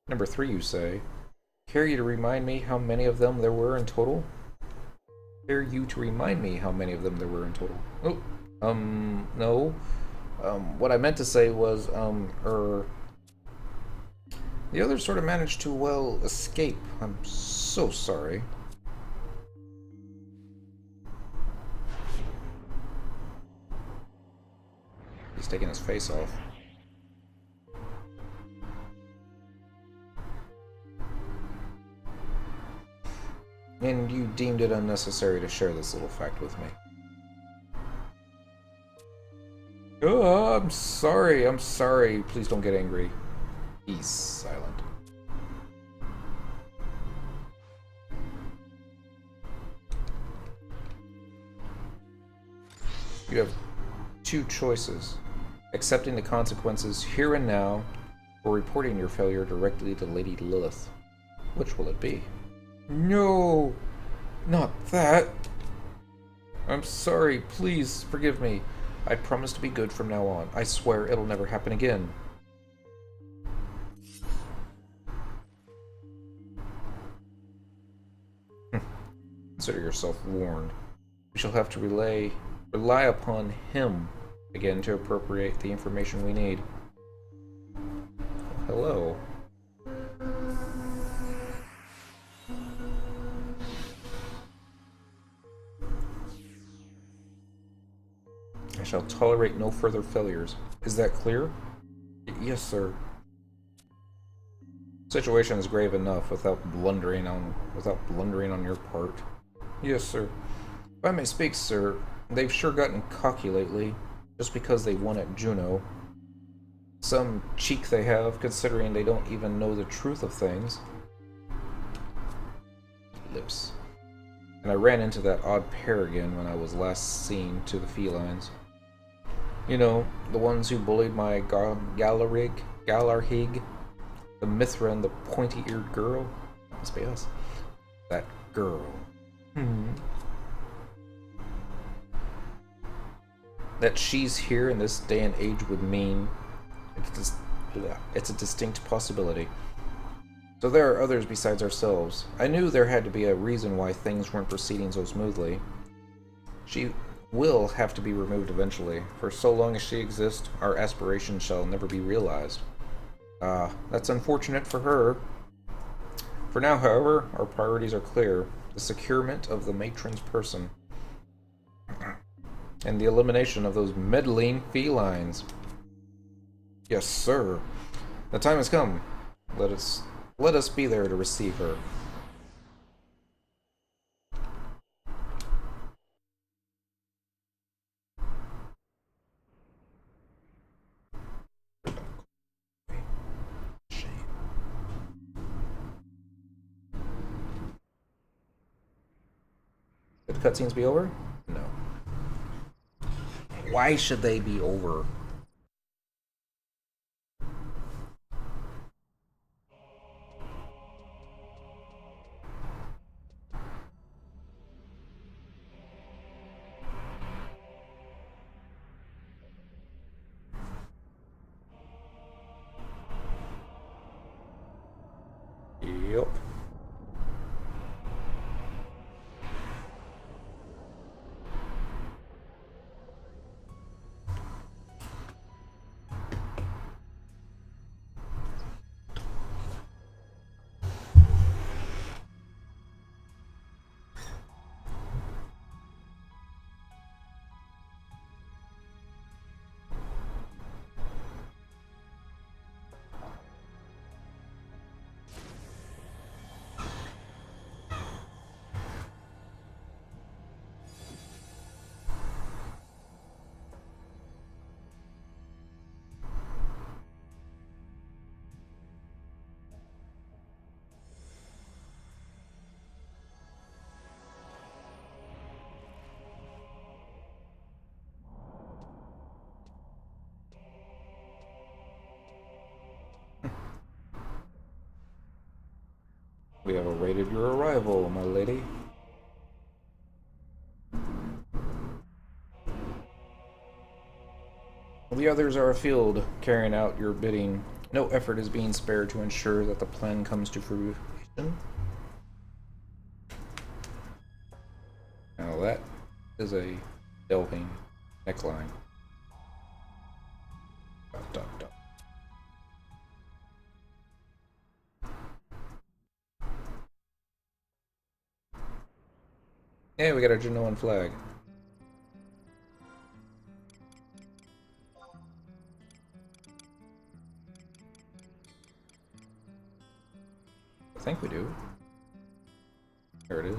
Number 3, you say? Care you to remind me how many of them there were in total? Care you to remind me how many of them there were in total? Oh, no. What I meant to say was, the others sort of managed to, well, escape. I'm so sorry. He's taking his face off. And you deemed it unnecessary to share this little fact with me. Oh, I'm sorry. Please don't get angry. He's silent. You have 2 choices. Accepting the consequences here and now, or reporting your failure directly to Lady Lilith. Which will it be? No! Not that! I'm sorry, please forgive me. I promise to be good from now on. I swear it'll never happen again. Consider yourself warned. We shall have to rely upon him again to appropriate the information we need. Hello. I shall tolerate no further failures. Is that clear? Yes, sir. Situation is grave enough without blundering on your part. Yes, sir. If I may speak, sir, they've sure gotten cocky lately, just because they won at Juno. Some cheek they have, considering they don't even know the truth of things. Lips. And I ran into that odd pair again when I was last seen to the felines. You know, the ones who bullied my Galarhig, the Mithra and the pointy-eared girl. That must be us. That girl. That she's here in this day and age would mean it's a distinct possibility. So there are others besides ourselves. I knew there had to be a reason why things weren't proceeding so smoothly. She will have to be removed eventually. For so long as she exists, our aspirations shall never be realized. That's unfortunate for her. For now, however, our priorities are clear. The securement of the matron's person. And the elimination of those meddling felines. Yes, sir. The time has come. Let us be there to receive her. Should the cutscenes be over? No. Why should they be over? Yep. We have awaited your arrival, my lady. The others are afield, carrying out your bidding. No effort is being spared to ensure that the plan comes to fruition. Now that is a delving neckline. Dot, dot, dot. Yeah, we got our Genoan flag. I think we do. There it is.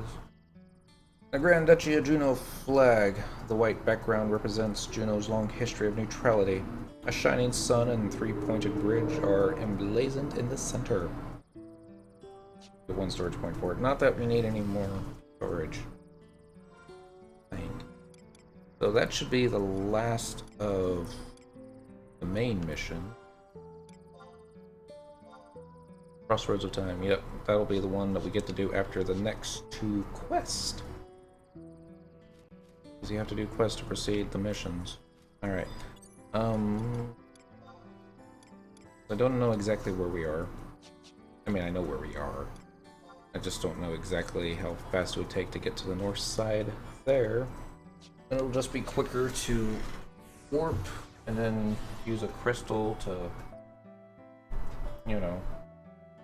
The Grand Duchy of Juno flag. The white background represents Juno's long history of neutrality. A shining sun and three-pointed bridge are emblazoned in the center. The one storage point for it. Not that we need any more storage. So that should be the last of the main mission. Crossroads of Time, yep. That'll be the one that we get to do after the next two quests. Because you have to do quests to proceed the missions. Alright. I don't know exactly where we are. I mean, I know where we are. I just don't know exactly how fast it would take to get to the north side there. And it'll just be quicker to warp and then use a crystal to, you know,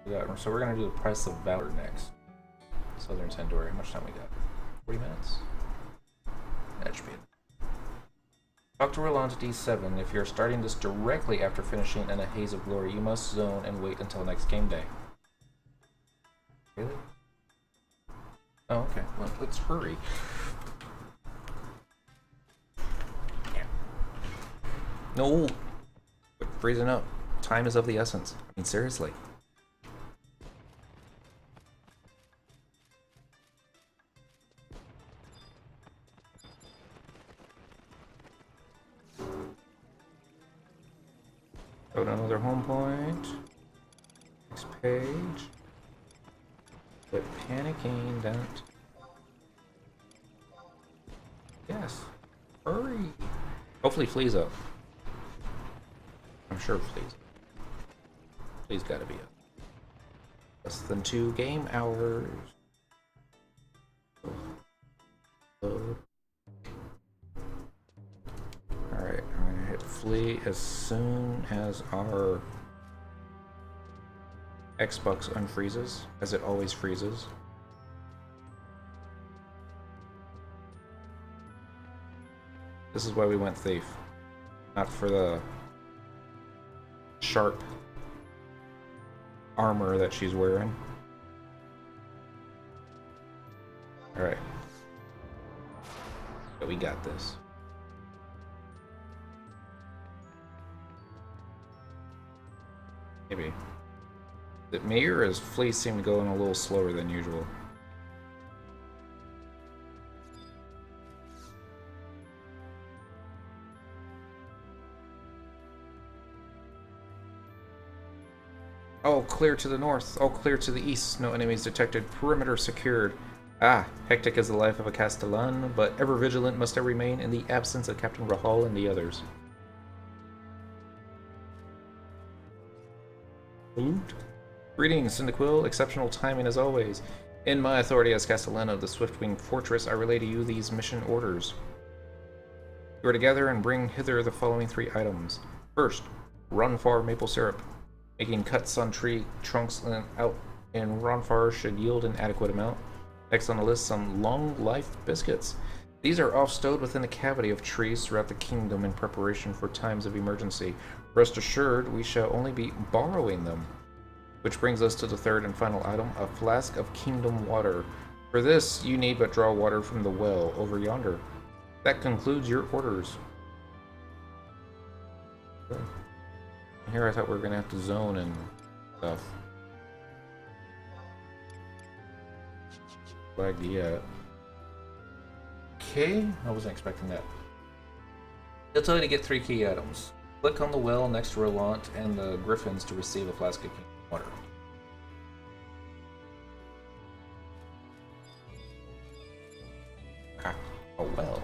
do that. So we're gonna do the Price of Valor next. Southern Tandoori. How much time we got? 40 minutes? That should be it. Talk to Roland at D7. If you're starting this directly after finishing in a haze of glory, you must zone and wait until next game day. Really? Oh, okay. Well, let's hurry. Yeah. No! Quit freezing up. Time is of the essence. I mean, seriously. Go to another home point. Next page. Quit panicking, don't. Yes. Hurry. Hopefully Flea's up. I'm sure Flea's. Flea's gotta be up. Less than 2 game hours. Load. Alright, I'm gonna hit Flea as soon as our Xbox unfreezes, as it always freezes. This is why we went Thief. Not for the sharp armor that she's wearing. Alright. But we got this. Maybe. Is it me, or is Flea seem going a little slower than usual? All clear to the north. All clear to the east. No enemies detected. Perimeter secured. Ah, hectic is the life of a Castellan, but ever vigilant must I remain in the absence of Captain Rahal and the others. Greetings, Cyndaquil. Exceptional timing as always. In my authority as Castellan of the Swiftwing Fortress, I relay to you these mission orders. You are to gather and bring hither the following 3 items. First, Ronfar maple syrup. Making cuts on tree trunks out in Ronfar should yield an adequate amount. Next on the list, some long life biscuits. These are off-stowed within the cavity of trees throughout the kingdom in preparation for times of emergency. Rest assured, we shall only be borrowing them. Which brings us to the third and final item, a flask of kingdom water. For this, you need but draw water from the well over yonder. That concludes your orders. Okay. Here I thought we were gonna have to zone and stuff. Flagged yet. Okay, I wasn't expecting that. It'll tell you to get 3 key items. Click on the well next to Roland and the griffins to receive a flask of kingdom water. Ah, a well.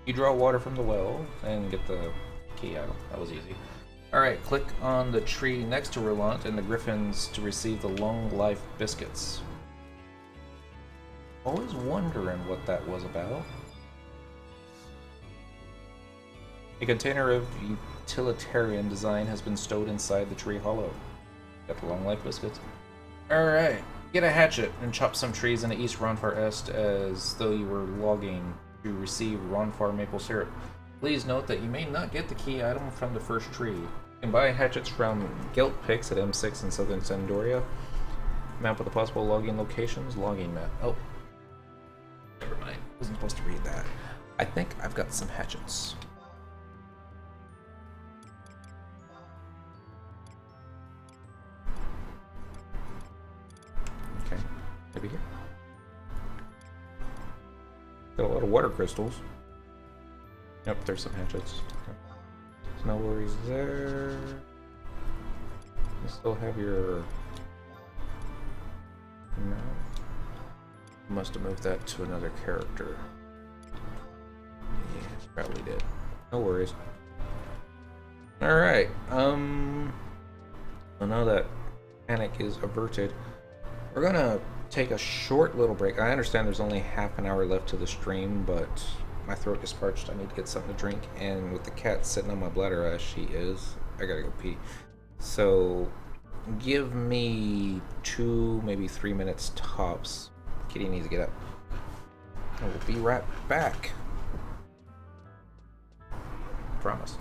You draw water from the well and get the key item. That was easy. Alright, click on the tree next to Roland and the griffins to receive the long life biscuits. Always wondering what that was about. A container of utilitarian design has been stowed inside the tree hollow. Got the long life biscuits. Alright, get a hatchet and chop some trees in the East Ronfar Est as though you were logging to receive Ronfar maple syrup. Please note that you may not get the key item from the first tree. You can buy hatchets from Gelt Picks at M6 in Southern Sandoria. Map of the possible logging locations, logging map. Oh. Never mind. Wasn't supposed to read that. I think I've got some hatchets. Okay. Maybe here. Got a lot of water crystals. Yep, there's some hatchets. Okay. So no worries there. You still have your... No. Must have moved that to another character. Probably did. No worries. Alright, so now that panic is averted, we're gonna take a short little break. I understand there's only half an hour left to the stream, but my throat is parched. I need to get something to drink, and with the cat sitting on my bladder as she is, I gotta go pee. So give me 2, maybe 3 minutes tops. Kitty needs to get up. I will be right back. Promise.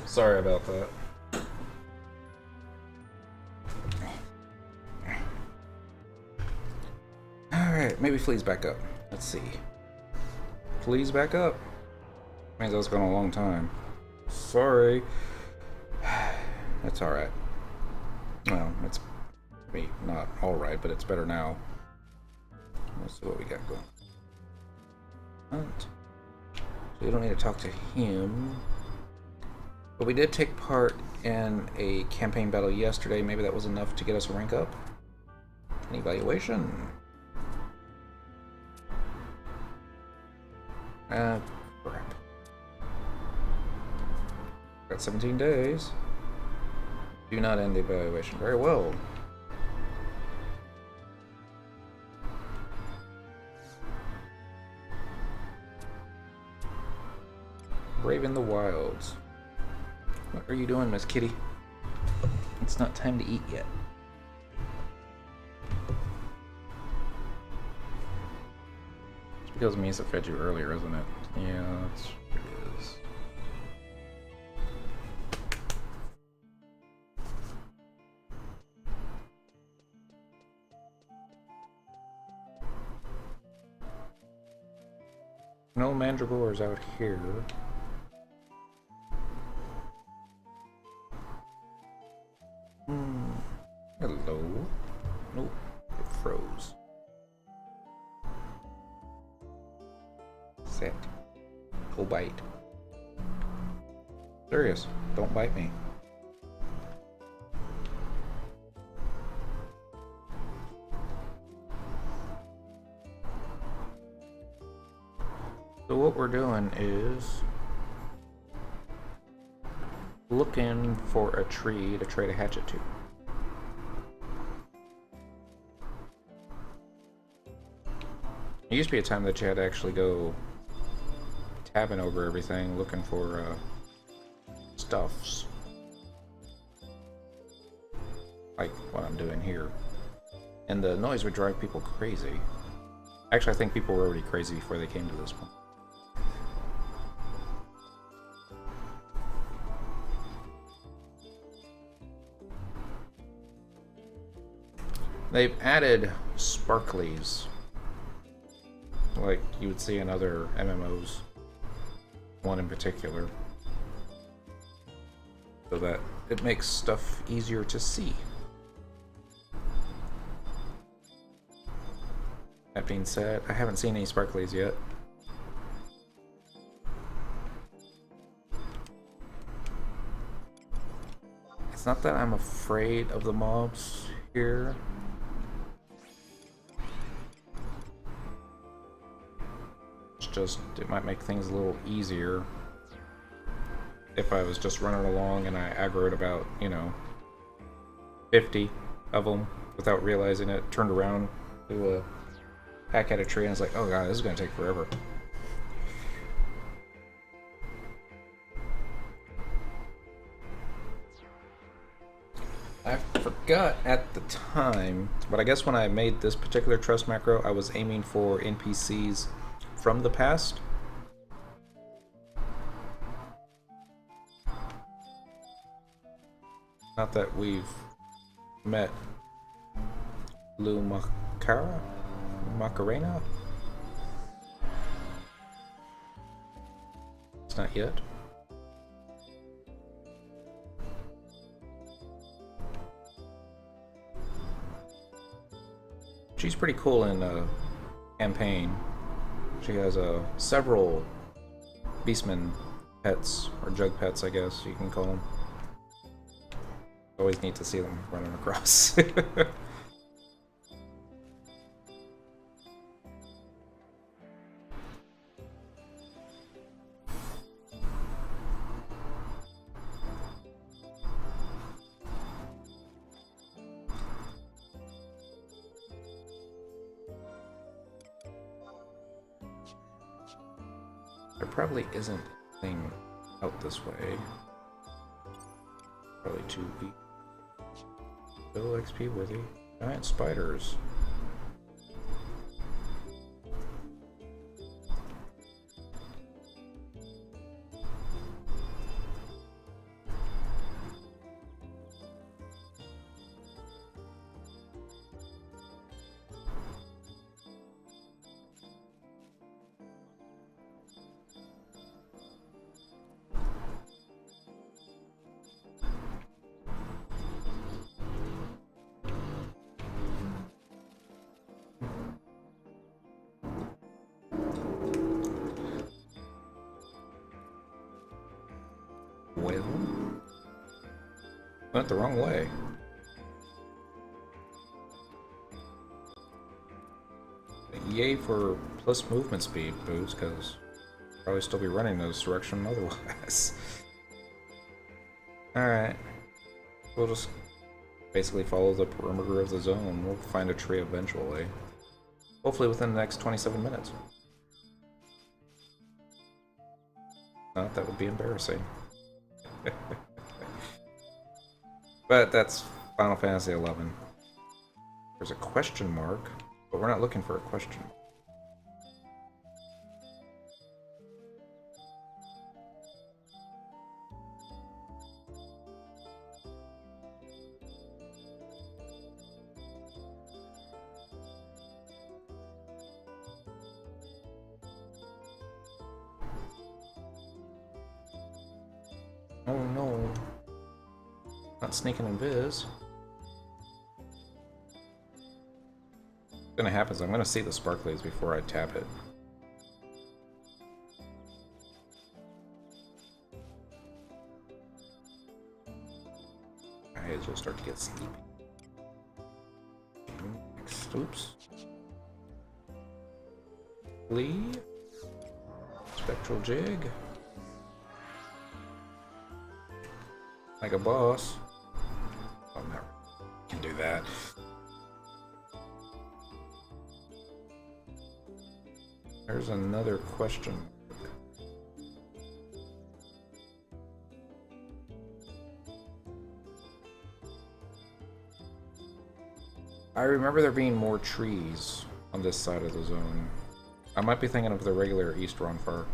Sorry about that. Alright, maybe Flea's back up. Let's see. Flea's back up. Means that was gone a long time. Sorry. That's alright. Well, it's maybe not alright, but it's better now. Let's see what we got going. Hunt. So you don't need to talk to him. But we did take part in a campaign battle yesterday. Maybe that was enough to get us a rank up. An evaluation. Crap. Got 17 days. Do not end the evaluation. Very well. Brave in the Wilds. What are you doing, Miss Kitty? It's not time to eat yet. It's because Misa fed you earlier, isn't it? Yeah, that's what it is. No mandragores out here. Hello. Nope, it froze. Set. Go bite. Serious, don't bite me. So what we're doing is looking for a tree to trade a hatchet to. There used to be a time that you had to actually go tabbing over everything, looking for stuffs. Like what I'm doing here. And the noise would drive people crazy. Actually, I think people were already crazy before they came to this point. They've added sparklies, like you would see in other MMOs. One in particular, so that it makes stuff easier to see. That being said, I haven't seen any sparklies yet. It's not that I'm afraid of the mobs here. It's just, it might make things a little easier if I was just running along and I aggroed about, you know, 50 of them without realizing it, turned around to hack at a tree, and I was like, oh god, this is gonna take forever. I forgot at the time, but I guess when I made this particular trust macro, I was aiming for NPCs from the past. Not that we've met Lou Macarena? It's not yet. She's pretty cool in campaign. She has several beastman pets, or jug pets, I guess you can call them. Always need to see them running across. There probably isn't anything out this way. Probably too weak. Still XP worthy. Giant spiders. Well, went the wrong way. Yay for plus movement speed boost, because I'll probably still be running this direction otherwise. Alright. We'll just basically follow the perimeter of the zone. We'll find a tree eventually. Hopefully within the next 27 minutes. Not, that would be embarrassing. But that's Final Fantasy XI. There's a question mark, but we're not looking for a question. Oh no. Not sneaking in Viz. What's gonna happen is I'm gonna see the sparklies before I tap it. I just start to get sleepy. Oops. Lee. Spectral jig. Like a boss. Oh, no. Can do that. There's another question. I remember there being more trees on this side of the zone. I might be thinking of the regular East Ronfar.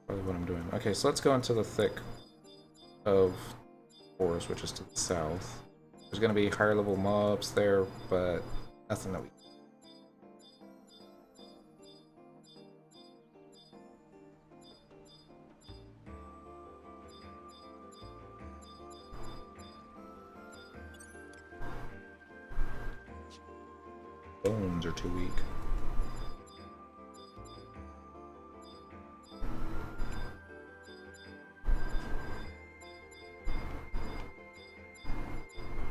Probably what I'm doing. Okay, so let's go into the thick of forest, which is to the south. There's gonna be higher level mobs there, but nothing that we. Bones are too weak.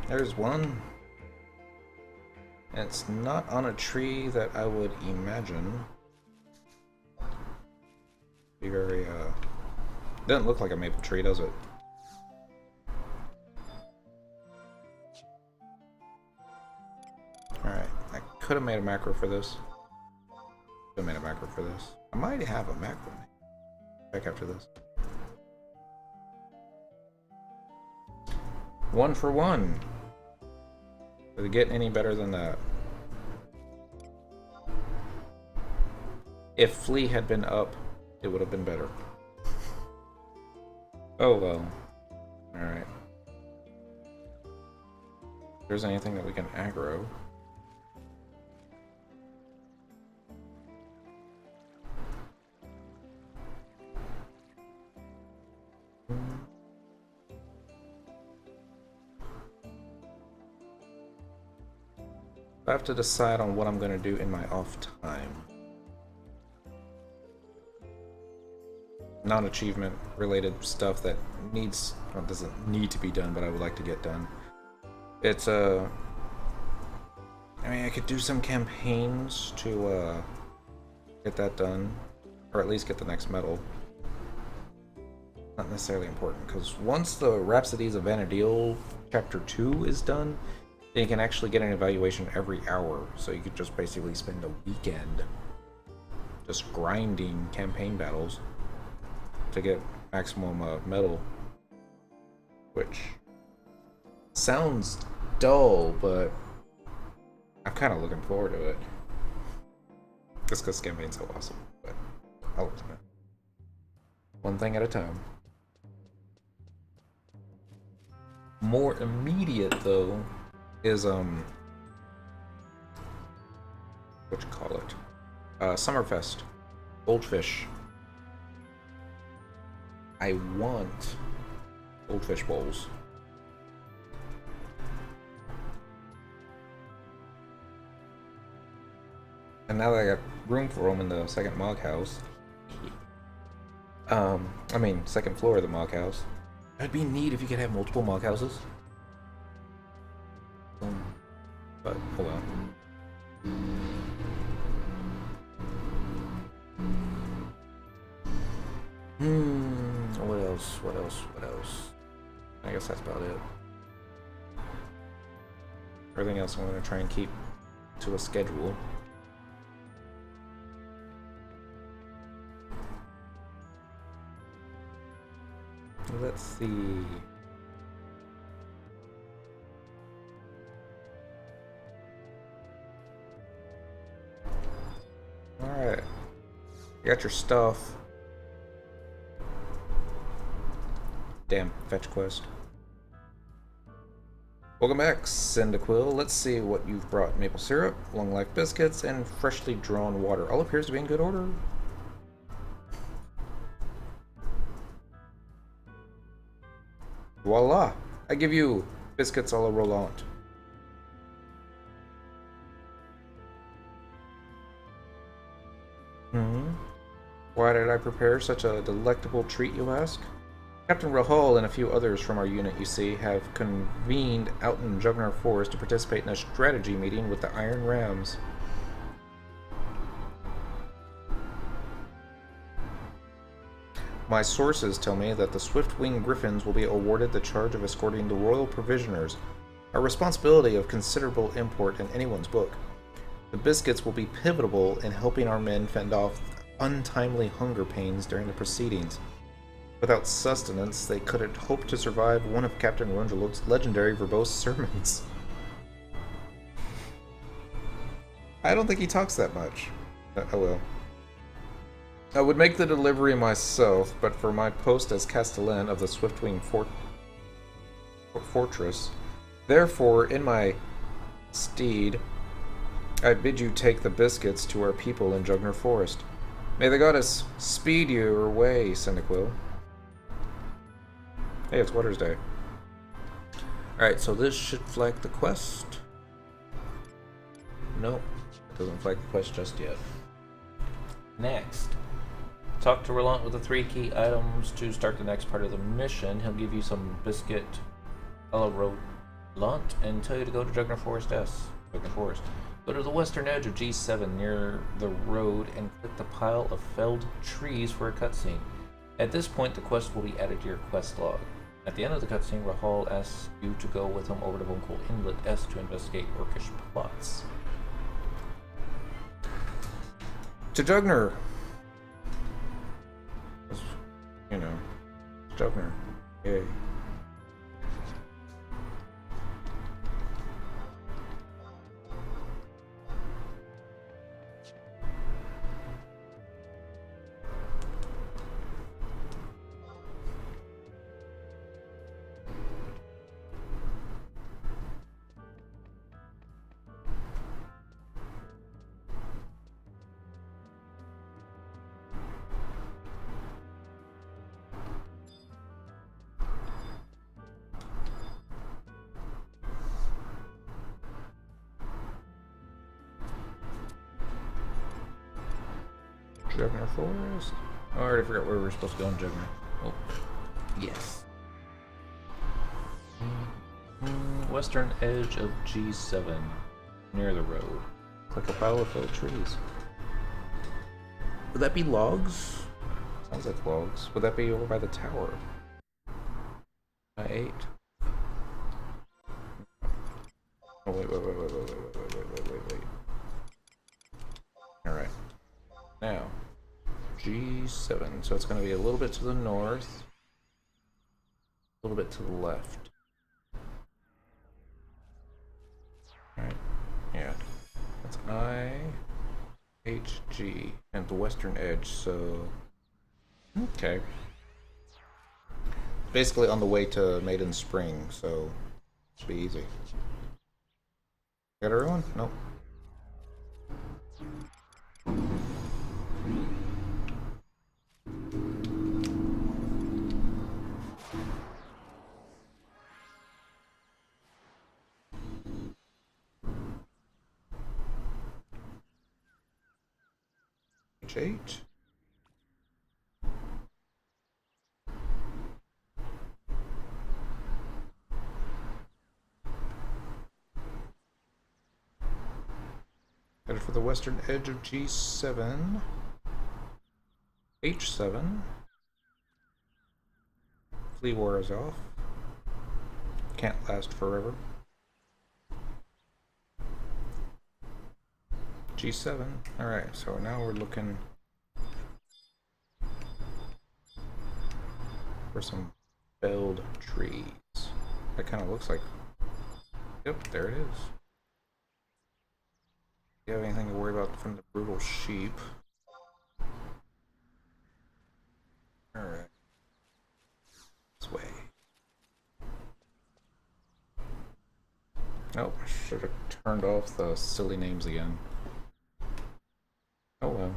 There's one. And it's not on a tree that I would imagine. Be very, doesn't look like a maple tree, does it? Alright, I could have made a macro for this. Could have made a macro for this. I might have a macro. Back after this. 1 for 1. Did it get any better than that? If Flea had been up, it would have been better. Oh well. Alright. If there's anything that we can aggro. I have to decide on what I'm going to do in my off time. Non-achievement related stuff that needs, well, doesn't need to be done, but I would like to get done. It's I mean, I could do some campaigns to get that done, or at least get the next medal. Not necessarily important, because once the Rhapsodies of Vana'diel Chapter 2 is done, then you can actually get an evaluation every hour, so you could just basically spend a weekend just grinding campaign battles to get maximum medal, which sounds dull, but I'm kind of looking forward to it. Just because campaign's so awesome, but I'll listen to it. One thing at a time. More immediate, though, is what you call it? Summerfest. Goldfish. I want goldfish bowls. And now that I got room for them in the second mog house, I mean, second floor of the mog house, it'd be neat if you could have multiple mog houses. But, hold on. What else? What else? What else? I guess that's about it. Everything else I'm going to try and keep to a schedule. Let's see. Alright. You got your stuff. Damn, fetch quest. Welcome back, Cyndaquil. Let's see what you've brought. Maple syrup, long life biscuits, and freshly drawn water. All appears to be in good order. Voila! I give you biscuits a la Roland. Why did I prepare such a delectable treat, you ask? Captain Rahul and a few others from our unit, you see, have convened out in Juggernaut Forest to participate in a strategy meeting with the Iron Rams. My sources tell me that the Swift-Winged Griffins will be awarded the charge of escorting the royal provisioners, a responsibility of considerable import in anyone's book. The biscuits will be pivotal in helping our men fend off untimely hunger pains during the proceedings. Without sustenance, they couldn't hope to survive one of Captain Rungelot's legendary verbose sermons. I don't think he talks that much. Oh well. I would make the delivery myself, but for my post as Castellan of the Swiftwing Fortress, Therefore, in my steed, I bid you take the biscuits to our people in Jugner Forest. May the goddess speed your way, Cyndaquil. Hey, it's Waters Day. Alright, so this should flag the quest. Nope, it doesn't flag the quest just yet. Next, talk to Relant with the 3 key items to start the next part of the mission. He'll give you some biscuit a la Relant and tell you to go to Jugner Forest S. Jugner Forest. Go to the western edge of G7 near the road and click the pile of felled trees for a cutscene. At this point, the quest will be added to your quest log. At the end of the cutscene, Rahal asks you to go with him over to Vocal Inlet S to investigate Orcish plots. To Jugner! You know, Jugner. Yay. Jugner Forest? Oh, I already forgot where we were supposed to go in Jugner. Oh. Yes. Western edge of G7 near the road. Click a pile of felled trees. Would that be logs? Sounds like logs. Would that be over by the tower? I ate. Oh, wait. Alright. Now, G7. So it's going to be a little bit to the north, a little bit to the left. Alright. Yeah. That's IHG and the western edge, so. Okay. Basically on the way to Maiden Spring, so should be easy. Got everyone? Nope. H8. Headed for the western edge of G7. H7. Flea War is off. Can't last forever. G7. Alright, so now we're looking for some felled trees. That kind of looks like. Yep, there it is. Do you have anything to worry about from the brutal sheep? Alright. This way. Oh, I should have turned off the silly names again. Oh well.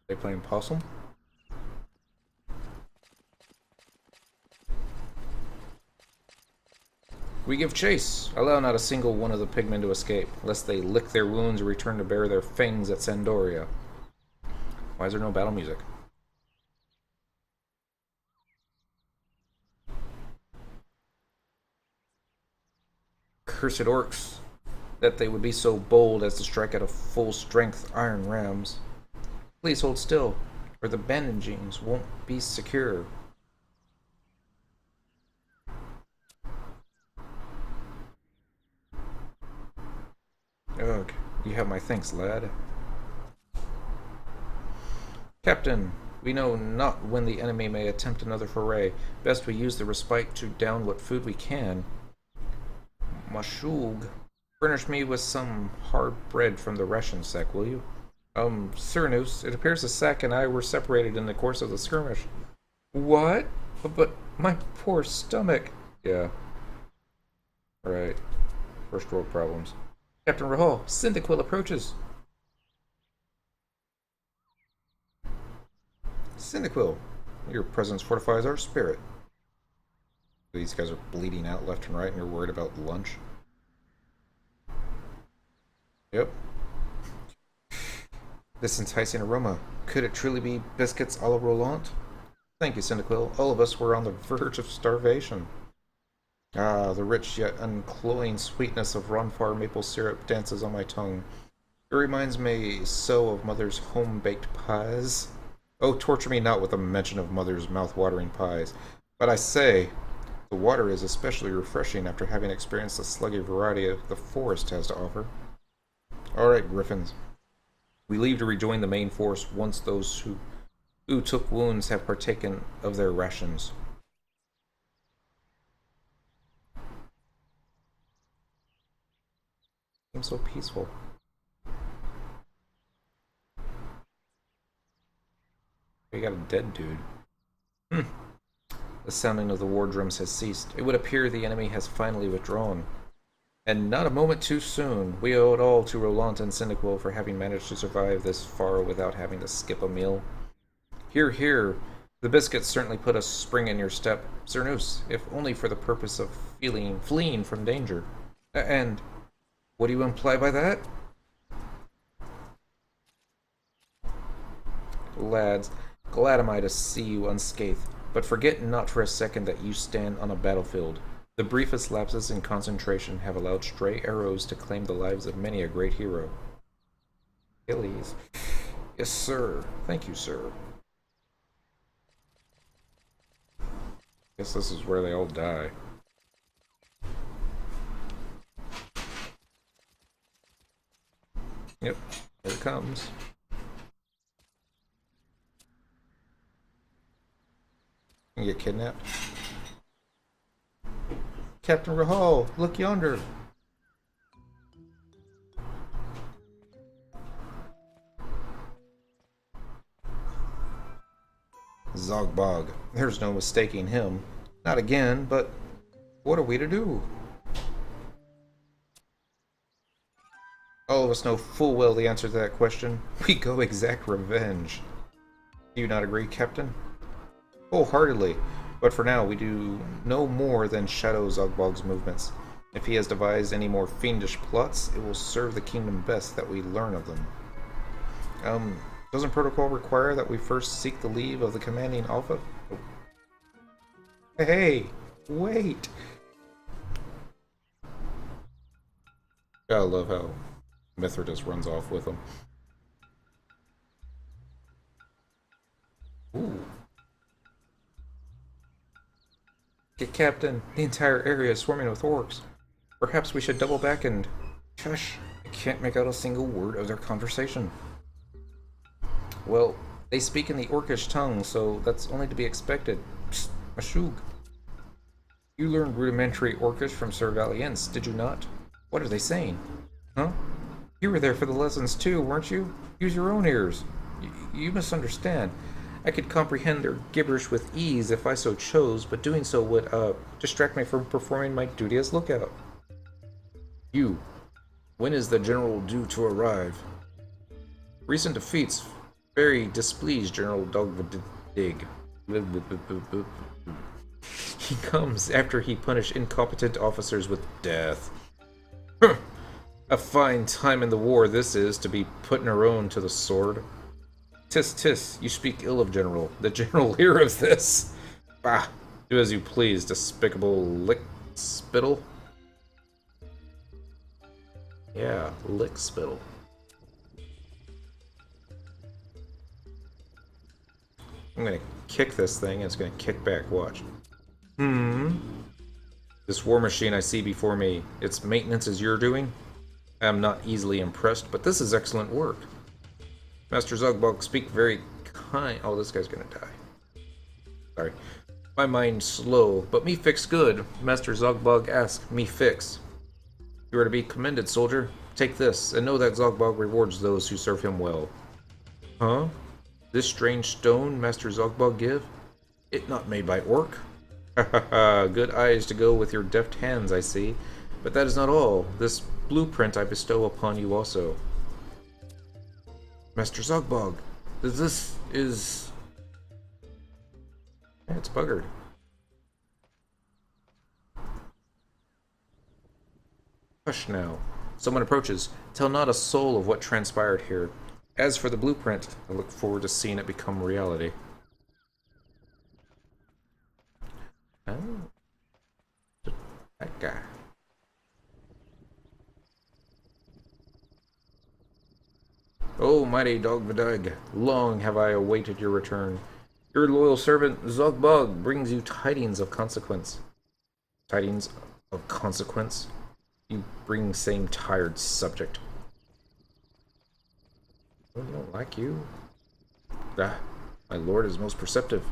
They playing possum? We give chase. Allow not a single one of the pigmen to escape, lest they lick their wounds or return to bear their fangs at Sandoria. Why is there no battle music? Cursed orcs, that they would be so bold as to strike at a full-strength iron rams. Please hold still, or the bandagings won't be secure. Ugh, you have my thanks, lad. Captain, we know not when the enemy may attempt another foray. Best we use the respite to down what food we can. Mashug, furnish me with some hard bread from the ration sack, will you? Cernus, it appears the sack and I were separated in the course of the skirmish. What? But my poor stomach. Yeah. Right. First world problems. Captain Rahal, Cyndaquil approaches. Cyndaquil, your presence fortifies our spirit. These guys are bleeding out left and right and you're worried about lunch? Yep. This enticing aroma. Could it truly be biscuits a la Roland? Thank you, Cyndaquil. All of us were on the verge of starvation. Ah, the rich yet uncloying sweetness of Ronfar maple syrup dances on my tongue. It reminds me so of Mother's home-baked pies. Oh, torture me not with a mention of Mother's mouth-watering pies. But I say, the water is especially refreshing after having experienced the sluggy variety of the forest has to offer. Alright, Griffins. We leave to rejoin the main force once those who took wounds have partaken of their rations. Seems so peaceful. We got a dead dude. The sounding of the war drums has ceased. It would appear the enemy has finally withdrawn. And not a moment too soon. We owe it all to Roland and Cyndaquil for having managed to survive this far without having to skip a meal. Hear, hear. The biscuits certainly put a spring in your step, Cernus, if only for the purpose of fleeing from danger. And what do you imply by that? Lads, glad am I to see you unscathed, but forget not for a second that you stand on a battlefield. The briefest lapses in concentration have allowed stray arrows to claim the lives of many a great hero. Achilles. Yes, sir. Thank you, sir. Guess this is where they all die. Yep, here it comes. You get kidnapped. Captain Rahal, look yonder. Zogbog. There's no mistaking him. Not again, but what are we to do? All of us know full well the answer to that question. We go exact revenge. Do you not agree, Captain? Wholeheartedly. But for now, we do no more than shadow Zogbog's movements. If he has devised any more fiendish plots, it will serve the kingdom best that we learn of them. Doesn't protocol require that we first seek the leave of the commanding Alpha? Oh. Hey, wait! I love how Mithridus runs off with him. Ooh. Captain, the entire area is swarming with orcs. Perhaps we should double back and... Shush, I can't make out a single word of their conversation. Well, they speak in the orcish tongue, so that's only to be expected. Psst, Mashug. You learned rudimentary orcish from Sir Valiance, did you not? What are they saying? Huh? You were there for the lessons too, weren't you? Use your own ears. You misunderstand. I could comprehend their gibberish with ease if I so chose, but doing so would, distract me from performing my duty as lookout. You. When is the general due to arrive? Recent defeats very displeased General Dogvdig. He comes after he punished incompetent officers with death. A fine time in the war this is, to be putting our own to the sword. Tis, tis, you speak ill of General. The General will hear of this. Bah, do as you please, despicable lick-spittle. Yeah, lick-spittle. I'm gonna kick this thing, and it's gonna kick back, watch. This war machine I see before me, its maintenance is your doing? I am not easily impressed, but this is excellent work. Master Zogbog, speak very kind... Oh, this guy's gonna die. Sorry. My mind's slow, but me fix good. Master Zogbog ask, me fix. You are to be commended, soldier. Take this, and know that Zogbog rewards those who serve him well. Huh? This strange stone Master Zogbog give? It not made by orc? Ha ha ha, good eyes to go with your deft hands, I see. But that is not all. This blueprint I bestow upon you also. Master Zogbog, this is... Yeah, it's buggered. Hush now. Someone approaches. Tell not a soul of what transpired here. As for the blueprint, I look forward to seeing it become reality. Oh. That guy. Oh, mighty Dogvidug, long have I awaited your return. Your loyal servant, Zogbog, brings you tidings of consequence. Tidings of consequence? You bring same tired subject. I don't like you. Ah, my lord is most perceptive.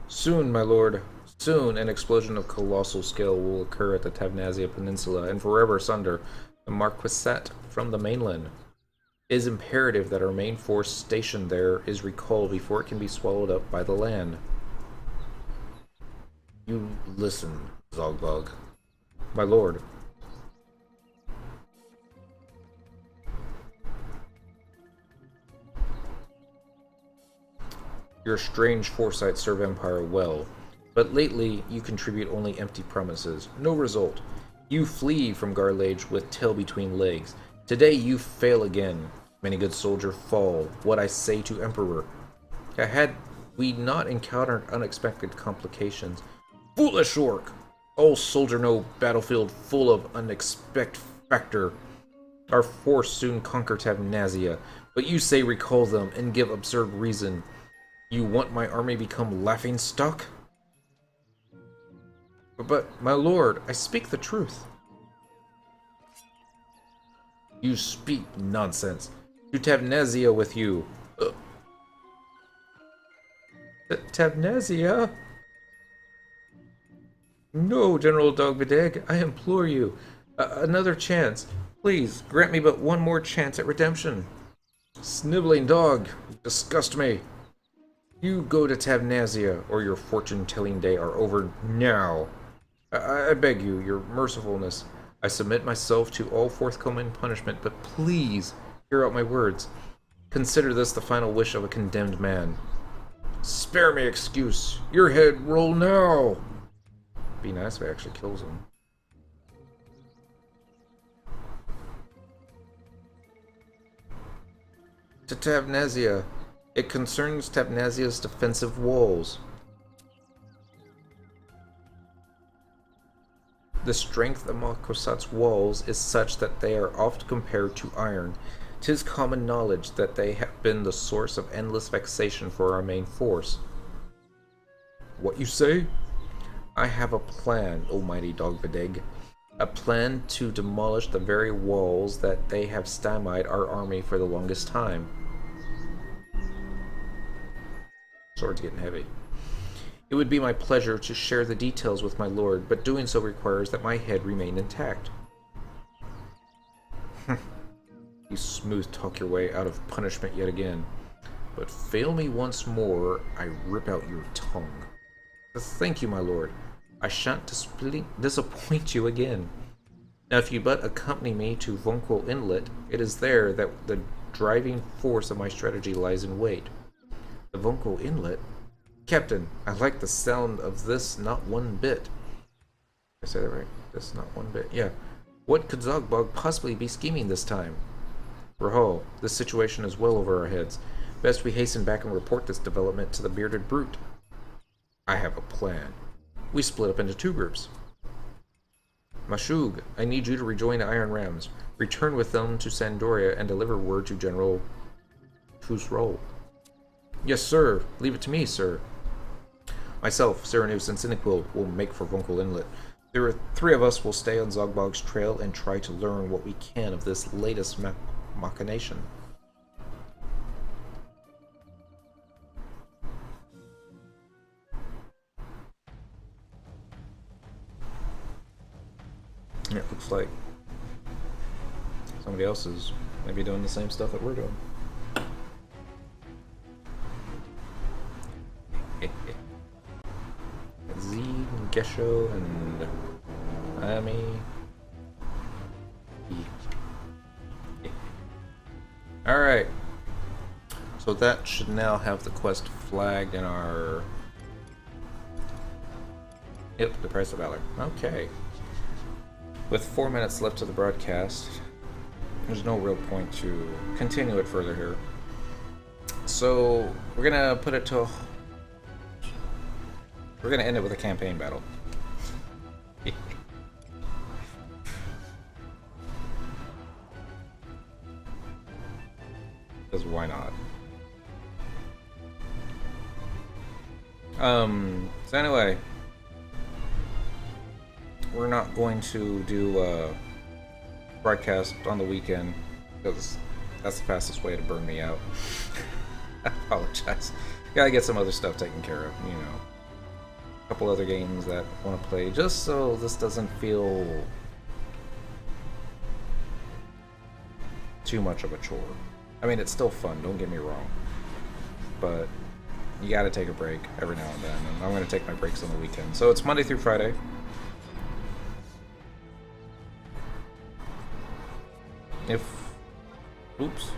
Soon, my lord, soon an explosion of colossal scale will occur at the Tavnazia Peninsula and forever sunder the Marquisate from the mainland. It is imperative that our main force stationed there is recalled before it can be swallowed up by the land. You listen, Zogbog. My lord. Your strange foresight serve Empire well, but lately you contribute only empty promises. No result. You flee from Garlage with tail between legs. Today you fail again. Many good soldier fall. What I say to Emperor. Had we not encountered unexpected complications. Foolish orc! All soldier know battlefield full of unexpected factor. Our force soon conquer Tavnazia, but you say recall them and give absurd reason. You want my army become laughing stock? But, my lord, I speak the truth. You speak nonsense. To Tavnazia with you. Tavnazia? No, General Dogvideg, I implore you. Another chance. Please, grant me but one more chance at redemption. Sniveling dog, you disgust me. You go to Tavnazia, or your fortune-telling day are over now. I beg you, your mercifulness. I submit myself to all forthcoming punishment, but please hear out my words. Consider this the final wish of a condemned man. Spare me excuse. Your head roll now. Be nice if it actually kills him. To Tavnazia. It concerns Tavnazia's defensive walls. The strength of Marquisat's walls is such that they are oft compared to iron. 'Tis common knowledge that they have been the source of endless vexation for our main force. What you say? I have a plan, O mighty Dogvideg. A plan to demolish the very walls that they have stymied our army for the longest time. Sword's getting heavy. It would be my pleasure to share the details with my lord, but doing so requires that my head remain intact. You smooth talk your way out of punishment yet again. But fail me once more, I rip out your tongue. Thank you, my lord. I shan't disappoint you again. Now, if you but accompany me to Vonquil Inlet, it is there that the driving force of my strategy lies in wait. The Vonquil Inlet? Captain, I like the sound of this not one bit. Did I say that right? This not one bit. Yeah. What could Zogbog possibly be scheming this time? Rahul, this situation is well over our heads. Best we hasten back and report this development to the bearded brute. I have a plan. We split up into two groups. Mashug, I need you to rejoin the Iron Rams. Return with them to Sandoria and deliver word to General Tusrol. Yes, sir. Leave it to me, sir. Myself, Serenus, and Cinequil will make for Vonquil Inlet. There are three of us will stay on Zogbog's trail and try to learn what we can of this latest machination. And it looks like somebody else is maybe doing the same stuff that we're doing. Z, and Gesho, and Miami. Alright. So that should now have the quest flagged in our... Yep, the Price of Valor. Okay. With 4 minutes left of the broadcast, there's no real point to continue it further here. So, we're gonna put it to... We're gonna end it with a campaign battle. Because why not? So anyway, we're not going to do a broadcast on the weekend because that's the fastest way to burn me out. I apologize. Gotta get some other stuff taken care of, you know. A couple other games that I want to play, just so this doesn't feel too much of a chore. I mean, it's still fun, don't get me wrong. But you gotta take a break every now and then, and I'm gonna take my breaks on the weekend. So it's Monday through Friday. Oops.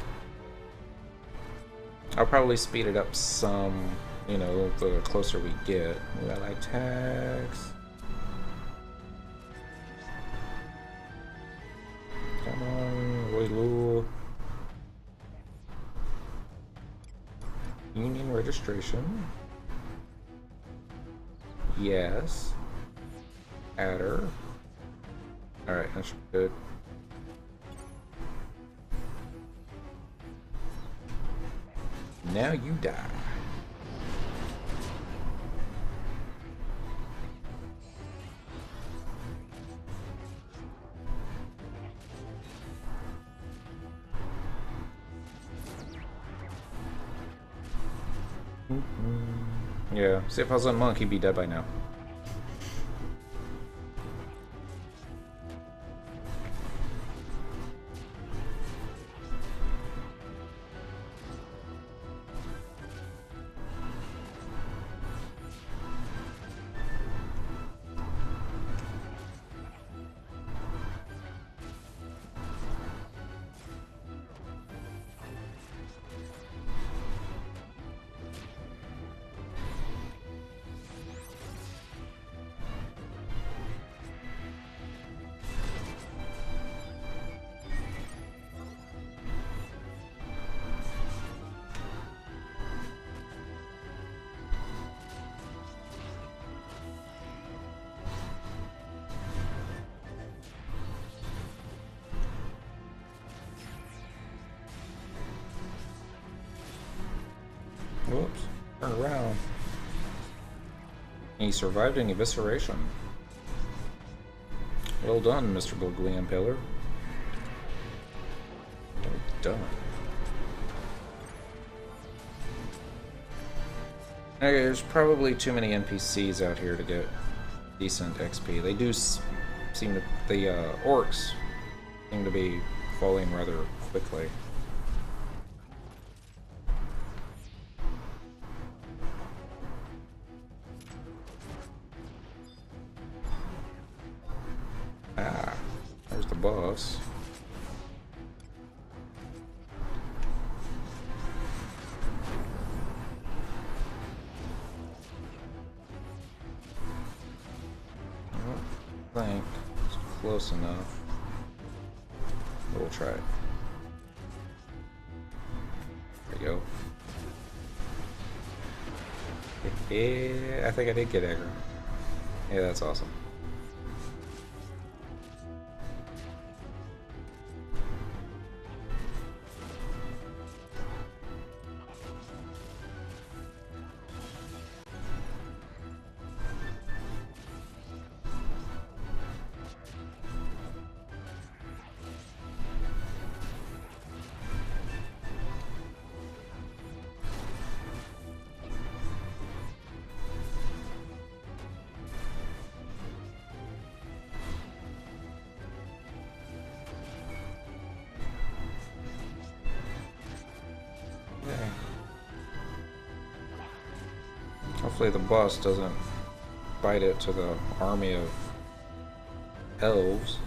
I'll probably speed it up some, you know, the closer we get. We got like tags. Come on, Roy. Union registration. Yes. Adder. Alright, that's good. Now you die. Yeah, see if I was on Monk, he'd be dead by now. Whoops. Turn around. He survived an evisceration. Well done, Mr. Bulgly Impaler. Well done. Okay, there's probably too many NPCs out here to get decent XP. They do seem to... The orcs seem to be falling rather quickly. Ah, there's the boss. I don't think it's close enough. But we'll try it. There we go. Yeah, I think I did get aggro. Yeah, that's awesome. Okay. Hopefully the boss doesn't bite it to the army of elves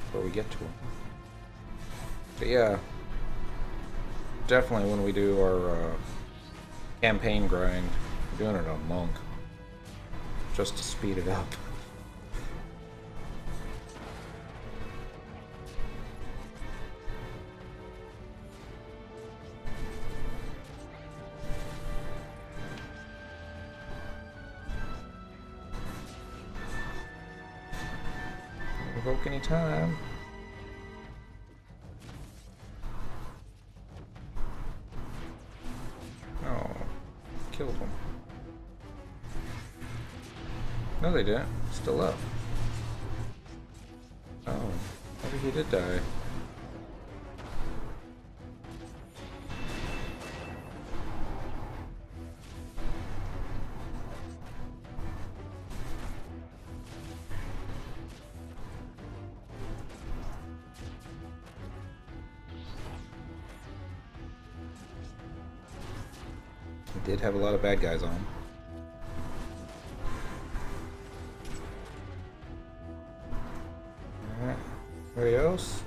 before we get to them. But yeah, definitely when we do our campaign grind, we're doing it on monk just to speed it up. Evoke any time. Oh, killed him. No, they didn't. Still up. Oh, maybe he did die. He did have a lot of bad guys on him. Alright. Anybody else?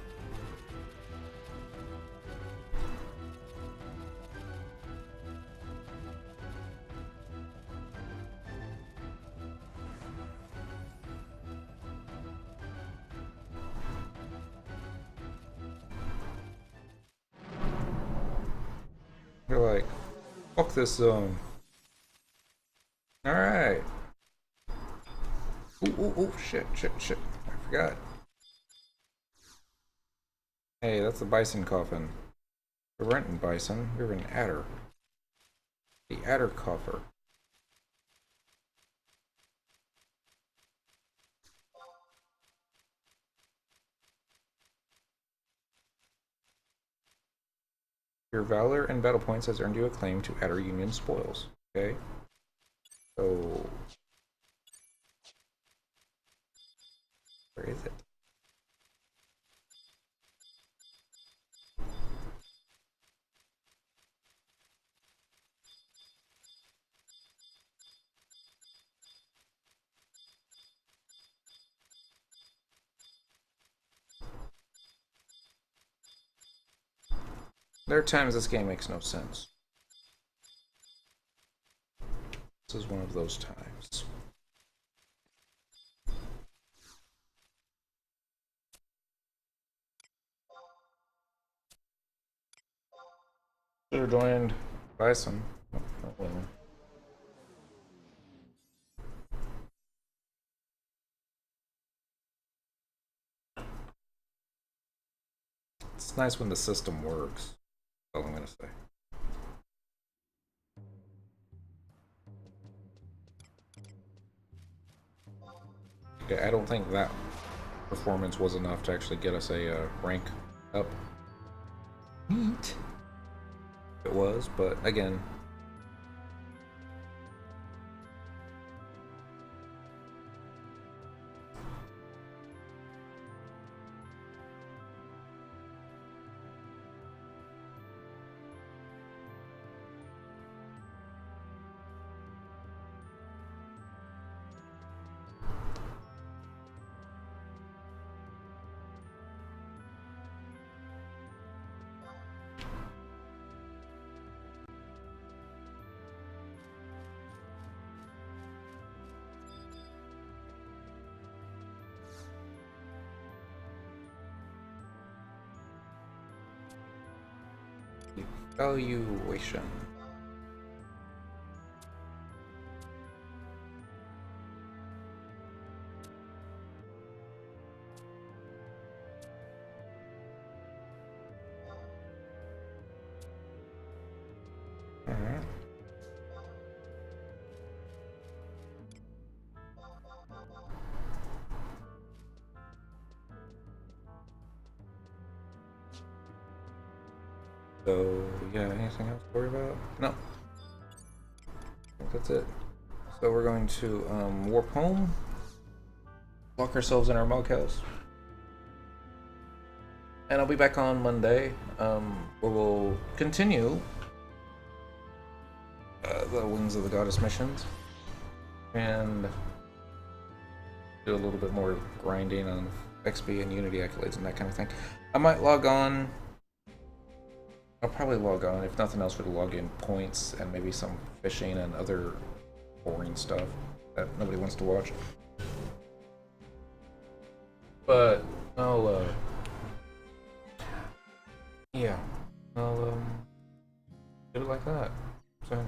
They're like, fuck this zone. Alright. Ooh, shit. I forgot. Hey, that's the bison coffin. We weren't in bison, we were in adder. The adder coffer. Your valor and battle points has earned you a claim to Adder Union spoils. Okay. So where is it? There are times this game makes no sense. This is one of those times. Should have joined Bison. Oh, well. It's nice when the system works. That's all I'm gonna say. Okay, I don't think that performance was enough to actually get us a rank up. Neat. It was, but again. Evaluation. Alright. So, yeah, anything else to worry about? No. I think that's it. So we're going to warp home, lock ourselves in our monkhouse, and I'll be back on Monday, where we'll continue the Wings of the Goddess missions and do a little bit more grinding on XP and Unity accolades and that kind of thing. I might log on. I'll probably log on, if nothing else, for the login points and maybe some fishing and other boring stuff that nobody wants to watch. But I'll yeah, I'll do it like that. So